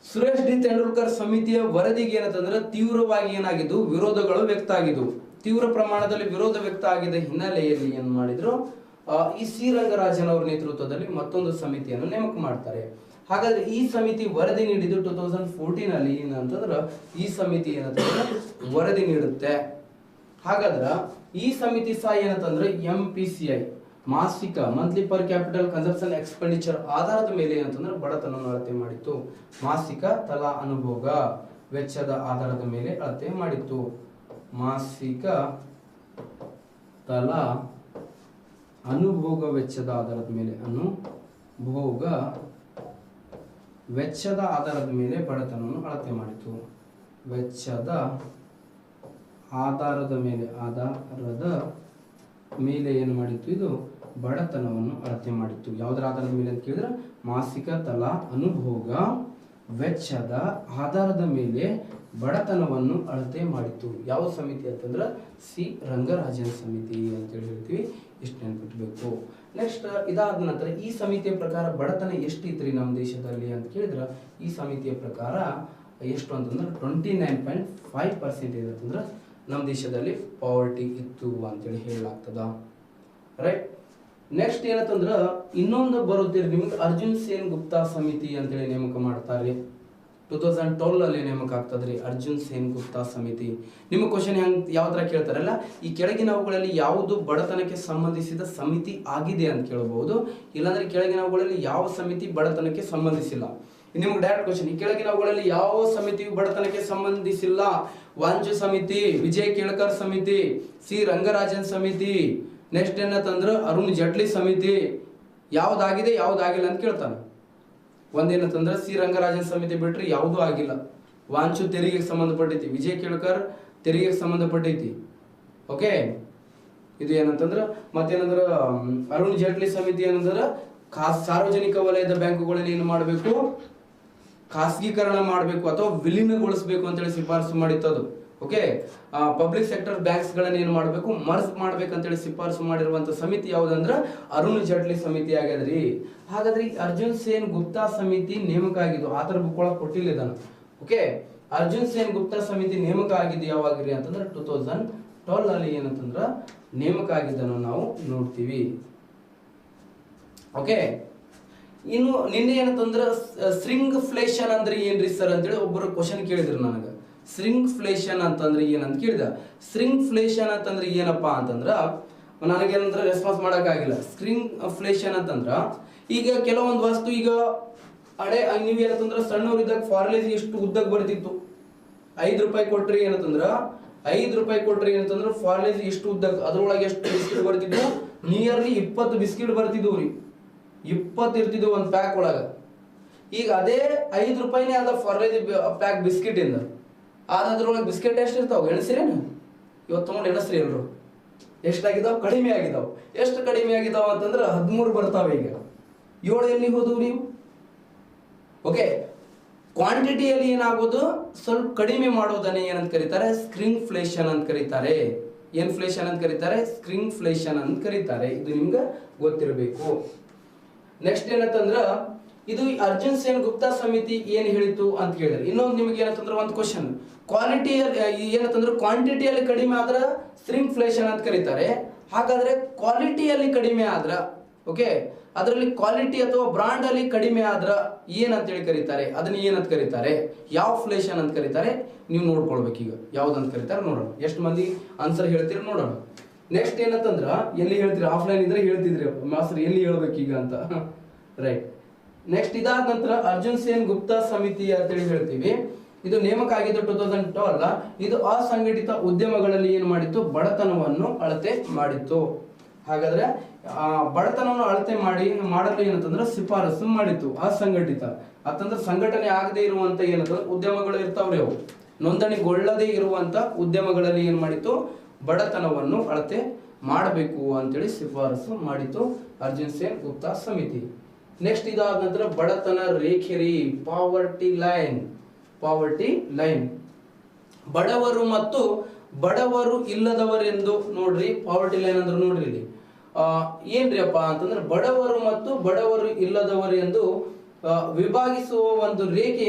ಸುರೇಶ್ ಡಿ ತೆಂಡೂಲ್ಕರ್ ಸಮಿತಿಯ ವರದಿಗೆ ಏನಂತಂದ್ರೆ ತೀವ್ರವಾಗಿ ಏನಾಗಿದ್ದು ವಿರೋಧಗಳು ವ್ಯಕ್ತ ಆಗಿದ್ವು. ತೀವ್ರ ಪ್ರಮಾಣದಲ್ಲಿ ವಿರೋಧ ವ್ಯಕ್ತ ಆಗಿದ್ದ ಹಿನ್ನೆಲೆಯಲ್ಲಿ ಏನ್ ಮಾಡಿದ್ರು, ಈ ಸಿ ರಂಗರಾಜನ್ ಅವರ ನೇತೃತ್ವದಲ್ಲಿ ಮತ್ತೊಂದು ಸಮಿತಿಯನ್ನು ನೇಮಕ ಮಾಡ್ತಾರೆ. ಹಾಗಾದ್ರೆ ಈ ಸಮಿತಿ ವರದಿ ನೀಡಿದ್ದು 2014 ಅಲ್ಲಿ ಏನಂತಂದ್ರ ಈ ಸಮಿತಿ ಏನಂತಂದ್ರೆ ವರದಿ ನೀಡುತ್ತೆ. ಹಾಗಾದ್ರೆ ಈ ಸಮಿತಿ ಸಹ ಏನಂತಂದ್ರೆ MPCI ಮಾಸಿಕ monthly per capital consumption expenditure ಆಧಾರದ ಮೇಲೆ ಏನಂತಂದ್ರೆ ಬಡತನ ಅಳತೆ ಮಾಡಿತ್ತು. ಮಾಸಿಕ ತಲಾ ಅನುಭೋಗ ವೆಚ್ಚದ ಆಧಾರದ ಮೇಲೆ ಅಳತೆ ಮಾಡಿತ್ತು. ಮಾಸಿಕ ತಲಾ ಅನುಭೋಗ ವೆಚ್ಚದ ಆಧಾರದ ಮೇಲೆ ವೆಚ್ಚದ ಆಧಾರದ ಮೇಲೆ ಬಡತನವನ್ನು ಅಳತೆ ಮಾಡಿತು. ವೆಚ್ಚದ ಆಧಾರದ ಮೇಲೆ ಏನು ಮಾಡಿತ್ತು? ಇದು ಬಡತನವನ್ನು ಅಳತೆ ಮಾಡಿತ್ತು. ಯಾವುದರ ಆಧಾರದ ಮೇಲೆ ಅಂತ ಕೇಳಿದ್ರೆ ಮಾಸಿಕ ತಲಾ ಅನುಭೋಗ ವೆಚ್ಚದ ಆಧಾರದ ಮೇಲೆ ಬಡತನವನ್ನು ಅಳತೆ ಮಾಡಿತ್ತು. ಯಾವ ಸಮಿತಿ ಅಂತಂದ್ರೆ ಸಿ ರಂಗರಾಜನ್ ಸಮಿತಿ ಅಂತೇಳಿ ಹೇಳ್ತೀವಿ. ಇಷ್ಟು ನೆನ್ಪಿಟ್ಬೇಕು. ನೆಕ್ಸ್ಟ್ ಇದಾದ ನಂತರ ಈ ಸಮಿತಿಯ ಪ್ರಕಾರ ಬಡತನ ಎಷ್ಟಿತ್ರಿ ನಮ್ಮ ದೇಶದಲ್ಲಿ ಅಂತ ಕೇಳಿದ್ರೆ ಈ ಸಮಿತಿಯ ಪ್ರಕಾರ ಎಷ್ಟು ಅಂತಂದ್ರೆ 29.5% ಇರುತ್ತಂದ್ರೆ ನಮ್ಮ ದೇಶದಲ್ಲಿ ಪಾವರ್ಟಿ ಇತ್ತು ಅಂತೇಳಿ ಹೇಳಲಾಗ್ತದ. ರೈಟ್. ನೆಕ್ಸ್ಟ್ ಏನಂತಂದ್ರ ಇನ್ನೊಂದು ಬರುತ್ತೀರಿ ನಿಮ್ಗೆ ಅರ್ಜುನ್ ಸೇನ್ ಗುಪ್ತಾ ಸಮಿತಿ ಅಂತೇಳಿ ನೇಮಕ ಮಾಡ್ತಾರೆ. 2012 ಅಲ್ಲಿ ನೇಮಕ ಆಗ್ತದ್ರಿ ಅರ್ಜುನ್ ಸೇನ್ ಗುಪ್ತಾ ಸಮಿತಿ. ನಿಮ್ಮ ಕ್ವಶನ್ ಯಾವ ತರ ಕೇಳ್ತಾರಲ್ಲ, ಈ ಕೆಳಗಿನವುಗಳಲ್ಲಿ ಯಾವುದು ಬಡತನಕ್ಕೆ ಸಂಬಂಧಿಸಿದ ಸಮಿತಿ ಆಗಿದೆ ಅಂತ ಕೇಳಬಹುದು. ಇಲ್ಲಾಂದ್ರೆ ಕೆಳಗಿನವುಗಳಲ್ಲಿ ಯಾವ ಸಮಿತಿ ಬಡತನಕ್ಕೆ ಸಂಬಂಧಿಸಿಲ್ಲ. ನಿಮ್ಗೆ ಡೈರೆಕ್ಟ್ ಕ್ವಶನ್, ಈ ಕೆಳಗಿನವುಗಳಲ್ಲಿ ಯಾವ ಸಮಿತಿಯು ಬಡತನಕ್ಕೆ ಸಂಬಂಧಿಸಿಲ್ಲ? ವಾಂಚು ಸಮಿತಿ, ವಿಜಯ್ ಕೇಳ್ಕರ್ ಸಮಿತಿ, ಸಿ ರಂಗರಾಜನ್ ಸಮಿತಿ, ನೆಕ್ಸ್ಟ್ ಏನಂತಂದ್ರೆ ಅರುಣ್ ಜೇಟ್ಲಿ ಸಮಿತಿ. ಯಾವ್ದಾಗಿದೆ ಯಾವ್ದಾಗಿಲ್ಲ ಅಂತ ಕೇಳ್ತಾನೆ. ಒಂದೇನಂತಂದ್ರೆ ಸಿ ರಂಗರಾಜನ್ ಸಮಿತಿ ಬಿಟ್ರೆ ಯಾವುದೂ ಆಗಿಲ್ಲ. ವಾಂಚು ತೆರಿಗೆಗೆ ಸಂಬಂಧಪಟ್ಟೈತಿ, ವಿಜಯ್ ಕೇಳ್ಕರ್ ತೆರಿಗೆಗೆ ಸಂಬಂಧಪಟ್ಟೈತಿ. ಓಕೆ, ಇದು ಏನಂತಂದ್ರ ಮತ್ತೇನಂದ್ರ ಅರುಣ್ ಜೇಟ್ಲಿ ಸಮಿತಿ ಏನಂದ್ರ ಸಾರ್ವಜನಿಕ ವಲಯದ ಬ್ಯಾಂಕುಗಳನ್ನ ಏನು ಮಾಡಬೇಕು, ಖಾಸಗೀಕರಣ ಮಾಡಬೇಕು ಅಥವಾ ವಿಲೀನಗೊಳಿಸಬೇಕು ಅಂತೇಳಿ ಶಿಫಾರಸು ಮಾಡಿತ್ತದು. ಓಕೆ, ಪಬ್ಲಿಕ್ ಸೆಕ್ಟರ್ ಬ್ಯಾಂಕ್ಸ್ ಗಳನ್ನ ಏನು ಮಾಡಬೇಕು, ಮರ್ಜ್ ಮಾಡ್ಬೇಕಂತೇಳಿ ಶಿಫಾರಸು ಮಾಡಿರುವಂತ ಸಮಿತಿ ಯಾವ್ದಂದ್ರ ಅರುಣ್ ಜೇಟ್ಲಿ ಸಮಿತಿ ಆಗ್ಯದ್ರಿ. ಹಾಗಾದ್ರೆ ಅರ್ಜುನ್ ಸೇನ್ ಗುಪ್ತಾ ಸಮಿತಿ ನೇಮಕ ಆಗಿದ್ದು ಆತರ ಬುಕ್ ಒಳಗೆ ಕೊಟ್ಟಿಲ್ಲ ಇದನ್ನು. ಓಕೆ, ಅರ್ಜುನ್ ಸೇನ್ ಗುಪ್ತಾ ಸಮಿತಿ ನೇಮಕ ಆಗಿದ್ದು ಯಾವಾಗ್ರಿ ಅಂತಂದ್ರೆ 2012 ಅಲ್ಲಿ ಏನಂತಂದ್ರ ನೇಮಕ ಆಗಿದ್ದನ್ನು ನಾವು ನೋಡ್ತೀವಿ. ಓಕೆ, ಇನ್ನು ನಿನ್ನೆ ಏನಂತಂದ್ರ ಸ್ಟ್ರಿಂಗ್ಫ್ಲೇಷನ್ ಅಂದ್ರೆ ಏನ್ರಿ ಸರ್ ಅಂತೇಳಿ ಒಬ್ಬರು ಕ್ವಶನ್ ಕೇಳಿದ್ರು ನನಗೆ. ಸ್ಟ್ರಿಂಗ್ಫ್ಲೇಷನ್ ಅಂತಂದ್ರೆ ಏನಂತ ಕೇಳಿದ. ಸ್ಟ್ರಿಂಗ್ಫ್ಲೇಷನ್ ಅಂತಂದ್ರೆ ಏನಪ್ಪಾ ಅಂತಂದ್ರ ನನಗೇನಂದ್ರೆ ರೆಸ್ಪಾನ್ಸ್ ಮಾಡೋಕ್ಕಾಗಿಲ್ಲ. ಸ್ಟ್ರಿಂಗ್ಫ್ಲೇಷನ್ ಅಂತಂದ್ರ ಈಗ ಕೆಲವೊಂದು ವಸ್ತು ಈಗ ನೀವೇನಂತಂದ್ರ ಸಣ್ಣವರಿದ್ದಾಗ ಫಾರ್ಲೇಜ್ ಎಷ್ಟು ಉದ್ದಕ್ಕೆ ಬರ್ತಿತ್ತು, 5 ರೂಪಾಯಿ ಕೊಟ್ರಿ ಏನಂತಂದ್ರ 5 ರೂಪಾಯಿ ಕೊಟ್ರಿ ಏನಂತಂದ್ರ ಫಾರ್ಲೇಜ್ ಎಷ್ಟು ಉದ್ದಕ್ಕೆ, ಅದ್ರೊಳಗೆ ಎಷ್ಟು ಬಿಸ್ಕಿಟ್ ಬರ್ತಿದ್ವು, ನಿಯರ್ಲಿ 20 ಬಿಸ್ಕಿಟ್ ಬರ್ತಿದ್ವು ರೀ. 20 ಇರ್ತಿದ್ವು ಒಂದು ಪ್ಯಾಕ್ ಒಳಗ. ಈಗ ಅದೇ 5 ರೂಪಾಯಿನೇ ಅದ ಫಾರ್ಲೇಜ್ ಪ್ಯಾಕ್ ಬಿಸ್ಕಿಟ್ ಇಂದ. ಅದ್ರೊಳಗೆ ಬಿಸ್ಕೆಟ್ ಎಷ್ಟು ಇರ್ತಾವ ಎಣಸ್ರೇನು? ಇವತ್ತು ನೋಡಿ ಎಣಸ್ರಿ ಎಲ್ರು ಎಷ್ಟಾಗಿದಾವ? ಕಡಿಮೆ ಆಗಿದಾವ. ಎಷ್ಟು ಕಡಿಮೆ ಆಗಿದಾವ ಅಂತಂದ್ರೆ 13 ಬರ್ತಾವ. ಈಗ 7 ಎಲ್ಲಿ ಹೋದವು ನೀವು? ಓಕೆ, ಕ್ವಾಂಟಿಟಿಯಲ್ಲಿ ಏನಾಗೋದು ಸ್ವಲ್ಪ ಕಡಿಮೆ ಮಾಡೋದನ್ನೇ ಏನಂತ ಕರೀತಾರೆ? ಸ್ಟ್ರಿಂಗ್ಫ್ಲೇಷನ್ ಅಂತ ಕರೀತಾರೆ. ಏನ್ ಫ್ಲೇಷನ್ ಅಂತ ಕರೀತಾರೆ? ಸ್ಟ್ರಿಂಗ್ಫ್ಲೇಷನ್ ಅಂತ ಕರೀತಾರೆ. ಇದು ನಿಮ್ಗೆ ಗೊತ್ತಿರಬೇಕು. ನೆಕ್ಸ್ಟ್ ಏನಂತಂದ್ರ ಇದು ಅರ್ಜುನ್ ಸೇನ್ ಗುಪ್ತಾ ಸಮಿತಿ ಏನ್ ಹೇಳಿತು ಅಂತ ಕೇಳಿದ್ರೆ ಇನ್ನೊಂದು ನಿಮಗೆ ಏನಂತಂದ್ರೆ ಒಂದು ಕ್ವಶನ್, ಕ್ವಾಲಿಟಿಯಲ್ಲಿ ಏನಂತಂದ್ರೆ ಕ್ವಾಂಟಿಟಿಯಲ್ಲಿ ಕಡಿಮೆ ಆದ್ರೆ ಸ್ಟ್ರಿಂಗ್ಫ್ಲೇಷನ್ ಅಂತ ಕರೀತಾರೆ. ಹಾಗಾದ್ರೆ ಕ್ವಾಲಿಟಿಯಲ್ಲಿ ಕಡಿಮೆ ಆದ್ರ, ಓಕೆ ಅದರಲ್ಲಿ ಕ್ವಾಲಿಟಿ ಅಥವಾ ಬ್ರಾಂಡ್ ಅಲ್ಲಿ ಕಡಿಮೆ ಆದ್ರ ಏನಂತೇಳಿ ಕರೀತಾರೆ, ಅದನ್ನ ಏನಂತ ಕರೀತಾರೆ, ಯಾವ ಫ್ಲೇಷನ್ ಅಂತ ಕರೀತಾರೆ, ನೀವು ನೋಡ್ಕೊಳ್ಬೇಕು. ಈಗ ಯಾವ್ದಂತ ಕರೀತಾರೆ ನೋಡೋಣ. ಎಷ್ಟು ಮಂದಿ ಆನ್ಸರ್ ಹೇಳ್ತೀರಿ ನೋಡೋಣ. ನೆಕ್ಸ್ಟ್ ಏನಂತಂದ್ರ ಎಲ್ಲಿ ಹೇಳ್ತೀರಿ, ಆಫ್ಲೈನ್ ಇದ್ರೆ ಹೇಳ್ತಿದ್ರಿ ಮಾಸ್ಟರ್ ಎಲ್ಲಿ ಹೇಳ್ಬೇಕೀಗ ಅಂತ, ರೈಟ್. ನೆಕ್ಸ್ಟ್ ಇದಾದ ನಂತರ ಅರ್ಜುನ್ ಸೇನ್ ಗುಪ್ತಾ ಸಮಿತಿ ಅಂತೇಳಿ ಹೇಳ್ತೀವಿ. ಇದು ನೇಮಕ ಆಗಿದ್ದು 2002 ಅಲ್ಲ, ಇದು ಅಸಂಘಟಿತ ಉದ್ಯಮಗಳಲ್ಲಿ ಏನು ಮಾಡಿತ್ತು, ಬಡತನವನ್ನು ಅಳತೆ ಮಾಡಿತ್ತು. ಹಾಗಾದ್ರೆ ಬಡತನವನ್ನು ಅಳತೆ ಮಾಡಲು ಏನಂತಂದ್ರೆ ಶಿಫಾರಸು ಮಾಡಿತ್ತು. ಅಸಂಘಟಿತ ಅಂತಂದ್ರೆ ಸಂಘಟನೆ ಆಗದೆ ಇರುವಂತ ಏನಂತಂದ್ರೆ ಉದ್ಯಮಗಳು ಇರ್ತಾವ್ರಿ, ಅವು ನೋಂದಣಿಗೊಳ್ಳದೆ ಇರುವಂತ ಉದ್ಯಮಗಳಲ್ಲಿ ಏನ್ ಮಾಡಿತ್ತು, ಬಡತನವನ್ನು ಅಳತೆ ಮಾಡಬೇಕು ಅಂತೇಳಿ ಶಿಫಾರಸು ಮಾಡಿತ್ತು ಅರ್ಜುನ್ ಸೇನ್ ಗುಪ್ತಾ ಸಮಿತಿ. ನೆಕ್ಸ್ಟ್ ಇದಾದ ನಂತರ ಬಡತನ ರೇಖೆ ರೀ, ಪಾವರ್ಟಿ ಲೈನ್. ಪಾವರ್ಟಿ ಲೈನ್ ಬಡವರು ಮತ್ತು ಬಡವರು ಇಲ್ಲದವರೆಂದು ನೋಡ್ರಿ. ಪಾವರ್ಟಿ ಲೈನ್ ಅಂದ್ರೆ ನೋಡ್ರಿ ಇಲ್ಲಿ ಏನ್ರಿ ಅಪ್ಪ ಅಂತಂದ್ರೆ ಬಡವರು ಮತ್ತು ಬಡವರು ಇಲ್ಲದವರೆಂದು ವಿಭಾಗಿಸುವ ಒಂದು ರೇಖೆ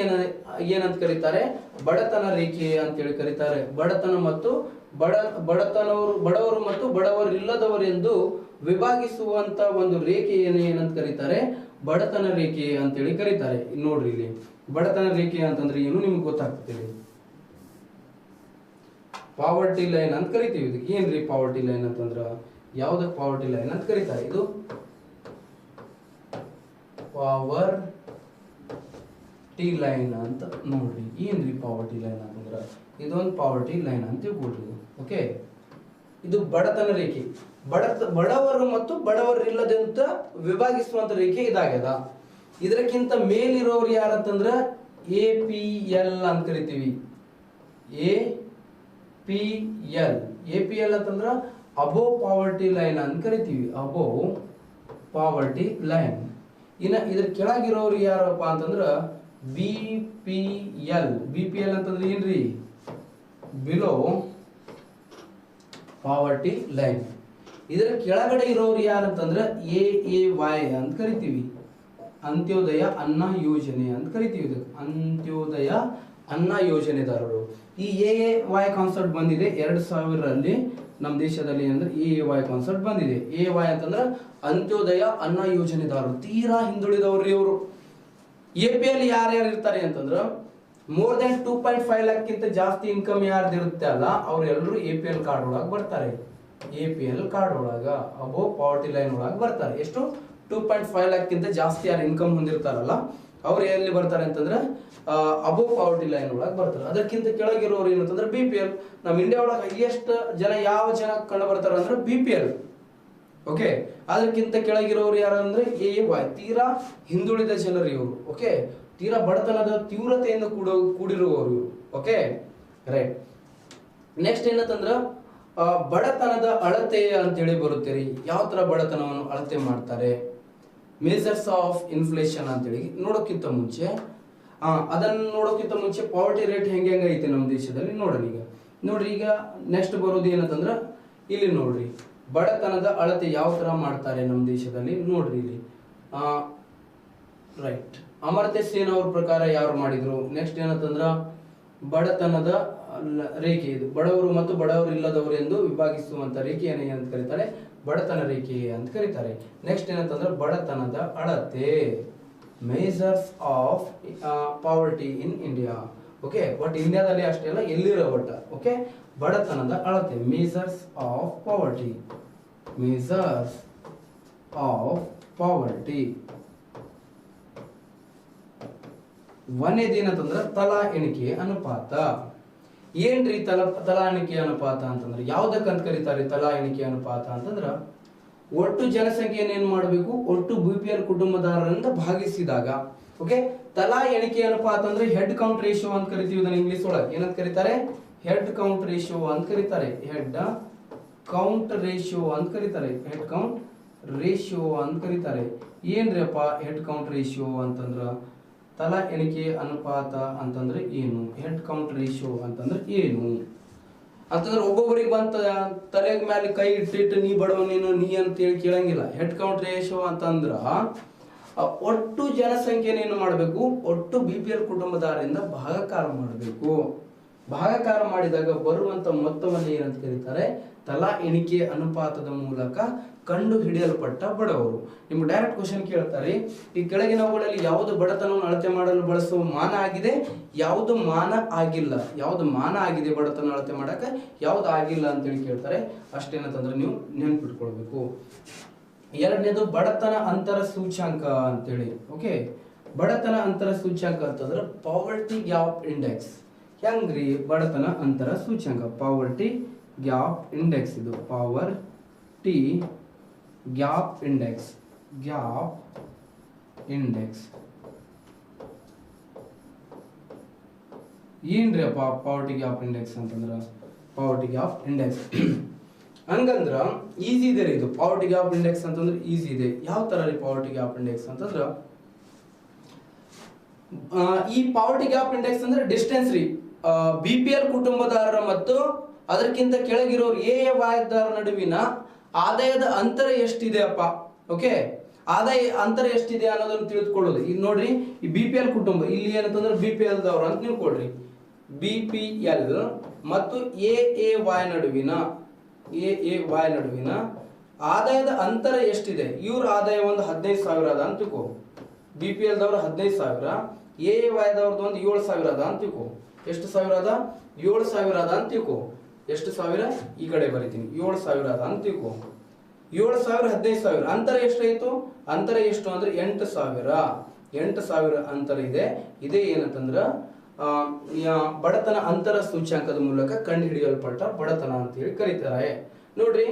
ಏನಂತ ಕರೀತಾರೆ, ಬಡತನ ರೇಖೆ ಅಂತೇಳಿ ಕರೀತಾರೆ. ಬಡತನ ಮತ್ತು ಬಡವರು ಮತ್ತು ಬಡವರು ಇಲ್ಲದವರೆಂದು ವಿಭಾಗಿಸುವಂತ ಒಂದು ರೇಖೆ ಏನಂತ ಕರೀತಾರೆ, ಬಡತನ ರೇಖೆ ಅಂತೇಳಿ ಕರೀತಾರೆ. ನೋಡ್ರಿ ಇಲ್ಲಿ ಬಡತನ ರೇಖೆ ಅಂತಂದ್ರೆ ಏನು ನಿಮ್ಗೆ ಗೊತ್ತಾಗ್ತದೆ. ಪಾವರ್ಟಿ ಲೈನ್ ಅಂತ ಕರಿತೀವಿ. ಇದಕ್ಕೆ ಏನ್ರಿ ಪಾವರ್ಟಿ ಲೈನ್ ಅಂತಂದ್ರ ಯಾವ್ದ ಪಾವರ್ಟಿ ಲೈನ್ ಅಂತ ಕರೀತಾರೆ, ಇದು ಪಾವರ್ಟಿ ಲೈನ್ ಅಂತ ನೋಡ್ರಿ. ಏನ್ರಿ ಪಾವರ್ಟಿ ಲೈನ್ ಅಂತಂದ್ರ ಇದೊಂದು ಪಾವರ್ಟಿ ಲೈನ್ ಅಂತ ತಿಳ್ಕೊಳ್ರಿ. ಓಕೆ, ಇದು ಬಡತನ ರೇಖೆ. ಬಡವರು ಮತ್ತು ಬಡವರಿಲ್ಲದಂತ ವಿಭಾಗಿಸುವಂತ ರೇಖೆ ಇದಾಗ್ಯದ. ಇದಕ್ಕಿಂತ ಮೇಲಿರೋರು ಯಾರಂತಂದ್ರ APL ಅಂತ ಕರಿತೀವಿ. APL ಅಂತಂದ್ರ ಅಬೋವ್ ಪಾವರ್ಟಿ ಲೈನ್ ಅಂತ ಕರಿತೀವಿ. Above poverty line. ಇನ್ನ ಇದ್ರ ಕೆಳಗಿರೋರು ಯಾರಪ್ಪ ಅಂತಂದ್ರ BPL ಅಂತಂದ್ರೆ ಏನ್ರಿ, ಬಿಲೋ ಪಾವರ್ಟಿ ಲೈನ್. ಇದರ ಕೆಳಗಡೆ ಇರೋರು ಯಾರಂತಂದ್ರ AAY ಅಂತ ಕರಿತೀವಿ. ಅಂತ್ಯೋದಯ ಅನ್ನ ಯೋಜನೆ ಅಂತ ಕರಿತೀವಿ. ಇದಕ್ಕೆ ಅಂತ್ಯೋದಯ ಅನ್ನ ಯೋಜನೆದಾರರು. ಈ AAY ಕಾನ್ಸೆಪ್ಟ್ ಬಂದಿದೆ 2000ರಲ್ಲಿ ನಮ್ಮ ದೇಶದಲ್ಲಿ. ಅಂದ್ರೆ AAY ಕಾನ್ಸೆಪ್ಟ್ ಬಂದಿದೆ. AAY ಅಂತಂದ್ರೆ ಅಂತ್ಯೋದಯ ಅನ್ನ ಯೋಜನೆದಾರರು, ತೀರಾ ಹಿಂದುಳಿದವರು ಇವರು. APL ಯಾರ್ಯಾರು ಇರ್ತಾರೆ ಅಂತಂದ್ರ ಮೋರ್ ದೆನ್ 2.5 ಲಕ್ಷಕ್ಕಿಂತ ಜಾಸ್ತಿ ಇನ್ಕಮ್ ಯಾರ್ದಿರುತ್ತೆ ಅಲ್ಲ, ಅವ್ರೆಲ್ಲರೂ APL ಕಾರ್ಡ್ ಒಳಗೆ ಬರ್ತಾರೆ. APL ಕಾರ್ಡ್ ಒಳಗ ಅಬೋವ್ ಪಾವರ್ಟಿ ಲೈನ್ ಒಳಗೆ ಬರ್ತಾರೆ. ಎಷ್ಟು 2.5 ಲಕ್ಷಕ್ಕಿಂತ ಜಾಸ್ತಿ ಯಾರು ಇನ್ಕಮ್ ಹೊಂದಿರ್ತಾರಲ್ಲ ಅವ್ರು ಎಲ್ಲಿ ಬರ್ತಾರೆ ಅಂತಂದ್ರೆ ಅಬೋವ್ ಪಾವರ್ಟಿ ಲೈನ್ ಒಳಗೆ ಬರ್ತಾರೆ. ಅದಕ್ಕಿಂತ ಕೆಳಗಿರೋರು ಏನಂತಂದ್ರೆ BPL. ನಮ್ಮ ಇಂಡಿಯಾ ಒಳಗೆ ಹೈಯೆಸ್ಟ್ ಯಾವ ಜನ ಕಂಡು ಬರ್ತಾರೆ ಅಂದ್ರೆ BPL. ಓಕೆ, ಅದಕ್ಕಿಂತ ಕೆಳಗಿರೋರು ಯಾರು ಅಂದ್ರೆ AAY, ತೀರಾ ಹಿಂದುಳಿದ ಜನರು ಇವರು. ಓಕೆ, ತೀರಾ ಬಡತನದ ತೀವ್ರತೆಯಿಂದ ಕೂಡಿರುವವರು. Okay, right. ನೆಕ್ಸ್ಟ್ ಏನಂತಂದ್ರ ಬಡತನದ ಅಳತೆ ಅಂತೇಳಿ ಬರುತ್ತೇರಿ. ಯಾವ ತರ ಬಡತನವನ್ನು ಅಳತೆ ಮಾಡ್ತಾರೆ, ಮೆಜರ್ಸ್ ಆಫ್ ಇನ್ಫ್ಲೇಷನ್ ಅಂತೇಳಿ ನೋಡೋಕ್ಕಿಂತ ಮುಂಚೆ ಪಾವರ್ಟಿ ರೇಟ್ ಹೆಂಗೆ ಐತೆ ನಮ್ಮ ದೇಶದಲ್ಲಿ ನೋಡೋಣ. ಈಗ ನೋಡ್ರಿ, ಈಗ ನೆಕ್ಸ್ಟ್ ಬರೋದು ಏನಂತಂದ್ರ ಇಲ್ಲಿ ನೋಡ್ರಿ ಬಡತನದ ಅಳತೆ ಯಾವ ತರ ಮಾಡ್ತಾರೆ ನಮ್ಮ ದೇಶದಲ್ಲಿ ನೋಡ್ರಿ ಇಲ್ಲಿ. ರೈಟ್, ಅಮರ್ತ್ಯ ಸೇನ್ ಅವ್ರ ಪ್ರಕಾರ ಯಾರು ಮಾಡಿದ್ರು. ನೆಕ್ಸ್ಟ್ ಏನಂತಂದ್ರ ಬಡತನದ ರೇಖೆ, ಇದು ಬಡವರು ಮತ್ತು ಬಡವರು ಇಲ್ಲದವರು ಎಂದು ವಿಭಾಗಿಸುವಂತ ರೇಖೆಯನ್ನು ಏನಂತ ಕರೀತಾರೆ, ಬಡತನ ರೇಖೆ ಅಂತ ಕರೀತಾರೆ. ನೆಕ್ಸ್ಟ್ ಏನಂತಂದ್ರೆ ಬಡತನದ ಅಳತೆ, measures of poverty in India. Okay, but ಇಂಡಿಯಾದಲ್ಲಿ ಅಷ್ಟೇ ಅಲ್ಲ, ಎಲ್ಲಿರೋ ಒಟ್ಟ. ಓಕೆ, ಬಡತನದ ಅಳತೆ, measures of poverty, measures of poverty. ಒಂದೇದೇನಂತಂದ್ರೆ ತಲಾ ಎಣಿಕೆ ಅನುಪಾತ. ಏನ್ರಿ ತಲಾ ಎಣಿಕೆ ಅನುಪಾತ ಅಂತಂದ್ರೆ ಯಾವ್ದಕ್ಕಂತ ಕರೀತಾರೆ ತಲಾ ಎಣಿಕೆ ಅನುಪಾತ ಅಂತಂದ್ರ ಒಟ್ಟು ಜನಸಂಖ್ಯೆಯನ್ನು ಏನ್ ಮಾಡಬೇಕು, ಒಟ್ಟು BPL ಕುಟುಂಬದಾರರಿಂದ ಭಾಗಿಸಿದಾಗ. ಓಕೆ, ತಲಾ ಎಣಿಕೆ ಅನುಪಾತ ಅಂದ್ರೆ ಹೆಡ್ ಕೌಂಟ್ ರೇಷಿಯೋ ಅಂತ ಕರಿತೀವಿ. ಇದನ್ನ ಇಂಗ್ಲಿಷ್ ಒಳಗೆ ಏನಂತ ಕರೀತಾರೆ, ಹೆಡ್ ಕೌಂಟ್ ರೇಷಿಯೋ ಅಂತ ಕರೀತಾರೆ. ಹೆಡ್ ಕೌಂಟ್ ರೇಷಿಯೋ ಅಂತ ಕರೀತಾರೆ. ಹೆಡ್ ಕೌಂಟ್ ರೇಷಿಯೋ ಅಂತ ಕರೀತಾರೆ. ಏನ್ರಿ ಅಪ್ಪ ಹೆಡ್ ಕೌಂಟ್ ರೇಷಿಯೋ ಅಂತಂದ್ರ ತಲಾ ಎಣಿಕೆ ಅನುಪಾತ ಅಂತಂದ್ರೆ ಏನು, ಹೆಡ್ ಕೌಂಟ್ ರೇಷಿಯೋ ಅಂತಂದ್ರೆ ಏನು ಅಂತಂದ್ರೆ ಒಬ್ಬೊಬ್ಬರಿಗೆ ಬಂತ ತಲೆ ಮೇಲೆ ಕೈ ಇಟ್ಟಿಟ್ಟು ನೀ ಬಡವ ನೀ ಅಂತೇಳಿ ಕೇಳಂಗಿಲ್ಲ. ಹೆಡ್ ಕೌಂಟ್ ರೇಷಿಯೋ ಅಂತಂದ್ರ ಒಟ್ಟು ಜನಸಂಖ್ಯೆನ ಏನು ಮಾಡಬೇಕು, ಒಟ್ಟು BPL ಕುಟುಂಬದಾರರಿಂದ ಭಾಗಾಕಾರ ಮಾಡಬೇಕು. ಭಾಗಾಕಾರ ಮಾಡಿದಾಗ ಬರುವಂತ ಮೊತ್ತವನ್ನು ಏನಂತ ಕರೀತಾರೆ, ತಲಾ ಎಣಿಕೆ ಅನುಪಾತದ ಮೂಲಕ ಕಂಡು ಹಿಡಿಯಲ್ಪಟ್ಟ ಬಡವರು. ನಿಮ್ಗೆ ಡೈರೆಕ್ಟ್ ಕ್ವಶನ್ ಕೇಳ್ತಾರೆ, ಈ ಕೆಳಗಿನವುಗಳಲ್ಲಿ ಯಾವುದು ಬಡತನವನ್ನು ಅಳತೆ ಮಾಡಲು ಬಳಸುವ ಮಾನ ಆಗಿದೆ, ಯಾವುದು ಮಾನ ಆಗಿಲ್ಲ, ಯಾವುದು ಮಾನ ಆಗಿದೆ ಬಡತನ ಅಳತೆ ಮಾಡಕ, ಯಾವ್ದು ಆಗಿಲ್ಲ ಅಂತೇಳಿ ಕೇಳ್ತಾರೆ. ಅಷ್ಟೇನಂತಂದ್ರೆ ನೀವು ನೆನ್ಪಿಟ್ಕೊಳ್ಬೇಕು. ಎರಡನೇದು ಬಡತನ ಅಂತರ ಸೂಚ್ಯಾಂಕ ಅಂತೇಳಿ. ಓಕೆ, ಬಡತನ ಅಂತರ ಸೂಚ್ಯಾಂಕ ಅಂತಂದ್ರೆ ಪಾವರ್ಟಿ ಗ್ಯಾಪ್ ಇಂಡೆಕ್ಸ್. ಹೆಂಗ್ರಿ ಬಡತನ ಅಂತರ ಸೂಚ್ಯಾಂಕ? Poverty gap index. ಇದು poverty gap index. Gap index ಏನ್ರಿ ಅಪ್ಪ ಪಾವರ್ಟಿ ಗ್ಯಾಪ್ ಇಂಡೆಕ್ಸ್ ಅಂತಂದ್ರ? ಪಾವರ್ಟಿ ಗ್ಯಾಪ್ ಇಂಡೆಕ್ಸ್ ಹಂಗಂದ್ರ ಈಸಿ ಇದೆ ರೀ ಇದು. ಪಾವರ್ಟಿ ಗ್ಯಾಪ್ ಇಂಡೆಕ್ಸ್ ಅಂತಂದ್ರೆ ಈಸಿ ಇದೆ. ಯಾವ ತರ ರೀ ಪಾವರ್ಟಿ ಗ್ಯಾಪ್ ಇಂಡೆಕ್ಸ್ ಅಂತಂದ್ರ, ಈ ಪಾವರ್ಟಿ ಗ್ಯಾಪ್ ಇಂಡೆಕ್ಸ್ ಅಂದ್ರೆ ಡಿಸ್ಟೆನ್ಸ್ ರೀ. BPL ಕುಟುಂಬದಾರರ ಮತ್ತು ಅದಕ್ಕಿಂತ ಕೆಳಗಿರೋರು ಎ ವಾಯ್ದಾರ ನಡುವಿನ ಆದಾಯದ ಅಂತರ ಎಷ್ಟಿದೆ ಅಪ್ಪ. ಓಕೆ, ಆದಾಯ ಅಂತರ ಎಷ್ಟಿದೆ ಅನ್ನೋದನ್ನು ತಿಳಿದುಕೊಳ್ಳೋದು. ಈಗ ನೋಡ್ರಿ, ಈ BPL ಕುಟುಂಬ ಇಲ್ಲಿ ಏನಂತಂದ್ರೆ BPL ದವ್ರು ಅಂತ ತಿಳ್ಕೊಳ್ರಿ. BPL ಮತ್ತು AAY ನಡುವಿನ ಆದಾಯದ ಅಂತರ ಎಷ್ಟಿದೆ? ಇವ್ರ ಆದಾಯ ಒಂದು 15,000 ಅದ ಅಂತ ತಿಳ್ಕೊ. BPL ದವ್ರ 15,000, AAY ದವ್ರದ್ದು ಒಂದು 7,000 ಅದ ಅಂತ ತಿಳ್ಕೊ. ಎಷ್ಟು ಸಾವಿರ ಅದ? 7,000 ಅದ ಅಂತ ತಿಳ್ಕೊ. ಎಷ್ಟು ಸಾವಿರ? ಈ ಕಡೆ ಬರೀತೀನಿ. 7,000 ಅದ ಅಂತ ತಿಳ್ಕೊ. 7,000 15,000 ಅಂತರ ಎಷ್ಟಾಯ್ತು? ಅಂತರ ಎಷ್ಟು ಅಂದ್ರೆ 8,000 ಅಂತರ ಇದೆ. ಇದೇ ಏನಂತಂದ್ರ ಬಡತನ ಅಂತರ ಸೂಚ್ಯಾಂಕದ ಮೂಲಕ ಕಂಡುಹಿಡಿಯಲ್ಪಟ್ಟ ಬಡತನ ಅಂತ ಹೇಳಿ ಕರೀತಾರೆ. ನೋಡ್ರಿ,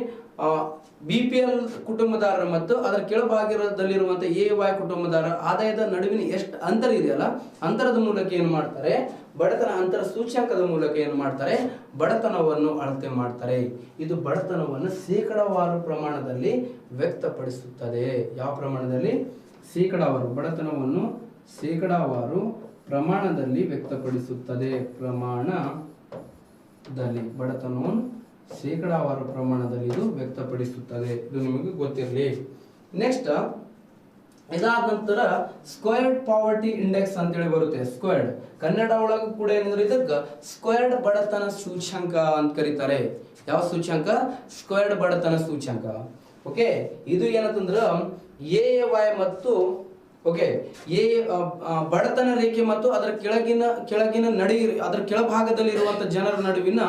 BPL ಕುಟುಂಬದಾರರ ಮತ್ತು ಅದರ ಕೆಳಭಾಗದಲ್ಲಿರುವಂತ AY ಕುಟುಂಬದಾರರ ಆದಾಯದ ನಡುವಿನ ಎಷ್ಟು ಅಂತರ ಇದೆಯಲ್ಲ, ಅಂತರದ ಮೂಲಕ ಏನು ಮಾಡ್ತಾರೆ? ಬಡತನ ಅಂತರ ಸೂಚ್ಯಾಂಕದ ಮೂಲಕ ಏನು ಮಾಡ್ತಾರೆ? ಬಡತನವನ್ನು ಅಳತೆ ಮಾಡ್ತಾರೆ. ಇದು ಬಡತನವನ್ನು ಶೇಕಡಾವಾರು ಪ್ರಮಾಣದಲ್ಲಿ ವ್ಯಕ್ತಪಡಿಸುತ್ತದೆ. ಯಾವ ಪ್ರಮಾಣದಲ್ಲಿ? ಶೇಕಡಾವಾರು. ಬಡತನವನ್ನು ಶೇಕಡಾವಾರು ಪ್ರಮಾಣದಲ್ಲಿ ವ್ಯಕ್ತಪಡಿಸುತ್ತದೆ. ಪ್ರಮಾಣದಲ್ಲಿ ಬಡತನವನ್ನು ಶೇಕಡಾವಾರು ಪ್ರಮಾಣದಲ್ಲಿ ಇದು ವ್ಯಕ್ತಪಡಿಸುತ್ತದೆ. ಇದು ನಿಮಗೆ ಗೊತ್ತಿರಲಿ. ನೆಕ್ಸ್ಟ್, ಇದಾದ ನಂತರ ಸ್ಕ್ವೇರ್ಡ್ ಪಾವರ್ಟಿ ಇಂಡೆಕ್ಸ್ ಅಂತೇಳಿ ಬರುತ್ತೆ. ಸ್ಕ್ವೇರ್ಡ್ ಕನ್ನಡ ಒಳಗೂ ಕೂಡ ಏನಂದ್ರೆ ಇದಕ್ಕೆ ಸ್ಕ್ವೇರ್ಡ್ ಬಡತನ ಸೂಚ್ಯಾಂಕ ಅಂತ ಕರೀತಾರೆ. ಯಾವ ಸೂಚ್ಯಾಂಕ? ಸ್ಕ್ವೇರ್ಡ್ ಬಡತನ ಸೂಚ್ಯಾಂಕ. ಓಕೆ, ಇದು ಏನಂತಂದ್ರ AAY ಮತ್ತು ಬಡತನ ರೇಖೆ ಮತ್ತು ಅದರ ಕೆಳಗಿನ ಅದರ ಕೆಳಭಾಗದಲ್ಲಿರುವಂತ ಜನರ ನಡುವಿನ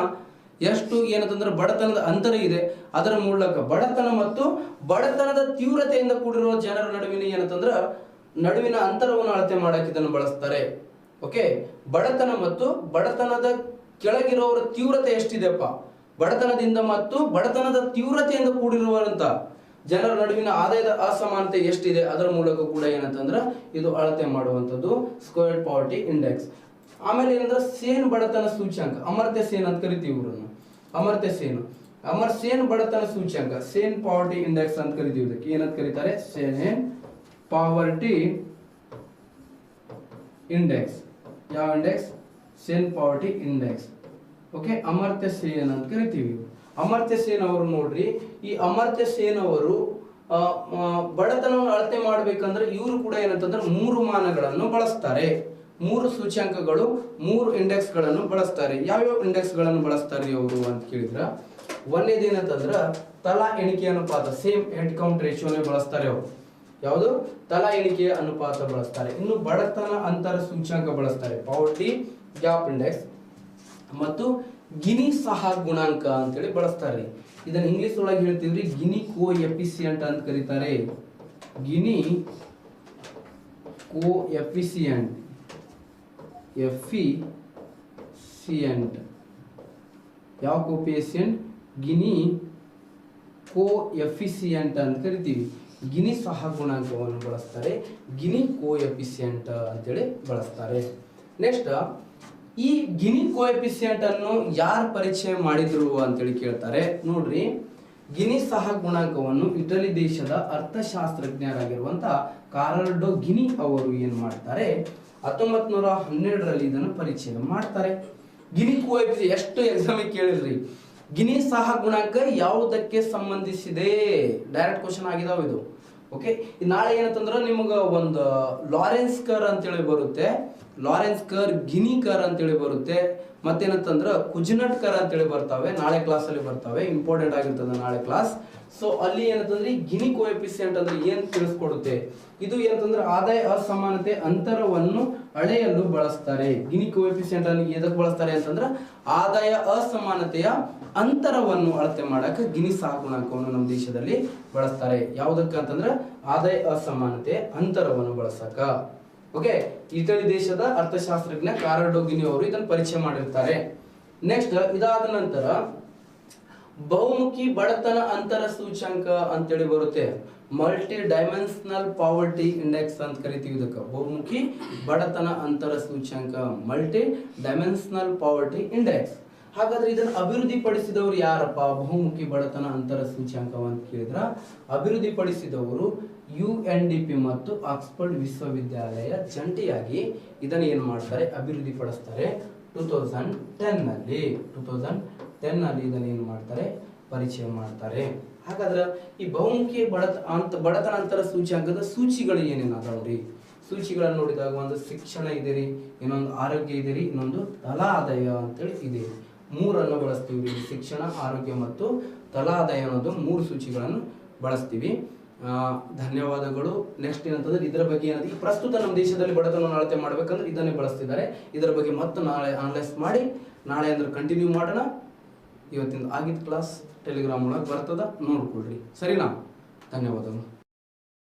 ಎಷ್ಟು ಏನಂತಂದ್ರೆ ಬಡತನದ ಅಂತರ ಇದೆ, ಅದರ ಮೂಲಕ ಬಡತನ ಮತ್ತು ಬಡತನದ ತೀವ್ರತೆಯಿಂದ ಕೂಡಿರುವ ಜನರ ನಡುವಿನ ಏನಂತಂದ್ರ ನಡುವಿನ ಅಂತರವನ್ನು ಅಳತೆ ಮಾಡಕ್ಕೆ ಇದನ್ನು ಬಳಸ್ತಾರೆ. ಓಕೆ, ಬಡತನ ಮತ್ತು ಬಡತನದ ಕೆಳಗಿರೋರ ತೀವ್ರತೆ ಎಷ್ಟಿದೆಪ್ಪ, ಬಡತನದಿಂದ ಮತ್ತು ಬಡತನದ ತೀವ್ರತೆಯಿಂದ ಕೂಡಿರುವಂತ ಜನರ ನಡುವಿನ ಆದಾಯದ ಅಸಮಾನತೆ ಎಷ್ಟಿದೆ, ಅದರ ಮೂಲಕ ಕೂಡ ಏನಂತಂದ್ರ ಇದು ಅಳತೆ ಮಾಡುವಂಥದ್ದು ಸ್ಕ್ವೇರ್ಡ್ ಪಾವರ್ಟಿ ಇಂಡೆಕ್ಸ್. ಆಮೇಲೆ ಏನಂದ್ರೆ ಸೇನ್ ಬಡತನ ಸೂಚ್ಯಾಂಕ. ಅಮರ್ತ್ಯ ಸೇನ್ ಅಂತ ಕರಿತೀವಿ ಇವ್ರನ್ನ. ಅಮರ್ತ್ಯ ಸೇನ್ ಬಡತನ ಸೂಚ್ಯಾಂಕ, ಸೇನ್ ಪಾವರ್ಟಿ ಇಂಡೆಕ್ಸ್ ಅಂತ ಕರಿತೀವಿ. ಇದಕ್ಕೆ ಏನಂತ ಕರೀತಾರೆ? Sen poverty index. ಯಾವ index? Sen poverty index. Okay, Amartya Sen ಅಂತ ಕರಿತೀವಿ. ಅಮರ್ತ್ಯ ಸೇನ್ ಅವರು ನೋಡ್ರಿ, ಈ ಅಮರ್ತ್ಯ ಸೇನ್ ಅವರು ಬಡತನವನ್ನು ಅಳತೆ ಮಾಡ್ಬೇಕಂದ್ರೆ ಇವರು ಕೂಡ ಏನಂತಂದ್ರೆ 3 ಮಾನಗಳನ್ನು ಬಳಸ್ತಾರೆ. 3 ಸೂಚ್ಯಾಂಕಗಳು, 3 ಇಂಡೆಕ್ಸ್ ಗಳನ್ನು ಬಳಸ್ತಾರೆ. ಯಾವ್ಯಾವ ಇಂಡೆಕ್ಸ್ ಗಳನ್ನು ಬಳಸ್ತಾರೆ ಅವರು ಅಂತ ಕೇಳಿದ್ರ, ಒಂದೇದು ಏನಂತಂದ್ರ ತಲಾ ಎಣಿಕೆ ಅನುಪಾತ, ಸೇಮ್ ಹೆಡ್ ಕೌಂಟ್ ರೇಷಿಯೋನೇ ಬಳಸ್ತಾರೆ ಅವರು. ಯಾವುದು? ತಲಾ ಎಣಿಕೆಯ ಅನುಪಾತ ಬಳಸ್ತಾರೆ. ಇನ್ನು ಬಡತನ ಅಂತರ ಸೂಚ್ಯಾಂಕ ಬಳಸ್ತಾರೆ, ಪಾವರ್ಟಿ ಗ್ಯಾಪ್ ಇಂಡೆಕ್ಸ್, ಮತ್ತು ಗಿನಿ ಸಹ ಗುಣಾಂಕ ಅಂತೇಳಿ ಬಳಸ್ತಾರೆ. ಇದನ್ನ ಇಂಗ್ಲಿಷ್ ಒಳಗೆ ಹೇಳ್ತೀವ್ರಿ ಗಿನಿ ಕೋ ಎಫಿಸಿಯಂಟ್ ಅಂತ ಕರೀತಾರೆ. ಗಿನಿ ಕೋ ಎಫಿಸಿಯಂಟ್ ಯಾವ ಕೋಫಿಷಿಯಂಟ್? ಗಿನಿ ಕೋ ಎಫಿಸಿಯಂಟ್ ಅಂತ ಕರಿತೀವಿ. ಗಿನಿ ಸಹ ಗುಣಾಂಕವನ್ನು ಬಳಸ್ತಾರೆ, ಗಿನಿ ಕೋ ಎಫಿಸಿಯಂಟ್ ಅಂತೇಳಿ ಬಳಸ್ತಾರೆ. ನೆಕ್ಸ್ಟ್, ಈ ಗಿನಿ ಕೋ ಎಫಿಸಿಯಂಟ್ ಅನ್ನು ಯಾರು ಪರಿಚಯ ಮಾಡಿದ್ರು ಅಂತೇಳಿ ಕೇಳ್ತಾರೆ. ನೋಡ್ರಿ, ಗಿನಿ ಸಹ ಗುಣಾಂಕವನ್ನು ಇಟಲಿ ದೇಶದ ಅರ್ಥಶಾಸ್ತ್ರಜ್ಞರಾಗಿರುವಂತ ಕಾರ್ಡೋ ಗಿನಿ ಅವರು ಏನ್ ಮಾಡ್ತಾರೆ, 1912ರಲ್ಲಿ ಇದನ್ನು ಪರಿಚಯ ಮಾಡ್ತಾರೆ. ಗಿನಿ ಕೋ ಎಫಿಸಿಯಂಟ್ ಎಷ್ಟು ಎಕ್ಸಾಮ್ ಕೇಳಿದ್ರಿ. ಗಿನಿ ಸಹ ಗುಣಾಂಕ ಯಾವುದಕ್ಕೆ ಸಂಬಂಧಿಸಿದೆ? ಡೈರೆಕ್ಟ್ ಕ್ವಶನ್ ಆಗಿದಾವ ಇದು. ಓಕೆ, ನಾಳೆ ಏನಂತಂದ್ರೆ ನಿಮ್ಗೆ ಒಂದು ಲಾರೆನ್ಸ್ ಕರ್ ಅಂತೇಳಿ ಬರುತ್ತೆ. ಲಾರೆನ್ಸ್ ಕರ್, ಗಿನಿ ಕರ್ ಅಂತೇಳಿ ಬರುತ್ತೆ, ಮತ್ತೇನಂತಂದ್ರೆ ಕುಜ್ನಟ್ ಕರ್ ಅಂತೇಳಿ ಬರ್ತಾವೆ, ನಾಳೆ ಕ್ಲಾಸಲ್ಲಿ ಬರ್ತಾವೆ, ಇಂಪಾರ್ಟೆಂಟ್ ಆಗಿರ್ತದೆ ನಾಳೆ ಕ್ಲಾಸ್. ಸೊ ಅಲ್ಲಿ ಏನಂತಂದ್ರೆ ಗಿನಿ ಕೋಎಫಿಷಿಯಂಟ್ ಅಂದ್ರೆ ಏನ್ ತಿಳಿಸ್ಕೊಡುತ್ತೆ, ಇದು ಏನಂತಂದ್ರೆ ಆದಾಯ ಅಸಮಾನತೆ ಅಂತರವನ್ನು ಅಳೆಯಲು ಬಳಸ್ತಾರೆ. ಗಿನಿ ಕೋಎಫಿಷಿಯಂಟ್ ಅನ್ನು ಎದಕ್ಕೆ ಬಳಸ್ತಾರೆ ಅಂತಂದ್ರೆ ಆದಾಯ ಅಸಮಾನತೆಯ ಅಂತರವನ್ನು ಅಳತೆ ಮಾಡಕ್ಕೆ ಗಿನಿ ಸಹಗುಣಾಂಕವನ್ನು ನಮ್ಮ ದೇಶದಲ್ಲಿ ಬಳಸ್ತಾರೆ. ಯಾವುದಕ್ಕೆ ಅಂತಂದ್ರೆ ಆದಾಯ ಅಸಮಾನತೆ ಅಂತರವನ್ನು ಬಳಸಕ. ಓಕೆ, ಇಟಲಿ ದೇಶದ ಅರ್ಥಶಾಸ್ತ್ರಜ್ಞ ಕಾರಾಡೋ ಗಿನಿ ಅವರು ಇದನ್ನು ಪರಿಚಯ ಮಾಡಿರ್ತಾರೆ. ನೆಕ್ಸ್ಟ್ ಇದಾದ ನಂತರ ಬಹುಮುಖಿ ಬಡತನ ಅಂತರ ಸೂಚ್ಯಂಕ ಅಂತೇಳಿ ಬರುತ್ತೆ. ಮಲ್ಟಿ ಡೈಮೆನ್ಷನಲ್ ಪಾವರ್ಟಿ ಇಂಡೆಕ್ಸ್ ಅಂತ ಕರಿತೀವಿ ಇದಕ್ಕೆ. ಬಹುಮುಖಿ ಬಡತನ ಅಂತರ ಸೂಚ್ಯಂಕ, ಮಲ್ಟಿ ಡೈಮೆನ್ಷನಲ್ ಪಾವರ್ಟಿ ಇಂಡೆಕ್ಸ್. ಹಾಗಾದ್ರೆ ಇದನ್ನು ಅಭಿವೃದ್ಧಿಪಡಿಸಿದವರು ಯಾರಪ್ಪ? ಬಹುಮುಖಿ ಬಡತನ ಅಂತರ ಸೂಚ್ಯಂಕ ಅಂತ ಕೇಳಿದ್ರ ಅಭಿವೃದ್ಧಿಪಡಿಸಿದವರು UNDP ಮತ್ತು ಆಕ್ಸ್ಫರ್ಡ್ ವಿಶ್ವವಿದ್ಯಾಲಯ ಜಂಟಿಯಾಗಿ ಇದನ್ನು ಏನ್ ಮಾಡ್ತಾರೆ, ಅಭಿವೃದ್ಧಿಪಡಿಸ್ತಾರೆ 2010 ನಲ್ಲಿ ಇದನ್ನು ಏನ್ ಮಾಡ್ತಾರೆ, ಪರಿಚಯ ಮಾಡ್ತಾರೆ. ಹಾಗಾದ್ರೆ ಈ ಬಹುಮುಖಿ ಬಡತನ ಅಂತರ ಸೂಚ್ಯಂಕದ ಸೂಚಿಗಳು ಏನೇನು ಅದಾವ್ರಿ? ಸೂಚಿಗಳನ್ನು ನೋಡಿದಾಗ ಒಂದು ಶಿಕ್ಷಣ ಇದೆ ರೀ, ಇನ್ನೊಂದು ಆರೋಗ್ಯ ಇದೆ ರೀ, ಇನ್ನೊಂದು ತಲಾ ಆದಾಯ ಅಂತೇಳಿ ಇದೆ. ಮೂರನ್ನು ಬಳಸ್ತೀವಿ, ಶಿಕ್ಷಣ, ಆರೋಗ್ಯ ಮತ್ತು ತಲಾ ಆದಾಯ ಅನ್ನೋದು 3 ಸೂಚಿಗಳನ್ನು ಬಳಸ್ತೀವಿ. ಧನ್ಯವಾದಗಳು. ನೆಕ್ಸ್ಟ್ ಏನಂತಂದ್ರೆ ಇದರ ಬಗ್ಗೆ ಏನಂದ್ರೆ ಈ ಪ್ರಸ್ತುತ ನಮ್ಮ ದೇಶದಲ್ಲಿ ಬಡತನವನ್ನು ಅಳತೆ ಮಾಡ್ಬೇಕಂದ್ರೆ ಇದನ್ನೇ ಬಳಸ್ತಿದ್ದಾರೆ. ಇದರ ಬಗ್ಗೆ ಮತ್ತೆ ನಾಳೆ ಅನಲೈಸ್ ಮಾಡಿ ನಾಳೆ ಅಂದ್ರೆ ಕಂಟಿನ್ಯೂ ಮಾಡೋಣ. ಇವತ್ತಿನ ಆಗಿದ್ದ ಕ್ಲಾಸ್ ಟೆಲಿಗ್ರಾಮ್ ಒಳಗೆ ಬರ್ತದ, ನೋಡ್ಕೊಳ್ರಿ. ಸರಿನಾ? ಧನ್ಯವಾದಗಳು.